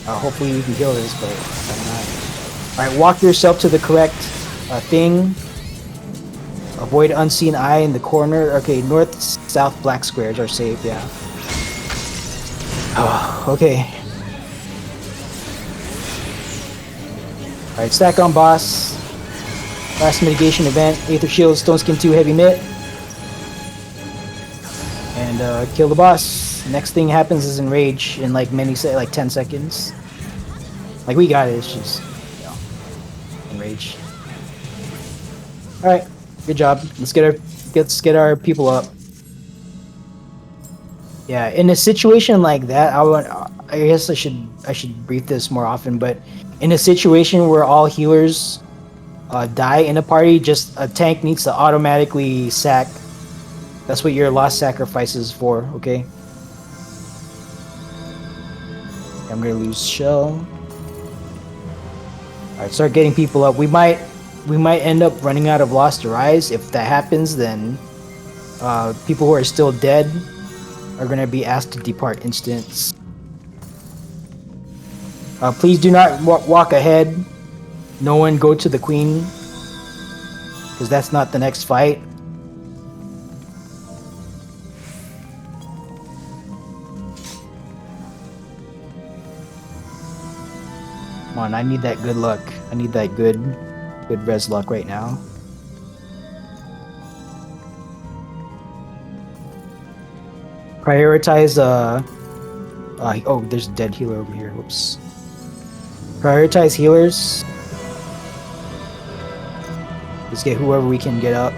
Hopefully you can kill this, but I'm not. Alright, walk yourself to the correct thing. Avoid unseen eye in the corner. Okay, north, south, black squares are safe, yeah. Okay. Alright, stack on boss. Last mitigation event. Aether Shield, Stone Skin 2, Heavy Mitt. And kill the boss. Next thing happens is Enrage in like 10 seconds. Like we got it, it's just, you know, Enrage. Alright. Good job. Let's get our people up. Yeah, in a situation like that, I guess I should brief this more often, but in a situation where all healers die in a party, just a tank needs to automatically sack. That's what your lost sacrifice is for, okay? I'm gonna lose shell. Alright, start getting people up. We might end up running out of Lost Arise. If that happens, then people who are still dead are going to be asked to depart instant. Please do not walk ahead. No one go to the queen, because that's not the next fight. Come on, I need that good luck. I need that good res luck right now. Prioritize oh, there's a dead healer over here. Whoops. Prioritize healers. Let's get whoever we can get up.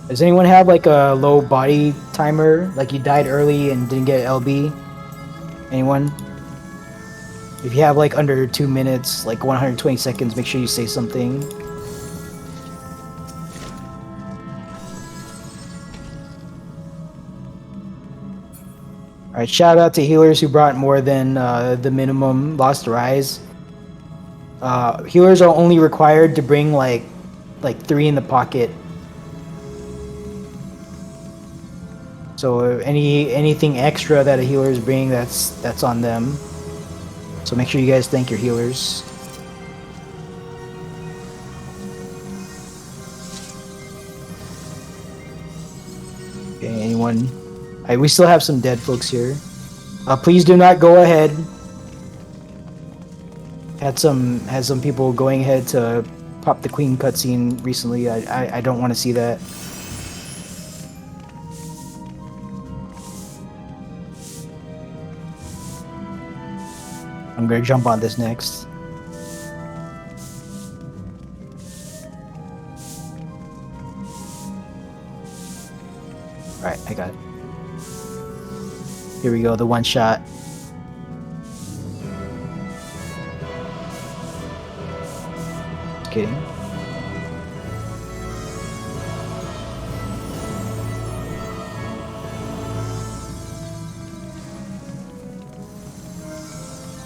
Does anyone have like a low body timer? Like you died early and didn't get LB? Anyone? If you have like under 2 minutes, like 120 seconds, make sure you say something. Alright, shout out to healers who brought more than the minimum Lost Rise. Healers are only required to bring like 3 in the pocket. So anything extra that a healer is bringing, that's on them. So make sure you guys thank your healers. Okay, anyone? We still have some dead folks here. Please do not go ahead. Had some people going ahead to pop the queen cutscene recently. I don't want to see that. I'm gonna jump on this next. Alright, I got it. Here we go, the one shot. Just kidding.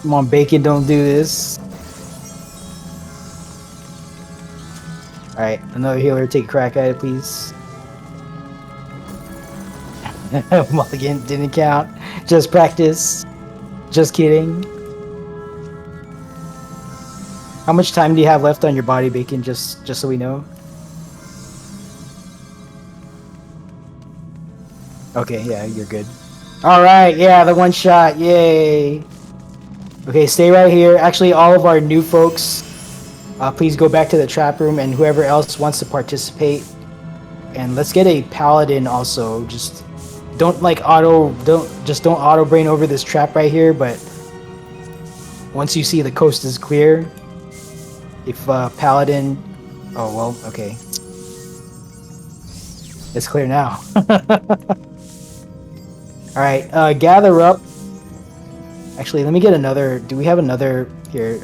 Come on, Bacon, don't do this. Alright, another healer, take a crack at it, please. Mulligan didn't count. Just practice. Just kidding. How much time do you have left on your body, Bacon? Just so we know. Okay, yeah, you're good. All right, yeah, the one shot, yay. Okay, stay right here. Actually, all of our new folks, please go back to the trap room, and whoever else wants to participate. And let's get a paladin also. Just don't auto brain over this trap right here. But once you see the coast is clear, if paladin, oh well, okay, it's clear now. All right, gather up. Actually, let me get another. Do we have another here?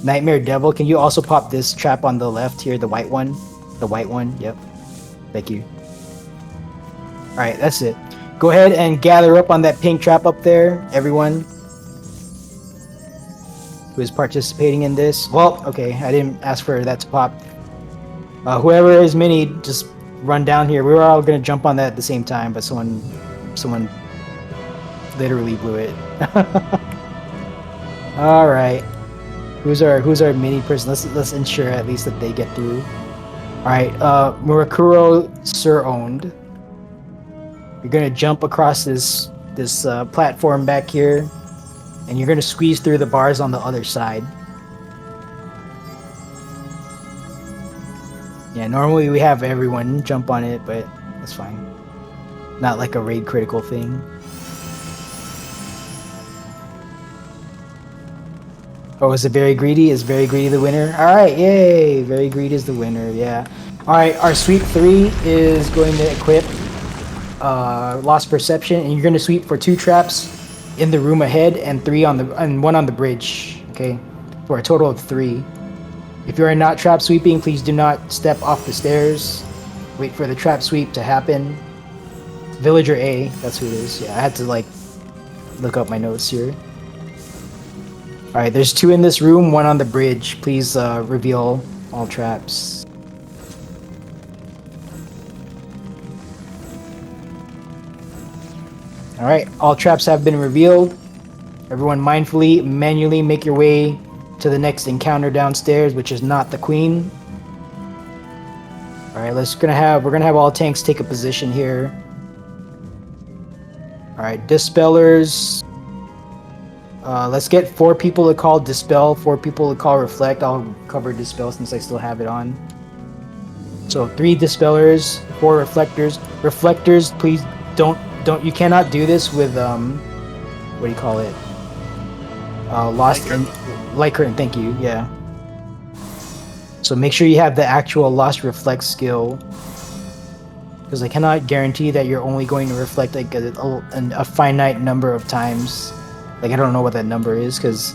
Nightmare Devil. Can you also pop this trap on the left here, the white one? The white one. Yep. Thank you. All right, that's it. Go ahead and gather up on that pink trap up there, everyone who is participating in this. Well, okay, I didn't ask for that to pop. Whoever is mini, just run down here. We were all gonna jump on that at the same time, but someone literally blew it. All right, who's our mini person? Let's ensure at least that they get through. All right, Murakuro Sir owned. You're gonna jump across this platform back here, and you're gonna squeeze through the bars on the other side. Yeah, normally we have everyone jump on it, but that's fine. Not like a raid critical thing. Oh, is it Very Greedy? Is Very Greedy the winner? Alright, yay! Very Greedy is the winner, yeah. Alright, our sweep 3 is going to equip Lost Perception, and you're going to sweep for 2 traps in the room ahead and 1 on the bridge, okay? For a total of 3. If you are not trap sweeping, please do not step off the stairs. Wait for the trap sweep to happen. Villager A, that's who it is. Yeah, I had to look up my notes here. Alright, there's 2 in this room, 1 on the bridge. Please reveal all traps. Alright, all traps have been revealed. Everyone mindfully, manually make your way to the next encounter downstairs, which is not the queen. Alright, we're gonna have all tanks take a position here. Alright, dispellers. Let's get 4 people to call Dispel, 4 people to call Reflect. I'll cover Dispel since I still have it on. So 3 Dispellers, 4 Reflectors. Reflectors, please you cannot do this with, what do you call it? Light Curtain, thank you, yeah. So make sure you have the actual Lost Reflect skill. Because I cannot guarantee that you're only going to reflect like a finite number of times. Like, I don't know what that number is, because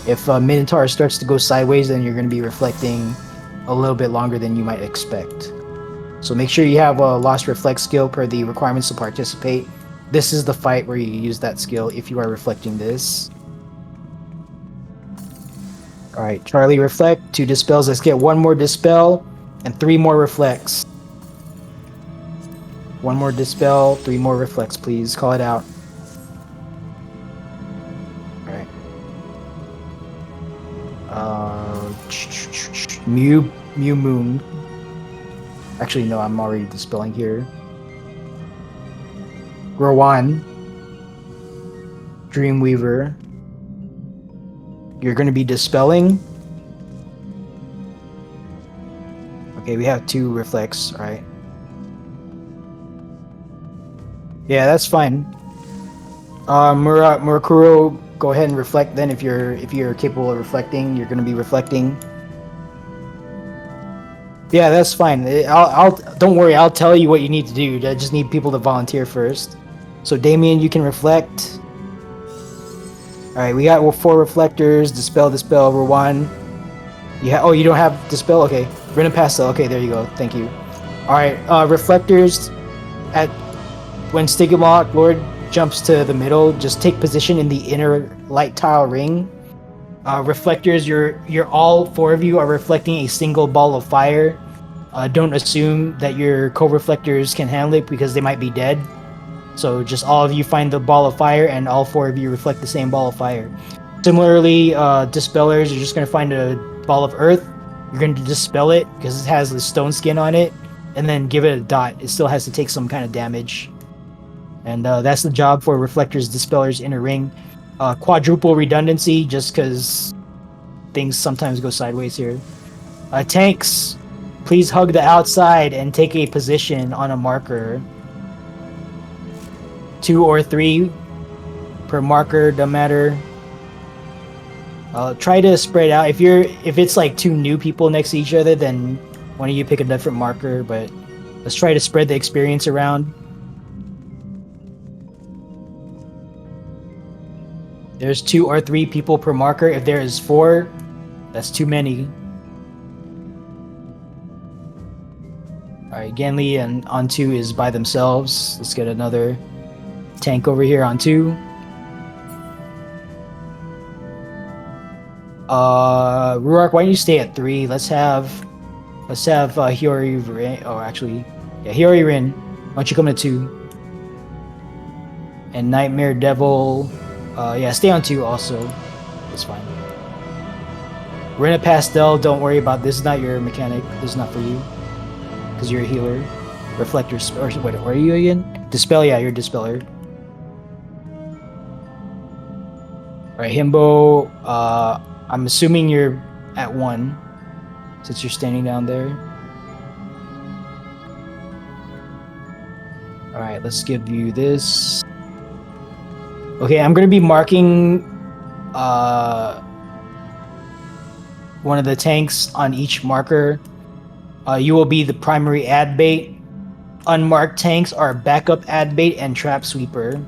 if Minotaur starts to go sideways, then you're going to be reflecting a little bit longer than you might expect. So make sure you have a Lost Reflect skill per the requirements to participate. This is the fight where you use that skill if you are reflecting this. Alright, Charlie Reflect, 2 Dispels. Let's get 1 more Dispel and 3 more Reflects. 1 more Dispel, 3 more Reflects, please. Call it out. Alright. Mew Moon. Actually, no, I'm already dispelling here. Rowan. Dreamweaver. You're going to be dispelling. Okay, we have 2 reflects, alright. Yeah, that's fine. Murakuro, go ahead and reflect then. If you're capable of reflecting, you're going to be reflecting. Yeah, that's fine. Don't worry, I'll tell you what you need to do. I just need people to volunteer first. So Damien, you can reflect. Alright, we got 4 reflectors. Dispel, we're 1. Oh, you don't have Dispel? Okay. Rin and Pastel. Okay, there you go. Thank you. Alright, reflectors. When Stigmalock Lord jumps to the middle, just take position in the inner light tile ring. Reflectors, you're all 4 of you are reflecting a single ball of fire. Don't assume that your co-reflectors can handle it because they might be dead. So just all of you find the ball of fire, and all 4 of you reflect the same ball of fire. Similarly, dispellers are just going to find a ball of earth. You're going to dispel it because it has the stone skin on it, and then give it a dot. It still has to take some kind of damage. And that's the job for reflectors, dispellers, inner ring. Quadruple redundancy, just because things sometimes go sideways here. Tanks, please hug the outside and take a position on a marker. 2 or 3 per marker, don't matter. Try to spread out. If it's like 2 new people next to each other, then why don't you pick a different marker? But let's try to spread the experience around. There's 2 or 3 people per marker. If there is 4, that's too many. Alright, Ganley and on 2 is by themselves. Let's get another tank over here on 2. Ruark, why don't you stay at 3? Let's have Hiyori Rin. Oh, actually, yeah, Hiyori Rin. Why don't you come to 2? And Nightmare Devil. Yeah, stay on 2 also. That's fine. Rena Pastel, don't worry about this. This is not your mechanic. This is not for you. Because you're a healer. Reflectors. Or wait, where are you again? Dispel, yeah, you're a dispeller. Alright, Himbo. I'm assuming you're at 1. Since you're standing down there. Alright, let's give you this. Okay, I'm gonna be marking one of the tanks on each marker. You will be the primary ad bait. Unmarked tanks are backup ad bait and trap sweeper.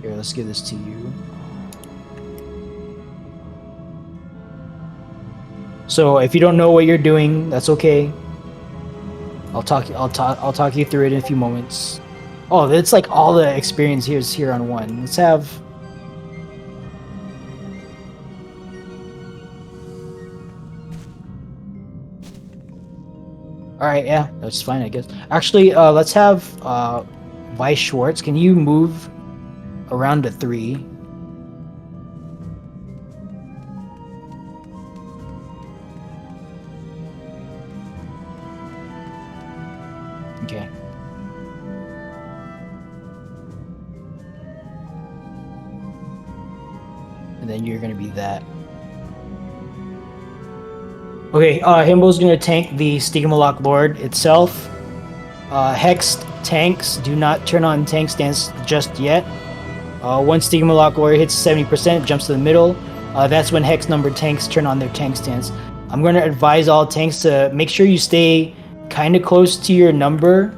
Here, let's give this to you. So if you don't know what you're doing, that's okay. I'll talk you through it in a few moments. Oh, it's like all the experience is here on 1. Let's have. All right, yeah, that's fine, I guess. Actually, let's have Vice Schwartz. Can you move around to 3? Okay. And then you're gonna be that. Okay, Himbo's gonna tank the Stigma Lock Lord itself. Hexed tanks do not turn on tank stance just yet. Once Stigma Lock Lord hits 70%, it jumps to the middle. That's when hex numbered tanks turn on their tank stance. I'm gonna advise all tanks to make sure you stay kind of close to your number,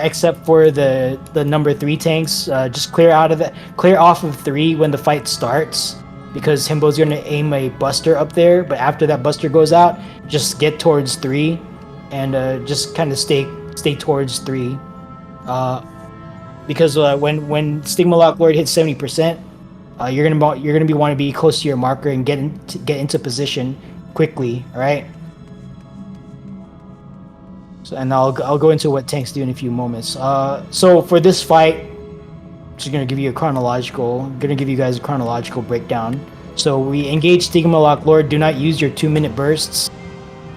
except for the number 3 tanks. Just clear off of 3 when the fight starts, because Himbo's gonna aim a buster up there. But after that buster goes out, just get towards 3, and just kind of stay towards 3, because when Stigma Lock Lord hits 70%, you're gonna be want to be close to your marker and get into position quickly. All right. So, and I'll go into what tanks do in a few moments. So for this fight, I'm just gonna give you guys a chronological breakdown. So we engage Stigma Lock Lord. Do not use your 2-minute bursts.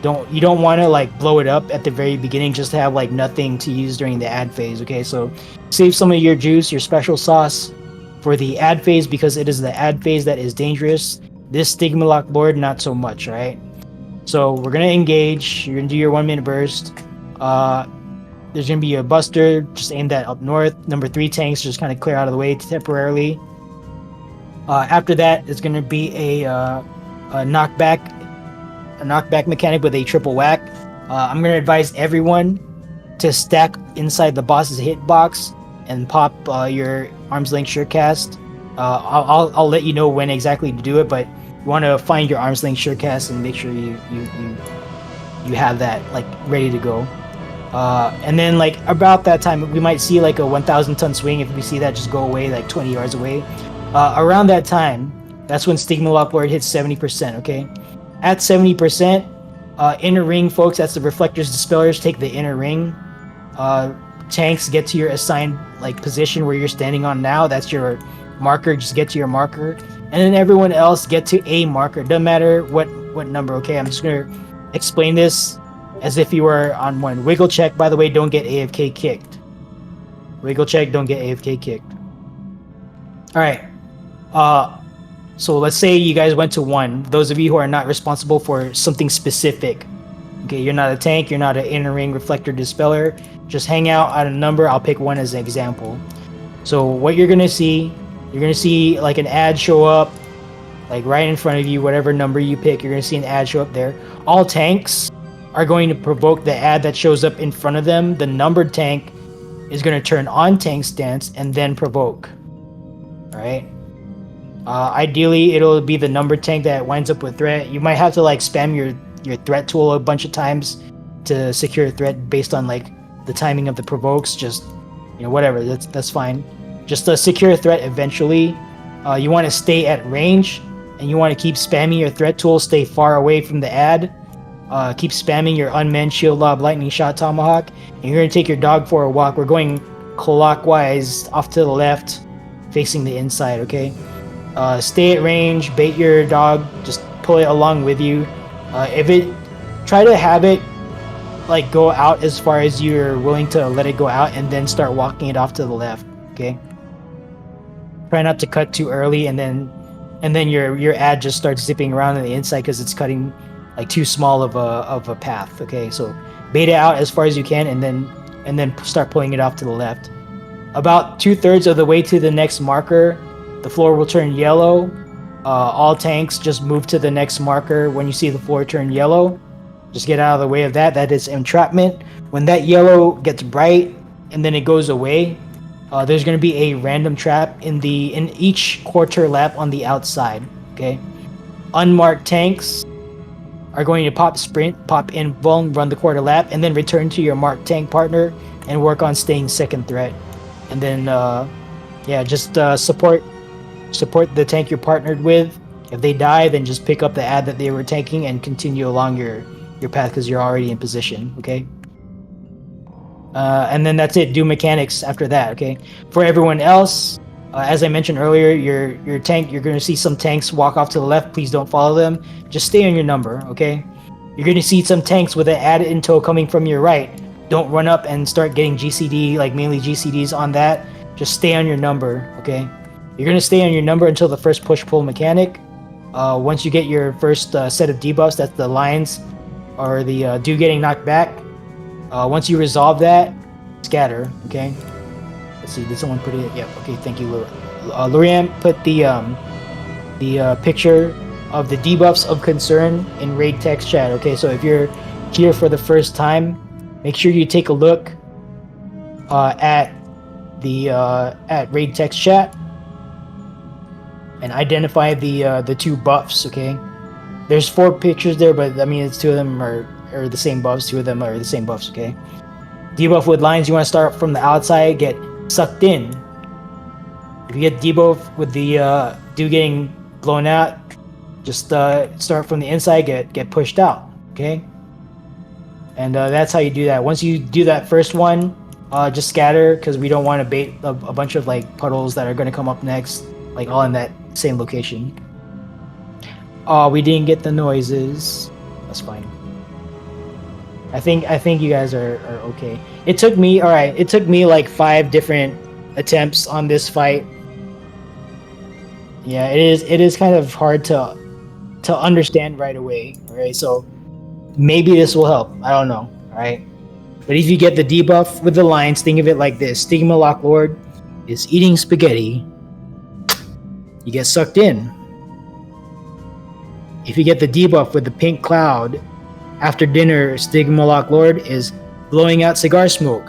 You don't want to like blow it up at the very beginning just to have like nothing to use during the ad phase. Okay, so save some of your juice, your special sauce, for the ad phase, because it is the ad phase that is dangerous. This Stigma Lock Lord, not so much. All right. So we're gonna engage. You're gonna do your 1-minute burst. There's gonna be a buster, just aim that up north. Number 3 tanks just kind of clear out of the way temporarily. After that, it's gonna be a knockback mechanic with a triple whack. I'm gonna advise everyone to stack inside the boss's hitbox and pop your arm's length sure cast. I'll let you know when exactly to do it, but you want to find your arm's length sure cast and make sure you have that like ready to go. And then like about that time, we might see like a 1,000 ton swing. If we see that, just go away like 20 yards away. Around that time, that's when Stigma Lock Lord hits 70%. Okay, at 70%, inner ring folks. That's the reflectors, dispellers. Take the inner ring. tanks get to your assigned like position where you're standing on now, that's your marker. Just get to your marker, and then everyone else get to a marker. Doesn't matter what number. Okay, I'm just gonna explain this as if you were on one. Wiggle check, by the way, don't get AFK kicked. Wiggle check, don't get AFK kicked. All right. So let's say you guys went to 1. Those of you who are not responsible for something specific. Okay, you're not a tank, you're not an inner ring reflector dispeller. Just hang out at a number. I'll pick 1 as an example. So what you're gonna see like an ad show up, like right in front of you, whatever number you pick, you're gonna see an ad show up there. All tanks are going to provoke the ad that shows up in front of them. The numbered tank is gonna turn on tank stance and then provoke. All right. Ideally, it'll be the number tank that winds up with threat. You might have to like spam your threat tool a bunch of times to secure a threat based on like the timing of the provokes. Just whatever. That's fine. Just a secure threat eventually. You want to stay at range, and you want to keep spamming your threat tool. Stay far away from the ad. Keep spamming your unmanned shield lob, lightning shot, tomahawk, and you're gonna take your dog for a walk. We're going clockwise off to the left, facing the inside. Okay. Stay at range, bait your dog, just pull it along with you. Try to have it like go out as far as you're willing to let it go out, and then start walking it off to the left. Okay. Try not to cut too early, and then your ad just starts zipping around on the inside because it's cutting like too small of a path. Okay, so bait it out as far as you can, and then start pulling it off to the left. About 2/3 of the way to the next marker, the floor will turn yellow. All tanks just move to the next marker. When you see the floor turn yellow, just get out of the way of that. That is entrapment. When that yellow gets bright and then it goes away, there's going to be a random trap in each quarter lap on the outside. Okay, unmarked tanks are going to pop sprint, pop invuln, run the quarter lap, and then return to your marked tank partner and work on staying second threat. And then just support the tank you're partnered with. If they die, then just pick up the ad that they were tanking and continue along your path because you're already in position. Okay. And then that's it. Do mechanics after that. Okay. For everyone else, as I mentioned earlier, your tank, you're going to see some tanks walk off to the left. Please don't follow them. Just stay on your number. Okay. You're going to see some tanks with an added intel coming from your right. Don't run up and start getting GCD, like mainly GCDs on that. Just stay on your number. Okay. You're going to stay on your number until the first push-pull mechanic. Once you get your first set of debuffs, that's the lines or the do getting knocked back. Once you resolve that, scatter. Okay. Let's see. Did someone put it? Yep. Okay. Thank you, Lorian. Put the picture of the debuffs of concern in raid text chat. Okay. So if you're here for the first time, make sure you take a look at raid text chat and identify the 2 buffs. Okay. There's 4 pictures there, but I mean it's 2 of them are the same buffs. 2 of them are the same buffs. Okay. Debuff with lines, you want to start from the outside, get sucked in. If you get debuff with the do getting blown out, just start from the inside, get pushed out. Okay. And that's how you do that. Once you do that first one, just scatter because we don't want to bait a bunch of like puddles that are going to come up next, like all in that same location. We didn't get the noises. That's fine. I think you guys are okay. It took me like 5 different attempts on this fight. Yeah, it is kind of hard to understand right away. All right, so maybe this will help. I don't know. All right, but if you get the debuff with the lines, think of it like this: Stigma Lock Lord is eating spaghetti. You get sucked in. If you get the debuff with the pink cloud, after dinner, Stigma Lock Lord is blowing out cigar smoke.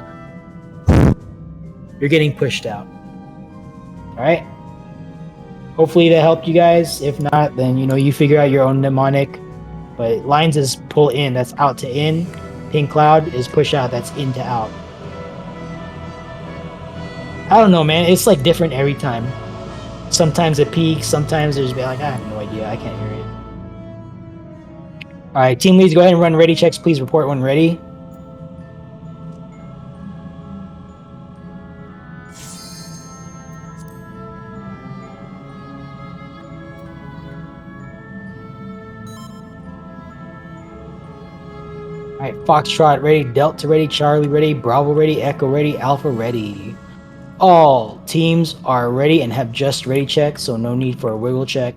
You're getting pushed out. Alright? Hopefully that helped you guys. If not, then you figure out your own mnemonic. But lines is pull in, that's out to in. Pink cloud is push out, that's in to out. I don't know, man. It's like different every time. Sometimes it peaks, sometimes there's like, I have no idea, I can't hear it. Alright, team leads, go ahead and run ready checks. Please report when ready. Alright, Foxtrot ready, Delta ready, Charlie ready, Bravo ready, Echo ready, Alpha ready. All teams are ready and have just ready check, so no need for a wiggle check.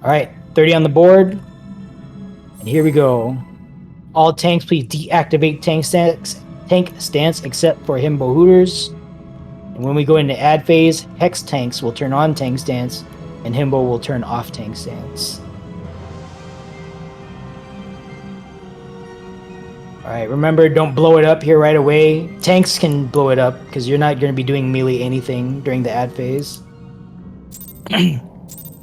Alright, 30 on the board. And here we go. All tanks, please deactivate tank stance except for Himbo Hooters. And when we go into ad phase, Hex tanks will turn on tank stance, and Himbo will turn off tank stance. Alright, remember, don't blow it up here right away. Tanks can blow it up, because you're not going to be doing melee anything during the ad phase.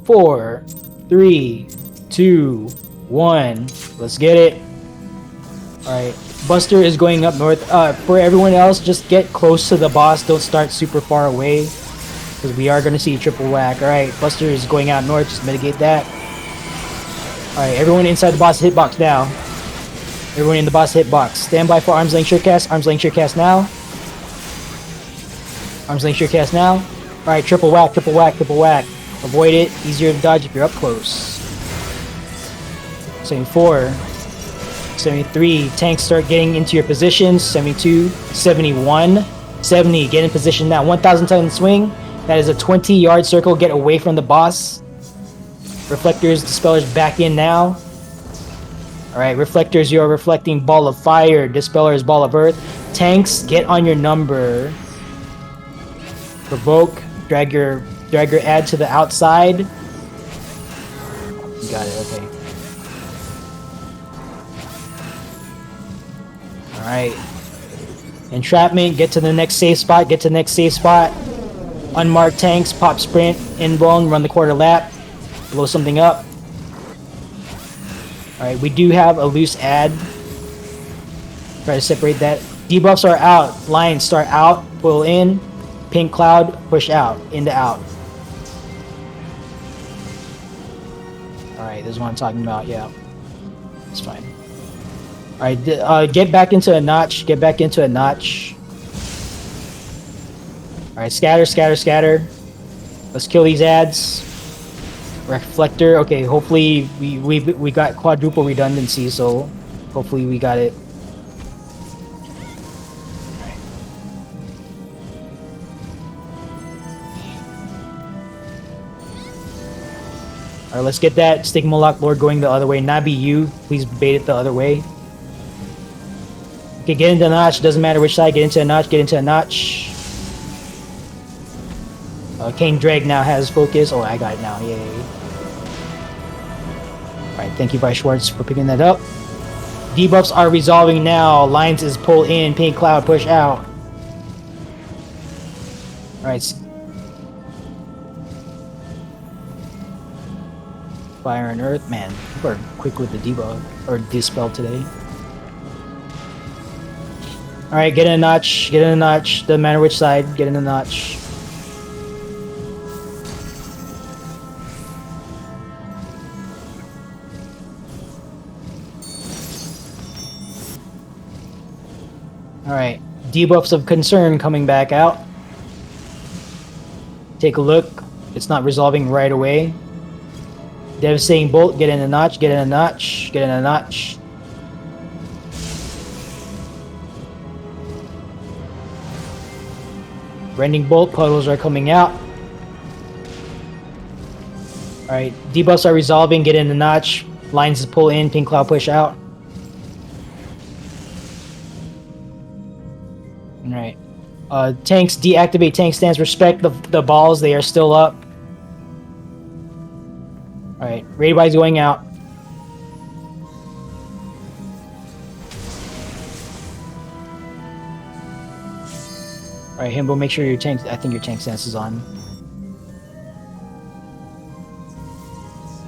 4, 3, 2, 1. Let's get it. Alright, Buster is going up north. For everyone else, just get close to the boss. Don't start super far away, because we are going to see triple whack. Alright, Buster is going out north. Just mitigate that. Alright, everyone inside the boss hitbox now. Everyone in the boss hitbox. Stand by for arms length surecast. Arms length surecast now. Arms length surecast now. Alright, triple whack, triple whack, triple whack. Avoid it. Easier to dodge if you're up close. 74. 73. Tanks start getting into your positions. 72. 71. 70. Get in position now. 1,000 ton swing. That is a 20-yard circle. Get away from the boss. Reflectors, dispellers back in now. Alright, reflectors, you're reflecting ball of fire. Dispellers, ball of earth. Tanks, get on your number. Provoke. Drag your ad to the outside. You got it, okay. Alright. Entrapment, get to the next safe spot, get to the next safe spot. Unmarked tanks, pop sprint, inbone, run the quarter lap. Blow something up. Alright, we do have a loose ad. Try to separate that. Debuffs are out. Lines start out, pull in. Pink cloud, push out, into out. Alright, this is what I'm talking about, yeah. It's fine. Alright, get back into a notch. Get back into a notch. Alright, scatter, scatter, scatter. Let's kill these ads. Reflector, okay, hopefully we got quadruple redundancy, so hopefully we got it. Alright, let's get that Stigma Lock Lord going the other way. Not be you. Please bait it the other way. Okay, get into a notch. Doesn't matter which side. Get into a notch. Get into a notch. King Drag now has focus. Oh, I got it now. Yay. Alright, thank you, Vice Schwartz, for picking that up. Debuffs are resolving now. Lines is pull in. Pink cloud push out. Alright. Fire and Earth. Man, people are quick with the debuff or dispel today. Alright, get in a notch. Get in a notch. Doesn't matter which side. Get in a notch. Alright, debuffs of concern coming back out. Take a look. It's not resolving right away. Devastating Bolt, get in a notch, get in a notch, get in a notch. Rending Bolt, puddles are coming out. Alright, debuffs are resolving, get in a notch. Lines pull in, Pink Cloud push out. Alright. Tanks, deactivate tank stance, respect the balls, they are still up. Alright, raid wise going out. Alright, Himbo, make sure your tank, I think your tank stance is on.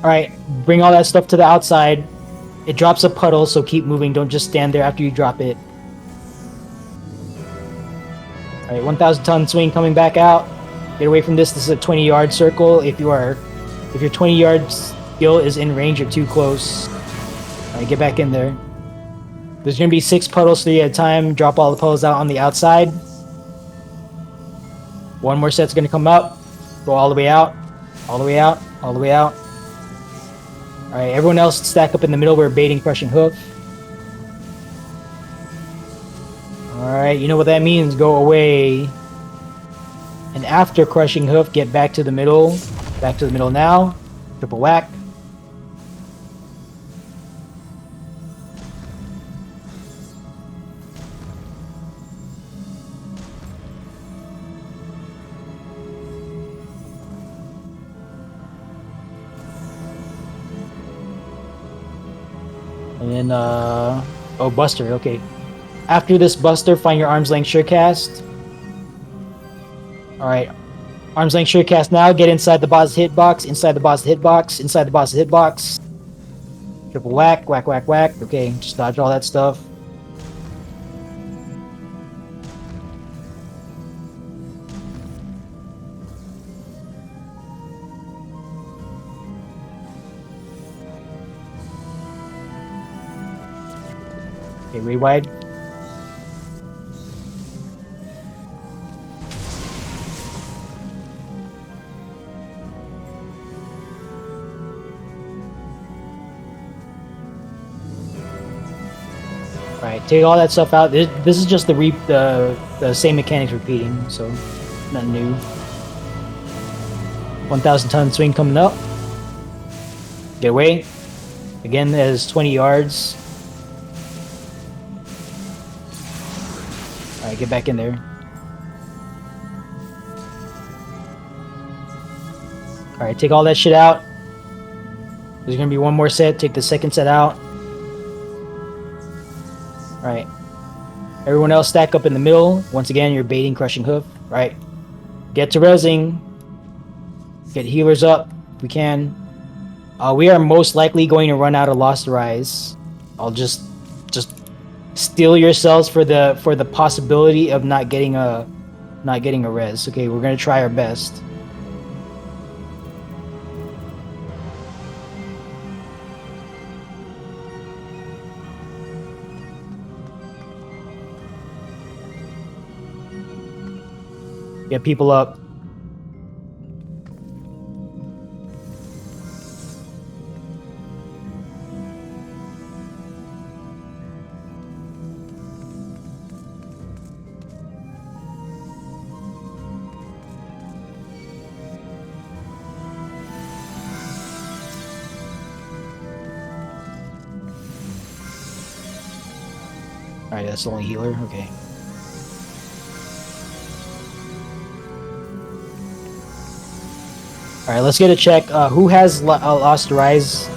Alright, bring all that stuff to the outside. It drops a puddle, so keep moving, don't just stand there after you drop it. Alright, 1,000 ton swing coming back out. Get away from this. This is a 20-yard circle. If your 20-yard skill is in range, you're too close. Alright, get back in there. There's gonna be 6 puddles, 3 at a time. Drop all the puddles out on the outside. One more set's gonna come up. Go all the way out. All the way out. All the way out. Alright, everyone else stack up in the middle. We're baiting Crushing Hoof. Alright, you know what that means. Go away. And after crushing hoof, get back to the middle. Back to the middle now. Triple whack. And then, oh, Buster, okay. After this Buster, find your arm's length surecast. Alright. Arm's length surecast now. Get inside the boss hitbox. Inside the boss hitbox. Inside the boss hitbox. Triple whack, whack, whack, whack. Okay, just dodge all that stuff. Okay, way wide. Alright, take all that stuff out. This is just the same mechanics repeating, so nothing new. 1,000 ton swing coming up. Get away. Again, there's 20 yards. Alright, get back in there. Alright, take all that shit out. There's gonna be one more set. Take the second set out. Alright. Everyone else stack up in the middle. Once again, you're baiting crushing hoof. Right. Get to resing. Get healers up if we can. We are most likely going to run out of Lost Rise. I'll just steel yourselves for the possibility of not getting a res. Okay, we're gonna try our best. Get people up. Alright, that's the only healer? Okay. Alright, let's get a check. Who has Lost Rise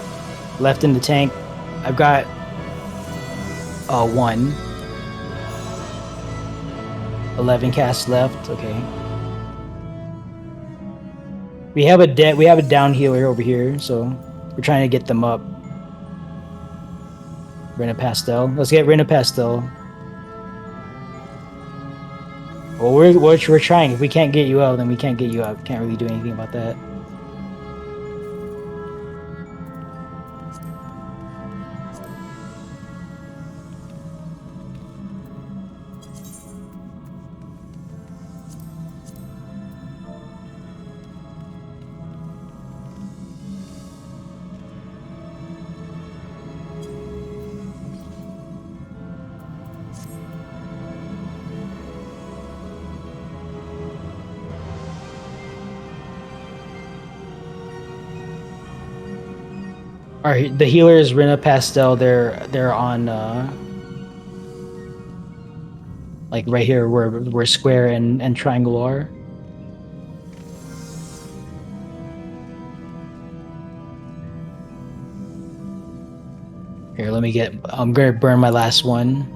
left in the tank? I've got... one. 11 casts left, okay. We have a down healer over here, so we're trying to get them up. Rena Pastel. Let's get Rena Pastel. Well, we're trying. If we can't get you out, then we can't get you out. Can't really do anything about that. Alright, the healer is Rena Pastel. They're on like right here where square and triangle are. Here, let me get... I'm gonna burn my last one.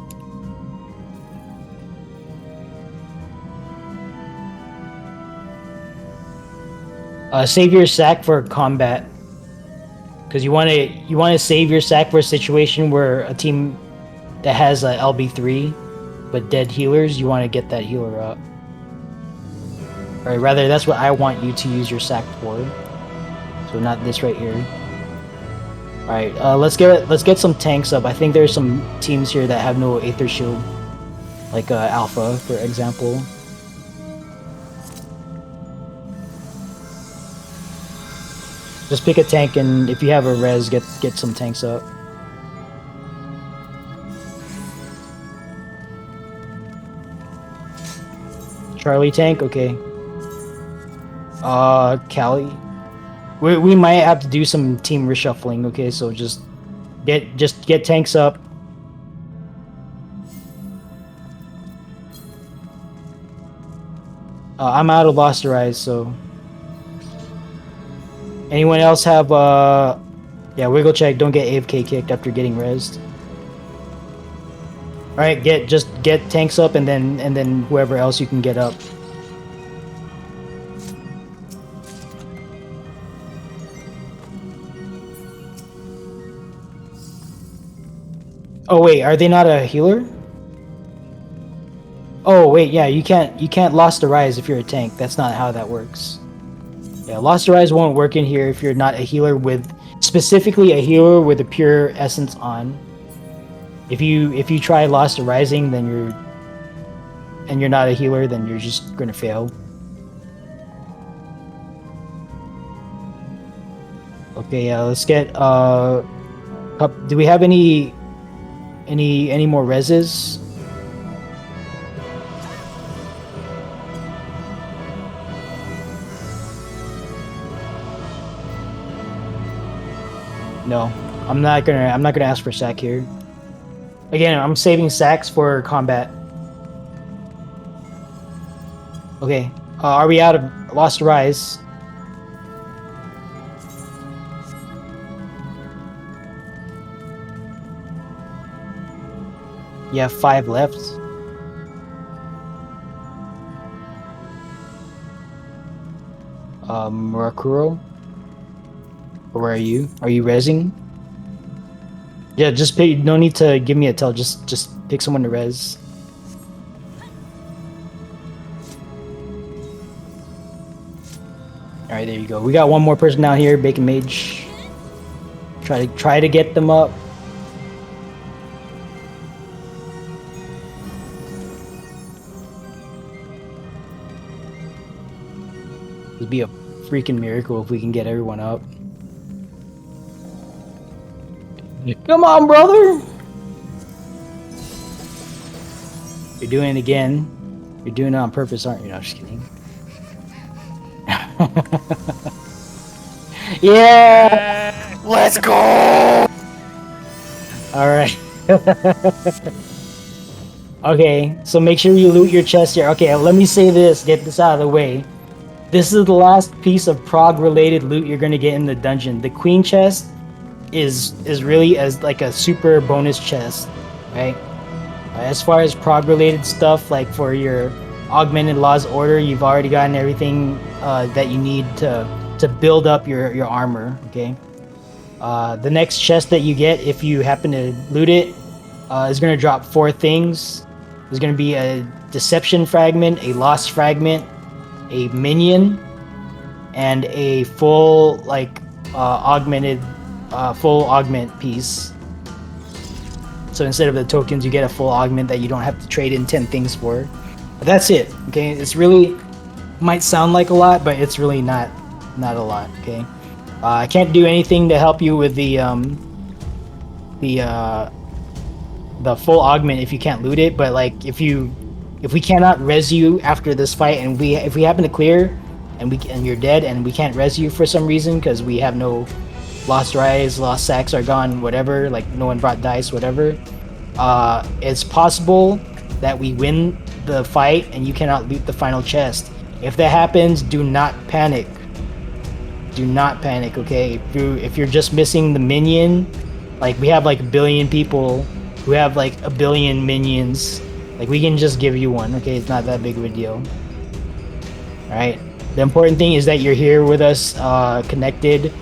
Save your sack for combat. Because you want to save your sack for a situation where a team that has a LB3 but dead healers, you want to get that healer up. Or rather, that's what I want you to use your sack for. So not this right here. All right, let's get some tanks up. I think there's some teams here that have no Aether Shield, like Alpha, for example. Just pick a tank, and if you have a res, get some tanks up. Charlie tank. Okay. Callie. We might have to do some team reshuffling. Okay, so just get tanks up. I'm out of Lost Rise, so anyone else have yeah, wiggle check, don't get AFK kicked after getting rezzed. Alright, just get tanks up and then whoever else you can get up. Oh wait, are they not a healer? Oh wait, yeah, you can't Lost to Rise if you're a tank. That's not how that works. Yeah, Lost to Rise won't work in here if you're not a healer with specifically a healer with a pure essence on. If you try Lost to Rising, then you're not a healer, then you're just gonna fail. Okay, yeah, let's get do we have any more reses? No, I'm not gonna ask for sack here. Again, I'm saving sacks for combat. Okay, are we out of Lost Rise? You have 5 left. Murakuro? Where are you? Are you rezzing? Yeah, just pick. No need to give me a tell. Just pick someone to res. All right, there you go. We got one more person down here, Bacon Mage. Try to get them up. It'd be a freaking miracle if we can get everyone up. Come on, brother! You're doing it again. You're doing it on purpose, aren't you? No, just kidding. Yeah! Let's go! Alright. Okay, so make sure you loot your chest here. Okay, let me say this, get this out of the way. This is the last piece of prog-related loot you're gonna get in the dungeon. The queen chest is really as like a super bonus chest, right? As far as prog-related stuff, like for your augmented laws order, you've already gotten everything that you need to build up your armor, okay? The next chest that you get, if you happen to loot it, is going to drop 4 things. There's going to be a deception fragment, a lost fragment, a minion, and a full augmented full augment piece. So instead of the tokens, you get a full augment that you don't have to trade in 10 things for. But that's it, okay? It's really might sound like a lot, but it's really not a lot, okay? I can't do anything to help you with the full augment if you can't loot it. But like if we cannot res you after this fight, and if we happen to clear, and you're dead, and we can't res you for some reason because we have no lost rise, lost sacks are gone, whatever. Like no one brought dice, whatever. It's possible that we win the fight and you cannot loot the final chest. If that happens, do not panic. Do not panic, okay? If you're just missing the minion, like we have like a billion people who have like a billion minions, like we can just give you one, okay? It's not that big of a deal. Alright? The important thing is that you're here with us, connected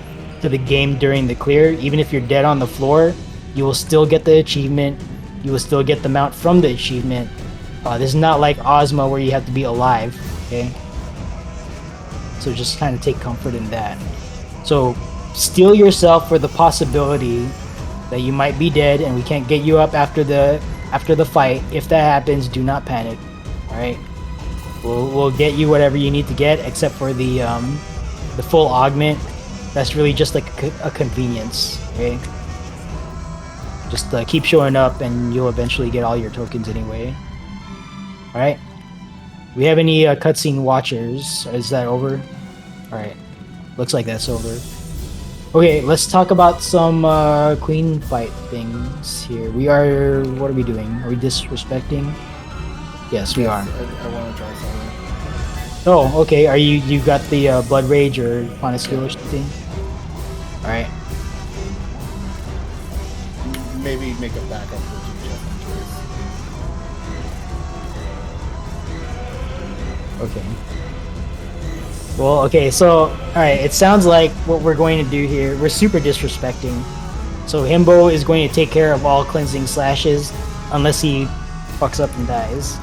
to the game during the clear. Even if you're dead on the floor, you will still get the achievement. You will still get the mount from the achievement. This is not like Ozma where you have to be alive, okay? So just kind of take comfort in that. So steel yourself for the possibility that you might be dead and we can't get you up after the fight. If that happens, do not panic. All right, we'll get you whatever you need to get, except for the full augment. That's really just like a convenience. Okay, just keep showing up and you'll eventually get all your tokens anyway. All right. we have any cutscene watchers? Is that over? All right, looks like that's over. Okay, let's talk about some queen fight things here. What are we doing? Are we disrespecting? Yes, we are. I want to try something. Oh, okay. You got the blood rage or final skill or something? All right. Maybe make a backup for you just in case. Okay. Well, okay, so, alright, it sounds like what we're going to do here, we're super disrespecting. So Himbo is going to take care of all cleansing slashes, unless he fucks up and dies.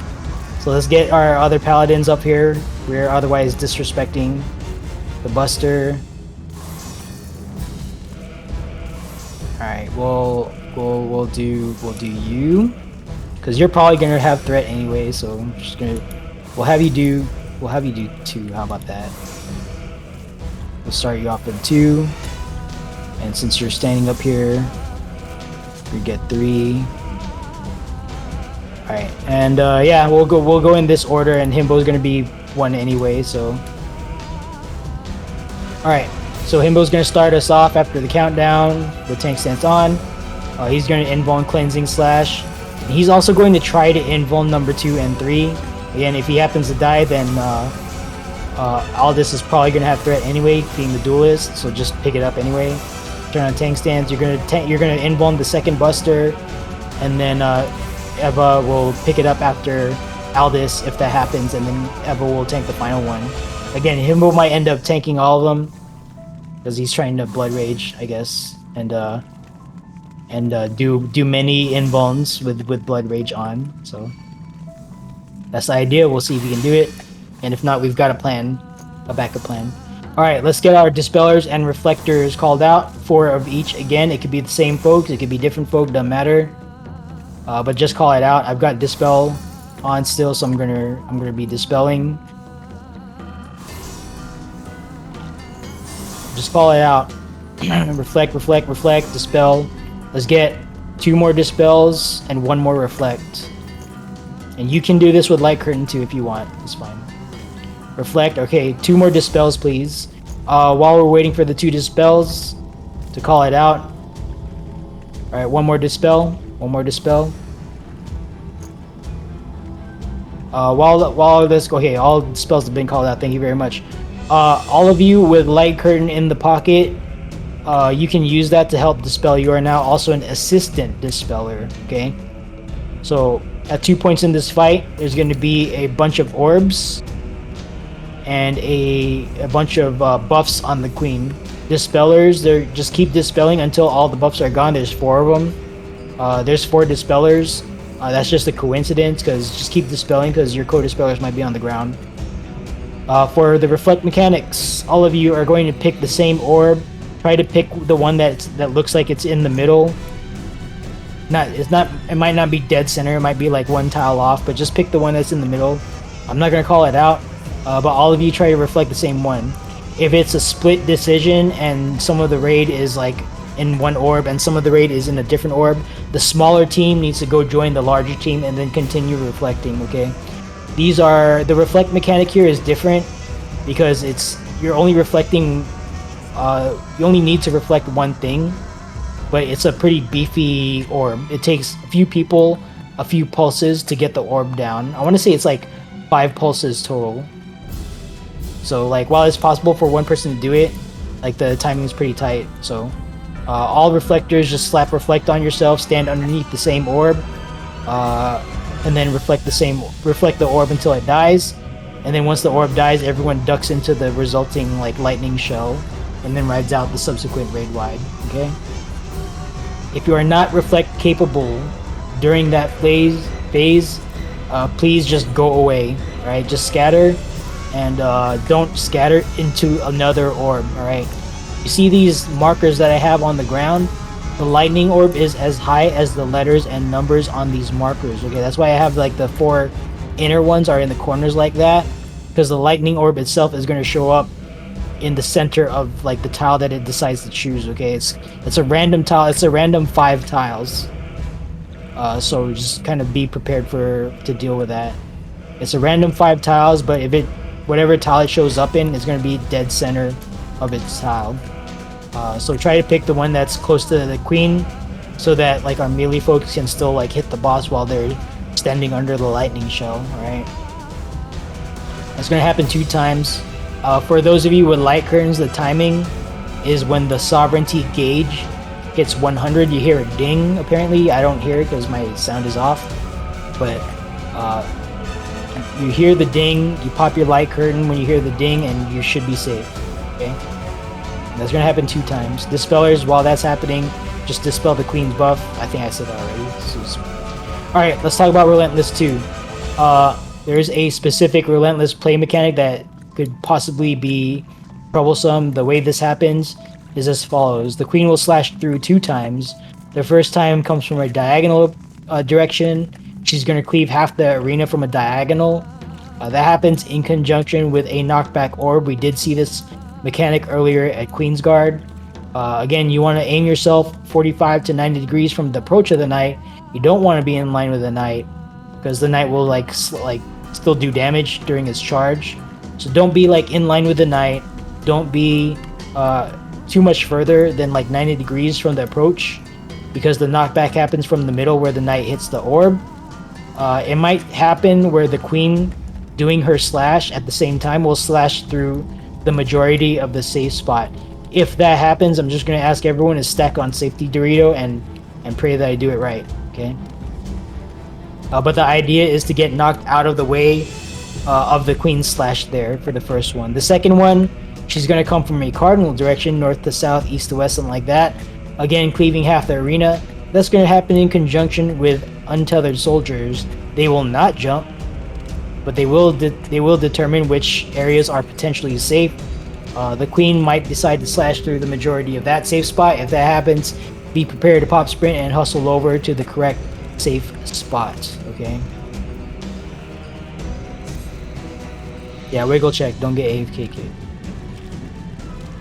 So let's get our other paladins up here. We're otherwise disrespecting the Buster. Alright, we'll do you. Because you're probably gonna have threat anyway, so I'm just gonna we'll have you do 2. How about that? We'll start you off with 2. And since you're standing up here, you get 3. Alright, and yeah, we'll go in this order, and Himbo's gonna be 1 anyway, so. Alright, so Himbo's gonna start us off after the countdown. The tank stance on. He's gonna invuln cleansing slash. And he's also going to try to invuln number 2 and 3. Again, if he happens to die, then Aldous is probably gonna have threat anyway, being the duelist. So just pick it up anyway. Turn on tank stance. You're gonna invuln the second Buster, and then Eva will pick it up after Aldous if that happens, and then Eva will tank the final one. Again, Himbo might end up tanking all of them because he's trying to blood rage, I guess, and do many invulns with blood rage on. So that's the idea. We'll see if we can do it, and if not, we've got a backup plan. All right, let's get our dispellers and reflectors called out. 4 of each. Again, it could be the same folks, it could be different folk, doesn't matter. But just call it out. I've got dispel on still, so I'm gonna be dispelling. Just call it out. reflect, dispel. Let's get 2 more dispels and 1 more reflect. And you can do this with light curtain too if you want. It's fine. Reflect. Okay, 2 more dispels, please. While we're waiting for the 2 dispels to call it out. All right, 1 more dispel. 1 more dispel. While this, okay, all spells have been called out. Thank you very much. All of you with light curtain in the pocket, you can use that to help dispel. You are now also an assistant dispeller. Okay, so at 2 points in this fight, there's going to be a bunch of orbs and a bunch of buffs on the queen. Dispellers, they just keep dispelling until all the buffs are gone. There's 4 of them. There's 4 dispellers. That's just a coincidence, because just keep dispelling because your co-dispellers might be on the ground. For the reflect mechanics, all of you are going to pick the same orb. Try to pick the one that looks like it's in the middle. It might not be dead center, it might be like 1 tile off, but just pick the one that's in the middle. I'm not gonna call it out, but all of you try to reflect the same one. If it's a split decision and some of the raid is like in 1 orb and some of the raid is in a different orb, the smaller team needs to go join the larger team and then continue reflecting. Okay, the reflect mechanic here is different because you're only reflecting. You only need to reflect 1 thing, but it's a pretty beefy orb. It takes a few people a few pulses to get the orb down. I want to say it's like 5 pulses total. So like while it's possible for 1 person to do it, like the timing is pretty tight. So all reflectors, just slap reflect on yourself, stand underneath the same orb, and then reflect the orb until it dies. And then once the orb dies, everyone ducks into the resulting like lightning shell and then rides out the subsequent raid wide. Okay, if you are not reflect capable during that phase, please just go away. All right, just scatter, and don't scatter into another orb. All right, you see these markers that I have on the ground? The lightning orb is as high as the letters and numbers on these markers. Okay, that's why I have like the 4 inner ones are in the corners like that, because the lightning orb itself is going to show up in the center of like the tile that it decides to choose. Okay, it's a random tile. It's a random 5 tiles. So just kind of be prepared to deal with that. It's a random 5 tiles, but if it whatever tile it shows up in is going to be dead center of its tile. So try to pick the one that's close to the queen, so that like our melee folks can still like hit the boss while they're standing under the lightning shell. All right. That's going to happen 2 times. For those of you with light curtains, the timing is when the sovereignty gauge hits 100. You hear a ding. Apparently, I don't hear it because my sound is off. But you hear the ding. You pop your light curtain when you hear the ding, and you should be safe. Okay. That's going to happen 2 times. Dispellers, while that's happening, just dispel the queen's buff. I think I said that already. Alright, let's talk about Relentless 2. There's a specific Relentless play mechanic that could possibly be troublesome. The way this happens is as follows. The queen will slash through 2 times. The first time comes from a diagonal direction. She's going to cleave half the arena from a diagonal. That happens in conjunction with a knockback orb. We did see this mechanic earlier at Queensguard. Again, you want to aim yourself 45 to 90 degrees from the approach of the knight. You don't want to be in line with the knight, because the knight will like still do damage during its charge. So don't be like in line with the knight. Don't be too much further than like 90 degrees from the approach, because the knockback happens from the middle where the knight hits the orb. It might happen where the queen doing her slash at the same time will slash through the majority of the safe spot. If that happens, I'm just going to ask everyone to stack on Safety Dorito and pray that I do it right, okay? But the idea is to get knocked out of the way of the queen's slash there for the first one. The second one, she's going to come from a cardinal direction, north to south, east to west, something like that. Again, cleaving half the arena. That's going to happen in conjunction with untethered soldiers. They will not jump, but they will determine which areas are potentially safe. The queen might decide to slash through the majority of that safe spot. If that happens, be prepared to pop sprint and hustle over to the correct safe spot, okay? Yeah, wiggle check, don't get AFK kicked.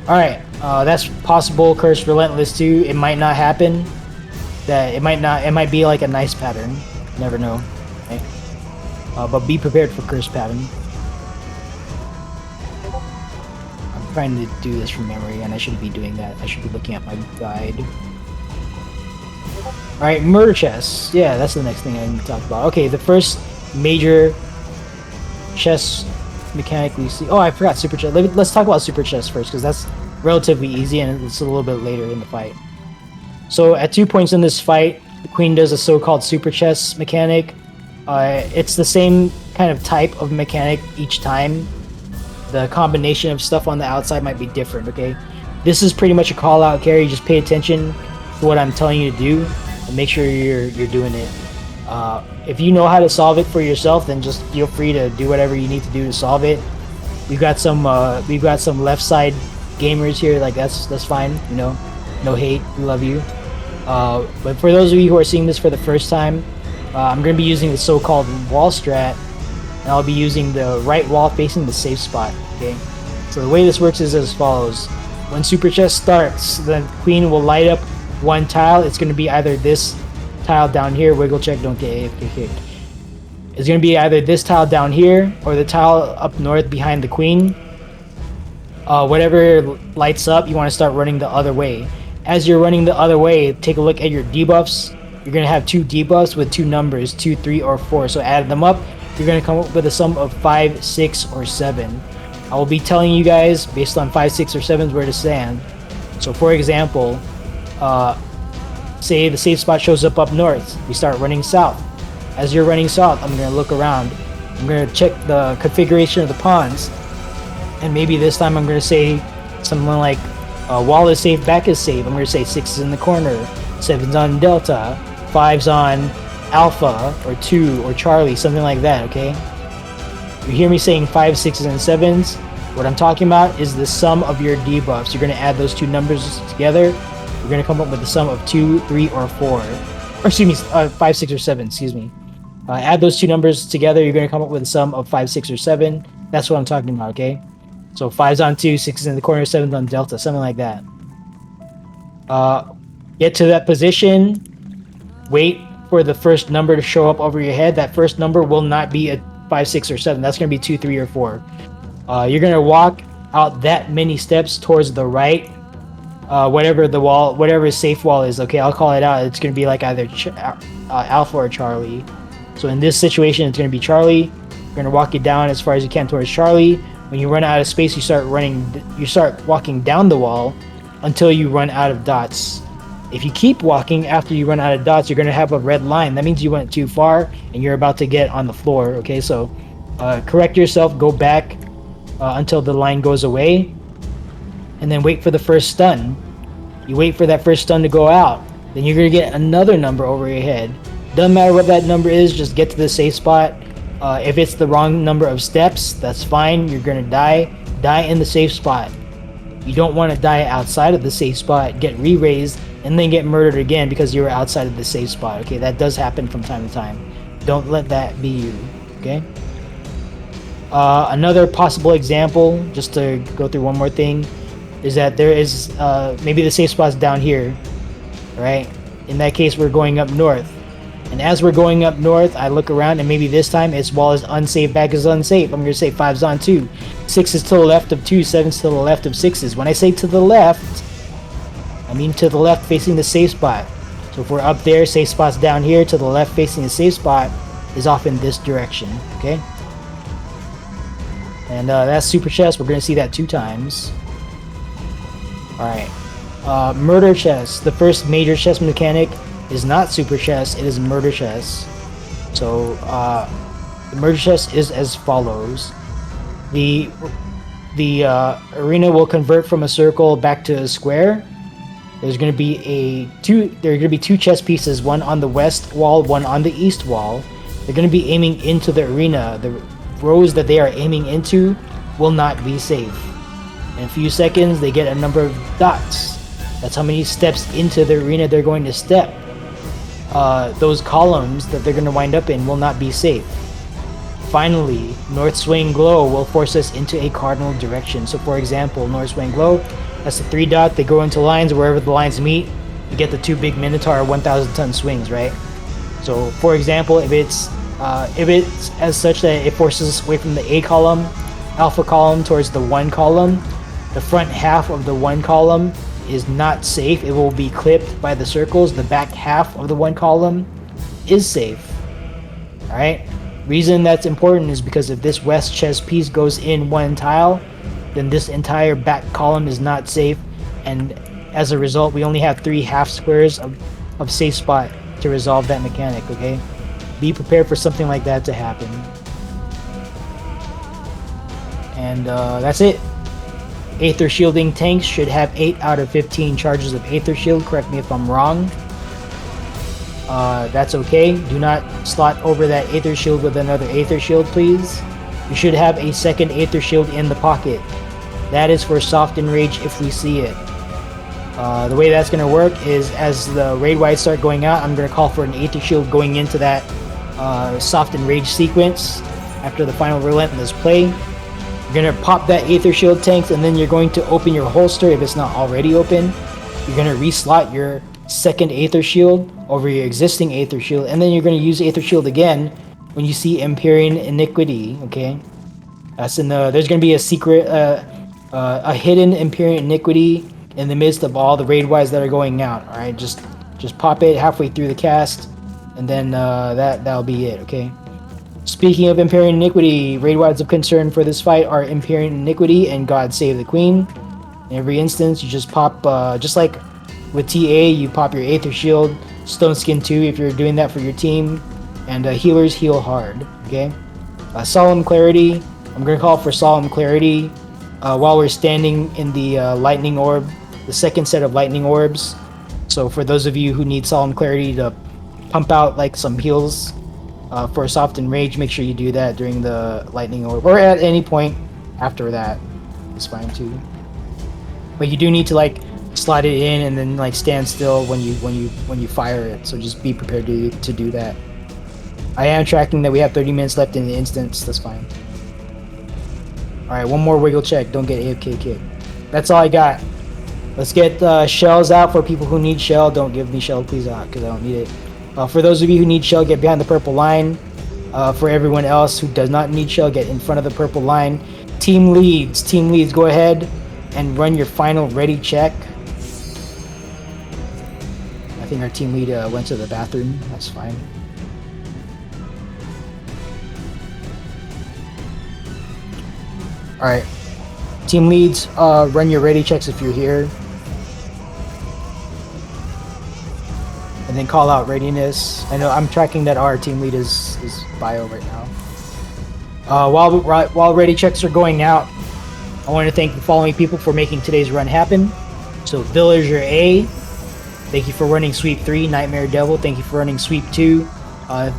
Alright, that's possible. Curse Relentless 2. It might not happen. It might be like a nice pattern. Never know. Okay? But be prepared for curse pattern. I'm trying to do this from memory, and I shouldn't be doing that. I should be looking at my guide. Alright, murder chess. Yeah, that's the next thing I need to talk about. Okay, the first major chess mechanic we see. Oh, I forgot super chess. Let's talk about super chess first, because that's relatively easy and it's a little bit later in the fight. So at 2 points in this fight, the queen does a so-called super chess mechanic. It's the same kind of type of mechanic each time. The combination of stuff on the outside might be different, okay? This is pretty much a call-out carry. Just pay attention to what I'm telling you to do and make sure you're doing it. If you know how to solve it for yourself, then just feel free to do whatever you need to do to solve it. We've got some left side gamers here, like that's fine, you know, no hate, we love you. But for those of you who are seeing this for the first time, I'm going to be using the so-called wall strat, and I'll be using the right wall facing the safe spot, okay? So the way this works is as follows. When Super Chess starts, the queen will light up one tile. It's going to be either this tile down here, wiggle check, don't get AFK kicked. It's going to be either this tile down here or the tile up north behind the queen. Whatever lights up, you want to start running the other way. As you're running the other way, take a look at your debuffs. You're going to have 2 debuffs with 2 numbers, 2, 3, or 4. So add them up, you're going to come up with a sum of 5, 6, or 7. I will be telling you guys, based on 5, 6, or 7s, where to stand. So for example, say the safe spot shows up north. We start running south. As you're running south, I'm going to look around. I'm going to check the configuration of the pawns. And maybe this time I'm going to say something like, wall is safe, back is safe. I'm going to say 6 is in the corner, 7's on Delta, 5's on Alpha, or 2, or Charlie, something like that, okay? You hear me saying 5, 6s, and 7s? What I'm talking about is the sum of your debuffs. You're going to add those 2 numbers together. You're going to come up with the sum of 2, 3, or 4. Or excuse me, 5, 6, or 7, excuse me. Add those 2 numbers together, you're going to come up with a sum of 5, 6, or 7. That's what I'm talking about, okay? So 5's on 2, 6 is in the corner, 7's on Delta, something like that. Get to that position, wait for the first number to show up over your head. That first number will not be a 5, 6, or 7. That's going to be 2, 3, or 4. You're going to walk out that many steps towards the right, whatever safe wall is. Okay, I'll call it out. It's going to be like either Alpha or Charlie. So in this situation, it's going to be Charlie. You're going to walk it down as far as you can towards Charlie. When you run out of space, you start walking down the wall until you run out of dots. If you keep walking after you run out of dots, you're going to have a red line. That means you went too far and you're about to get on the floor. Okay, so correct yourself, go back until the line goes away, and then wait for the first stun. You wait for that first stun to go out, then you're going to get another number over your head. Doesn't matter what that number is, just get to the safe spot. If it's the wrong number of steps, that's fine. You're going to die in the safe spot. You don't want to die outside of the safe spot, get re-raised, and then get murdered again because you were outside of the safe spot. Okay, that does happen from time to time. Don't let that be you. Okay. Another possible example, just to go through one more thing, is that there is maybe the safe spot's down here, right? In that case, we're going up north. And as we're going up north, I look around and maybe this time its wall is unsafe, back is unsafe. I'm going to say 5's on 2. 6 is to the left of 2, 7's to the left of 6's. When I say to the left, I mean to the left facing the safe spot. So if we're up there, safe spot's down here, to the left facing the safe spot is off in this direction, okay? And that's super chest. We're going to see that 2 times. Alright. Murder chest. The first major chest mechanic is not super chest, it is murder chest. So the murder chest is as follows. The arena will convert from a circle back to a square. There's going to be two chess pieces, one on the west wall, one on the east wall. They're going to be aiming into the arena. The rows that they are aiming into will not be safe. In a few seconds, they get a number of dots. That's how many steps into the arena they're going to step. Those columns that they're going to wind up in will not be safe. Finally, North Swing Glow will force us into a cardinal direction. So for example, North Swing Glow, that's the 3 dot, they go into lines, wherever the lines meet, you get the 2 big Minotaur 1,000 ton swings, right? So for example, if it's as such that it forces us away from the A column, alpha column towards the 1 column, the front half of the 1 column is not safe. It will be clipped by the circles. The back half of the 1 column is safe. Alright? Reason that's important is because if this west chess piece goes in 1 tile, then this entire back column is not safe, and as a result we only have 3 half squares of safe spot to resolve that mechanic, okay? Be prepared for something like that to happen. And that's it. Aether shielding tanks should have 8 out of 15 charges of Aether shield. Correct me if I'm wrong. That's okay. Do not slot over that Aether shield with another Aether shield, please. You should have a second Aether shield in the pocket. That is for soft enrage if we see it. The way that's going to work is as the raid wides start going out, I'm going to call for an Aether shield going into that soft enrage sequence after the final relentless play. You're going to pop that Aether shield tanks, and then you're going to open your holster if it's not already open. You're going to reslot your second Aether shield over your existing Aether shield, and then you're going to use Aether shield again when you see Empyrean Iniquity, okay? That's in the, there's going to be a secret, a hidden Empyrean Iniquity in the midst of all the raid wides that are going out, alright? Just pop it halfway through the cast, and then that'll be it, okay? Speaking of Empyrean Iniquity, raid wides of concern for this fight are Empyrean Iniquity and God Save the Queen. In every instance, you just pop, just like with TA, you pop your Aether Shield, Stone Skin 2 if you're doing that for your team, and healers heal hard, okay? Solemn Clarity, I'm going to call for Solemn Clarity while we're standing in the Lightning Orb, the second set of Lightning Orbs. So for those of you who need Solemn Clarity to pump out like some heals, for soft enrage, make sure you do that during the lightning orb or at any point after that. It's fine too. But you do need to like slide it in and then like stand still when you fire it. So just be prepared to do that. I am tracking that we have 30 minutes left in the instance. That's fine. All right, one more wiggle check. Don't get AFK kicked. That's all I got. Let's get shells out for people who need shell. Don't give me shell, please, because I don't need it. For those of you who need shell, get behind the purple line. For everyone else who does not need shell, get in front of the purple line. Team leads, go ahead and run your final ready check. I think our team lead went to the bathroom. That's fine. All right, team leads, run your ready checks if you're here, and then call out readiness. I know I'm tracking that our team lead is bio right now. While ready checks are going out, I want to thank the following people for making today's run happen. So Villager A, thank you for running sweep 3. Nightmare Devil, thank you for running sweep 2.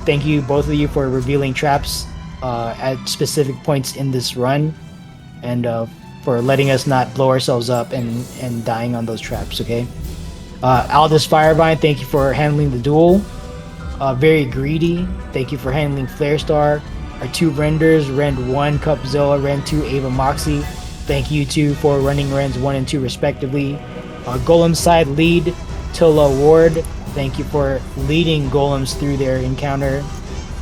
Thank you both of you for revealing traps at specific points in this run, and for letting us not blow ourselves up and dying on those traps. Okay. Aldous Firevine, thank you for handling the duel. Very Greedy, thank you for handling Flare Star. Our 2 renders, Rend 1 Cupzilla, Rend 2 Ava Moxie, thank you 2 for running Rends 1 and 2 respectively. Golem side lead, Tilla Ward, thank you for leading Golems through their encounter.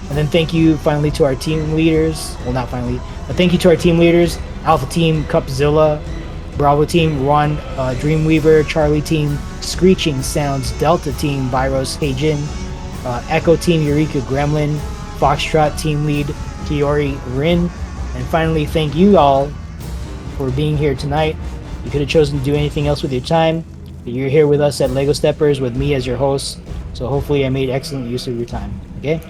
And then thank you finally to our team leaders, well not finally, but thank you to our team leaders, Alpha Team Cupzilla, Bravo Team Ron Dreamweaver, Charlie Team Screeching Sounds, Delta Team Byros Heijin, Echo Team Eureka Gremlin, Foxtrot Team Lead Kiori Rin, and finally thank you all for being here tonight. You could have chosen to do anything else with your time, but you're here with us at Lego Steppers with me as your host, so hopefully I made excellent use of your time. Okay?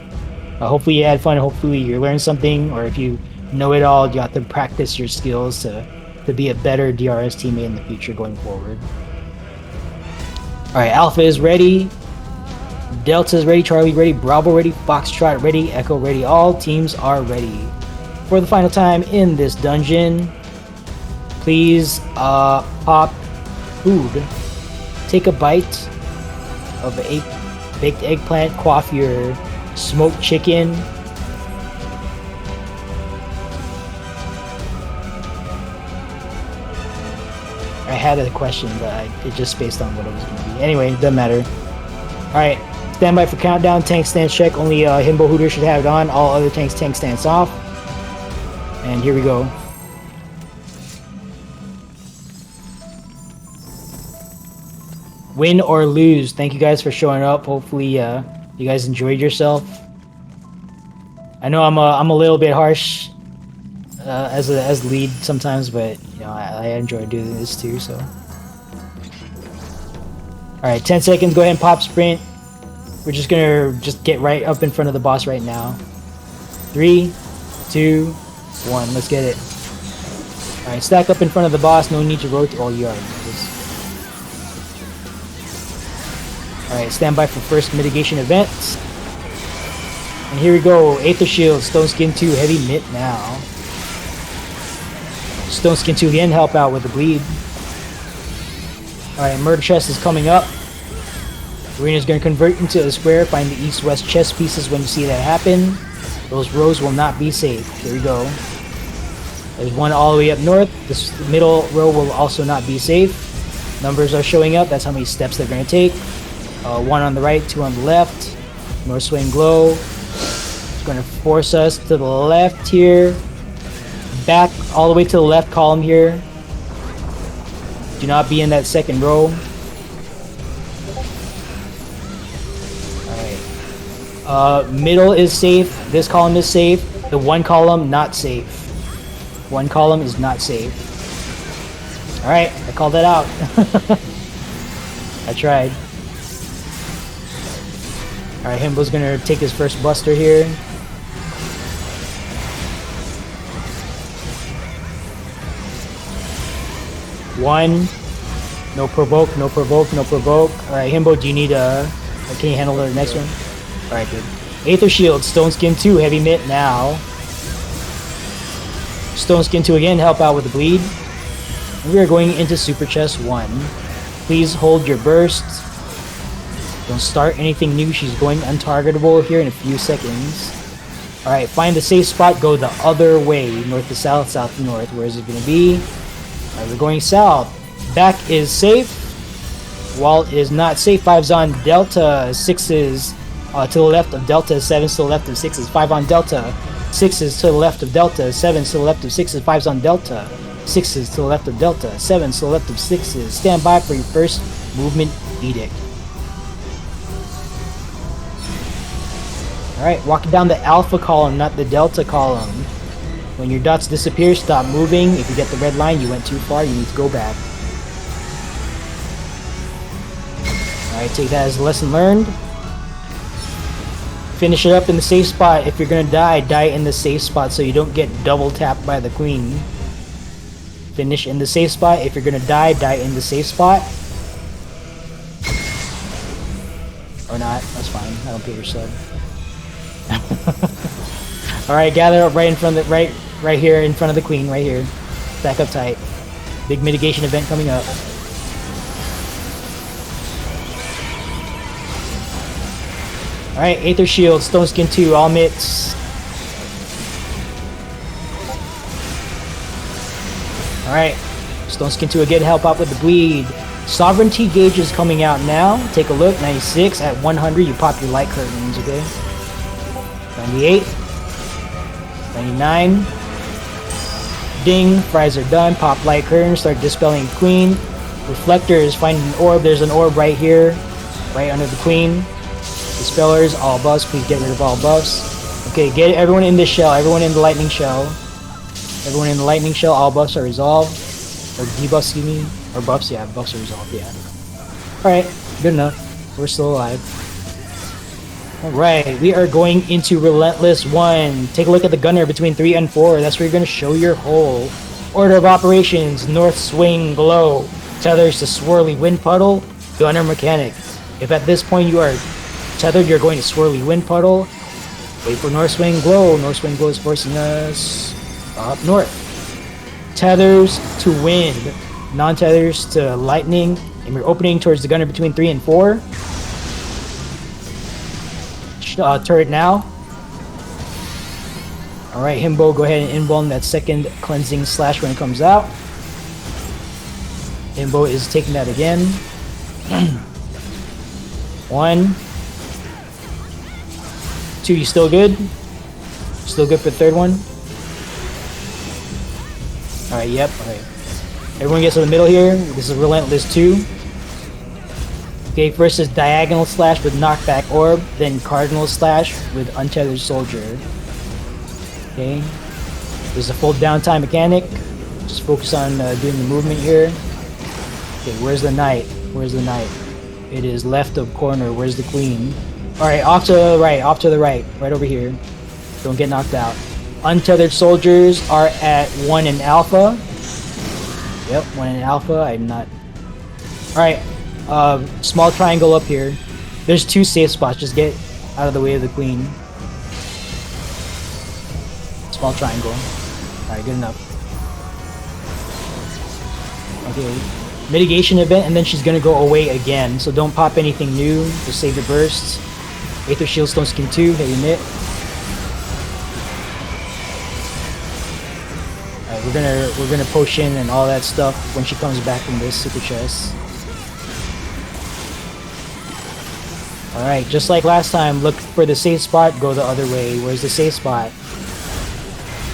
Hopefully you had fun, hopefully you learned something, or if you know it all, you got to practice your skills to be a better DRS teammate in the future going forward. Alright, Alpha is ready, Delta is ready, Charlie ready, Bravo ready, Foxtrot ready, Echo ready. All teams are ready. For the final time in this dungeon, please pop food. Take a bite of baked eggplant, quaff your smoked chicken. I had a question, but it just spaced on what it was going to be. Anyway, doesn't matter. Alright, stand by for countdown. Tank stance check. Only Himbo Hooter should have it on. All other tanks tank stance off. And here we go. Win or lose. Thank you guys for showing up. Hopefully you guys enjoyed yourself. I know I'm a little bit harsh as lead sometimes, but you know I enjoy doing this too. So, all right, 10 seconds. Go ahead and pop sprint. We're just gonna get right up in front of the boss right now. 3, 2, 1. Let's get it. All right, stack up in front of the boss. No need to rotate. Oh, you already know this. All right, stand by for first mitigation event. And here we go. Aether Shield, Stone Skin 2, Heavy Mitt now. Stone Skin 2 again, help out with the bleed. Alright, Murder Chest is coming up. Arena is going to convert into a square. Find the east-west chest pieces when you see that happen. Those rows will not be safe. Here we go. There's one all the way up north. This middle row will also not be safe. Numbers are showing up. That's how many steps they're going to take. 1 on the right, 2 on the left. North Swing Glow. It's going to force us to the left here. Back all the way to the left column here. Do not be in that second row. Alright. Middle is safe. This column is safe. The one column, not safe. One column is not safe. Alright, I called that out. I tried. Alright, Himbo's gonna take his first buster here. One. No provoke, no provoke, no provoke. Alright, Himbo, do you need can you handle the next one? Alright, good. Aether Shield, Stone Skin 2, Heavy Mitt now. Stone Skin 2 again, help out with the bleed. And we are going into Super Chest 1. Please hold your burst. Don't start anything new. She's going untargetable here in a few seconds. Alright, find the safe spot. Go the other way. North to south, south to north. Where is it going to be? Alright, we're going south. Back is safe. Wall is not safe. 5's on Delta. 6's To the left of Delta, 7's to the left of 6's, 5 on Delta. 6's to the left of Delta, 7's to the left of 6's, 5's on Delta. 6's to the left of Delta, 7's to the left of 6's. Stand by for your first movement edict. Alright, walking down the Alpha column, not the Delta column. When your dots disappear, stop moving. If you get the red line, you went too far, you need to go back. Alright, take that as a lesson learned. Finish it up in the safe spot. If you're gonna die, die in the safe spot so you don't get double tapped by the queen. Finish in the safe spot. If you're gonna die, die in the safe spot. Or not, that's fine. I don't pay your sub. Alright, gather up right in front of the right here in front of the queen, right here. Back up tight. Big mitigation event coming up. Alright, Aether Shield, Stone Skin 2, all mitts. Alright, Stone Skin 2 again, help out with the bleed. Sovereignty gauge is coming out now. Take a look, 96. At 100, you pop your light curtains, okay? 98. 99. Ding, fries are done. Pop light curtains, start dispelling queen. Reflectors, find an orb. There's an orb right here, right under the queen. Dispellers, all buffs. Please get rid of all buffs. Okay, get everyone in this shell. Everyone in the lightning shell. Everyone in the lightning shell. All buffs are resolved. Or debuffs, excuse me. Or buffs, yeah. Buffs are resolved, yeah. Alright, good enough. We're still alive. Alright, we are going into Relentless 1. Take a look at the gunner between 3 and 4. That's where you're going to show your hole. Order of operations, North Swing Glow. Tethers to Swirly Wind Puddle. Gunner Mechanic. If at this point you are tethered, you're going to Swirly Wind Puddle. Wait for North Swing Glow. North Swing Glow is forcing us up north. Tethers to Wind. Non-tethers to Lightning. And we're opening towards the gunner between 3 and 4. Turret now. Alright, Himbo, go ahead and involve that second cleansing slash when it comes out. Himbo is taking that again. 1. 2, you still good? Still good for the third one? Alright, yep, alright. Everyone gets to the middle here. This is Relentless 2. Okay, first is Diagonal Slash with Knockback Orb, then Cardinal Slash with Untethered Soldier. Okay, there's a full downtime mechanic. Just focus on doing the movement here. Okay, where's the knight? Where's the knight? It is left of corner. Where's the queen? Alright, off to the right, right over here. Don't get knocked out. Untethered soldiers are at 1 in alpha. Yep, 1 in alpha. I'm not. Alright. Small triangle up here. There's 2 safe spots. Just get out of the way of the queen. Small triangle. Alright, good enough. Okay. Mitigation event, and then she's gonna go away again. So don't pop anything new. Just save your bursts. Aether Shield, Stone Skin 2, heavy knit. Alright, we're gonna potion and all that stuff when she comes back from this super chest. Alright, just like last time, look for the safe spot, go the other way. Where's the safe spot?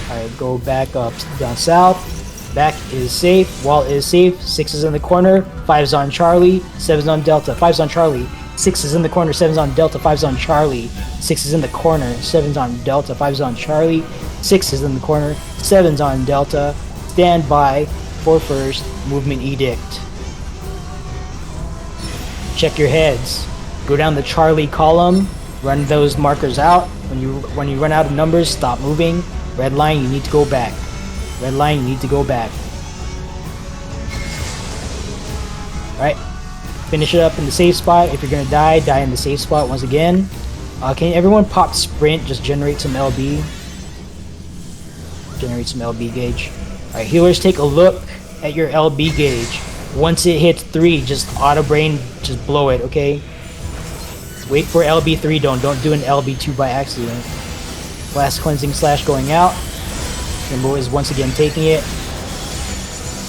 Alright, go back up, down south. Back is safe, wall is safe, 6 is in the corner, 5's on Charlie, 7's on Delta, 5's on Charlie, 6 is in the corner, 7's on Delta, 5's on Charlie, 6 is in the corner, 7's on Delta, 5's on Charlie, 6 is in the corner, 7's on Delta. Stand by for first movement edict. Check your heads. Go down the Charlie column, run those markers out. When you run out of numbers, stop moving. Red line, you need to go back. Red line, you need to go back. Alright. Finish it up in the safe spot. If you're gonna die, die in the safe spot once again. Can everyone pop sprint? Just generate some LB. Generate some LB gauge. Alright, healers, take a look at your LB gauge. Once it hits 3, just auto brain, just blow it, okay? Wait for LB3, don't do an LB2 by accident. Last cleansing slash going out. Kimbo is once again taking it.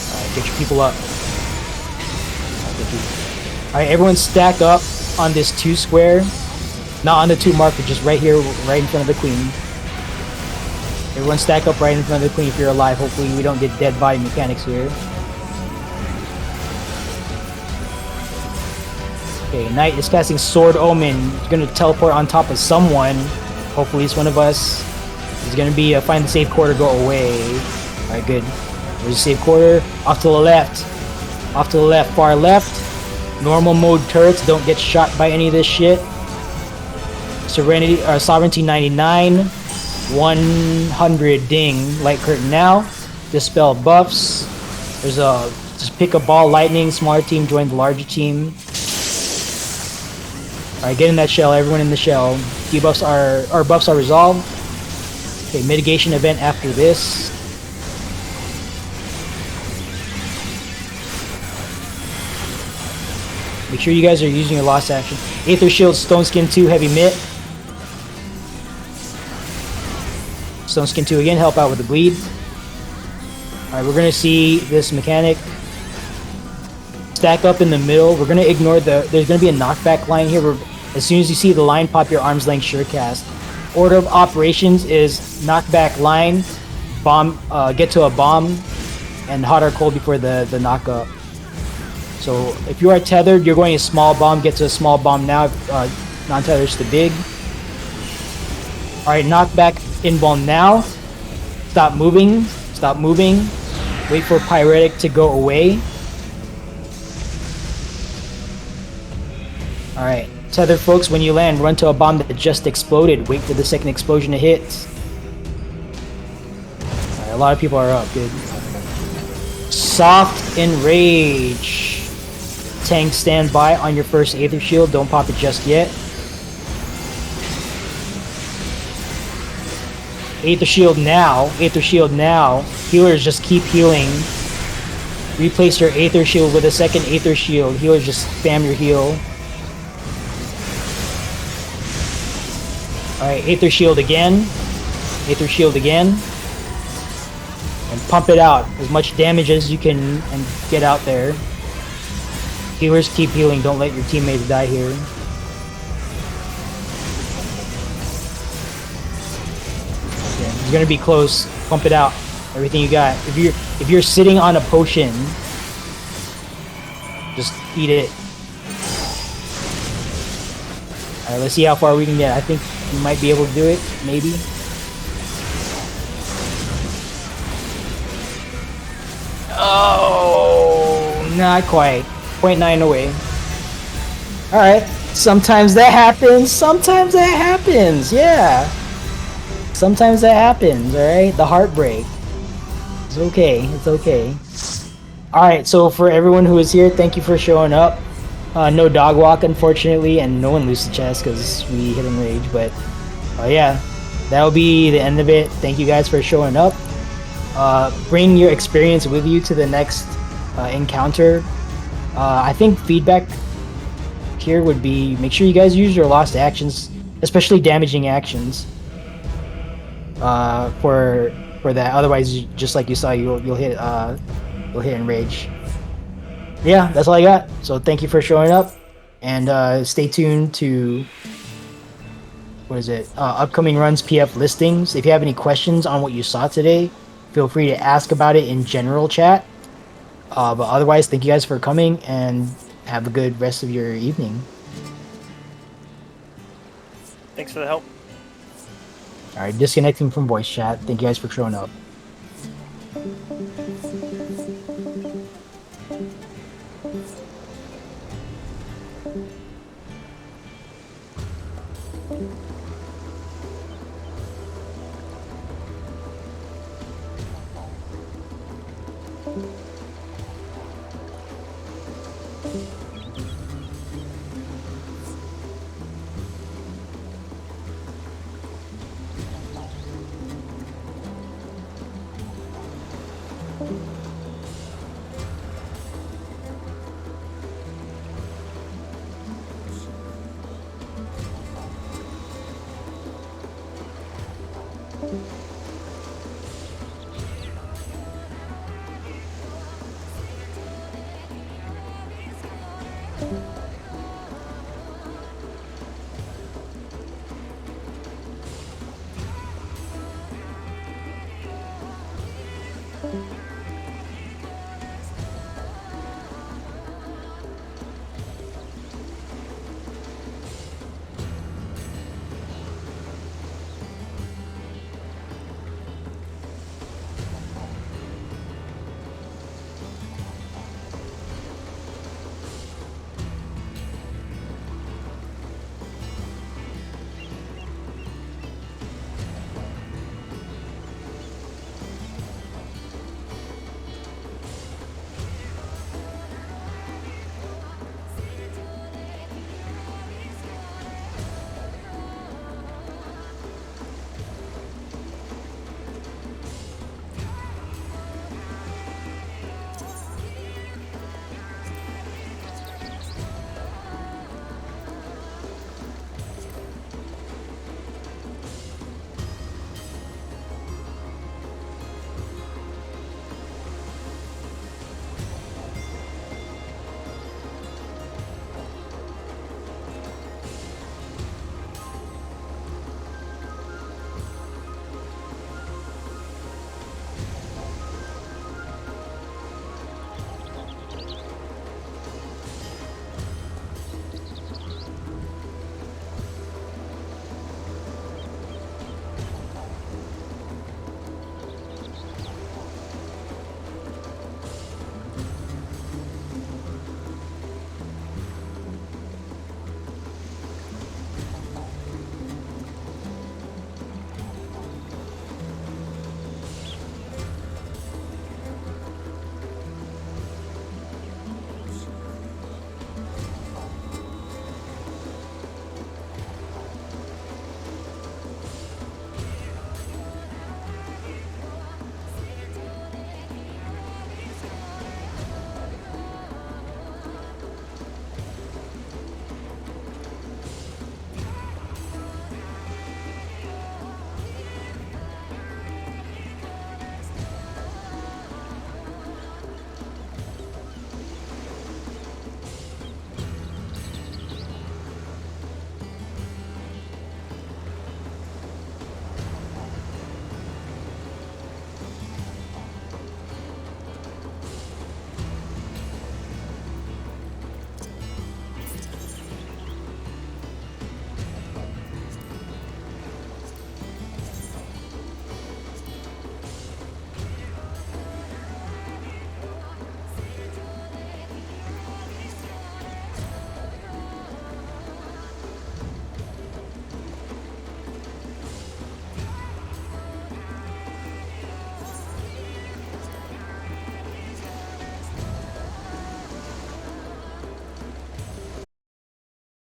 Alright, get your people up. Alright, everyone stack up on this 2 square. Not on the 2 marker, just right here, right in front of the queen. Everyone stack up right in front of the queen if you're alive. Hopefully we don't get dead body mechanics here. Okay, Knight is casting Sword Omen. He's gonna teleport on top of someone. Hopefully it's one of us. He's gonna be find the safe quarter, go away. Alright, good. There's a safe quarter. Off to the left. Off to the left, far left. Normal mode turrets don't get shot by any of this shit. Serenity, Sovereignty 99. 100 ding. Light curtain now. Dispel buffs. There's a just pick a ball lightning. Smaller team join the larger team. Alright, get in that shell. Everyone in the shell. Debuffs are buffs are resolved. Okay, mitigation event after this. Make sure you guys are using your lost action. Aether Shield, Stone Skin 2, Heavy Mitt. Stone Skin 2 again, help out with the bleed. Alright, we're gonna see this mechanic. Stack up in the middle. We're gonna ignore there's gonna be a knockback line here. As soon as you see the line, pop your arm's length sure cast. Order of operations is knockback line, bomb, get to a bomb, and hot or cold before the knockup. So if you are tethered, you're going a small bomb, get to a small bomb now. Non-tethered's the big. Alright, knockback in bomb now. Stop moving. Stop moving. Wait for Pyretic to go away. Alright. Tethered folks, when you land, run to a bomb that just exploded. Wait for the second explosion to hit. Alright, a lot of people are up. Good. Soft Enrage. Tank, stand by on your first Aether Shield. Don't pop it just yet. Aether Shield now. Aether Shield now. Healers just keep healing. Replace your Aether Shield with a second Aether Shield. Healers just spam your heal. Alright, Aether Shield again. Aether Shield again. And pump it out. As much damage as you can and get out there. Healers keep healing. Don't let your teammates die here. Okay, it's gonna be close. Pump it out. Everything you got. If you're sitting on a potion, just eat it. Alright, let's see how far we can get. I think we might be able to do it. Maybe. Oh, not quite. 0.9 away. Alright. Sometimes that happens. Sometimes that happens. Yeah. Sometimes that happens. Alright. The heartbreak. It's okay. It's okay. Alright. So for everyone who is here, thank you for showing up. No dog walk, unfortunately, and no one lose the chest because we hit Enrage. But yeah. That'll be the end of it. Thank you guys for showing up. Bring your experience with you to the next encounter. I think feedback here would be make sure you guys use your lost actions, especially damaging actions, for that. Otherwise, just like you saw, you'll hit Enrage. Yeah, that's all I got. So thank you for showing up, and stay tuned to upcoming runs, PF listings. If you have any questions on what you saw today, feel free to ask about it in general chat. But otherwise, thank you guys for coming, and have a good rest of your evening. Thanks for the help. Alright, disconnecting from voice chat. Thank you guys for showing up. you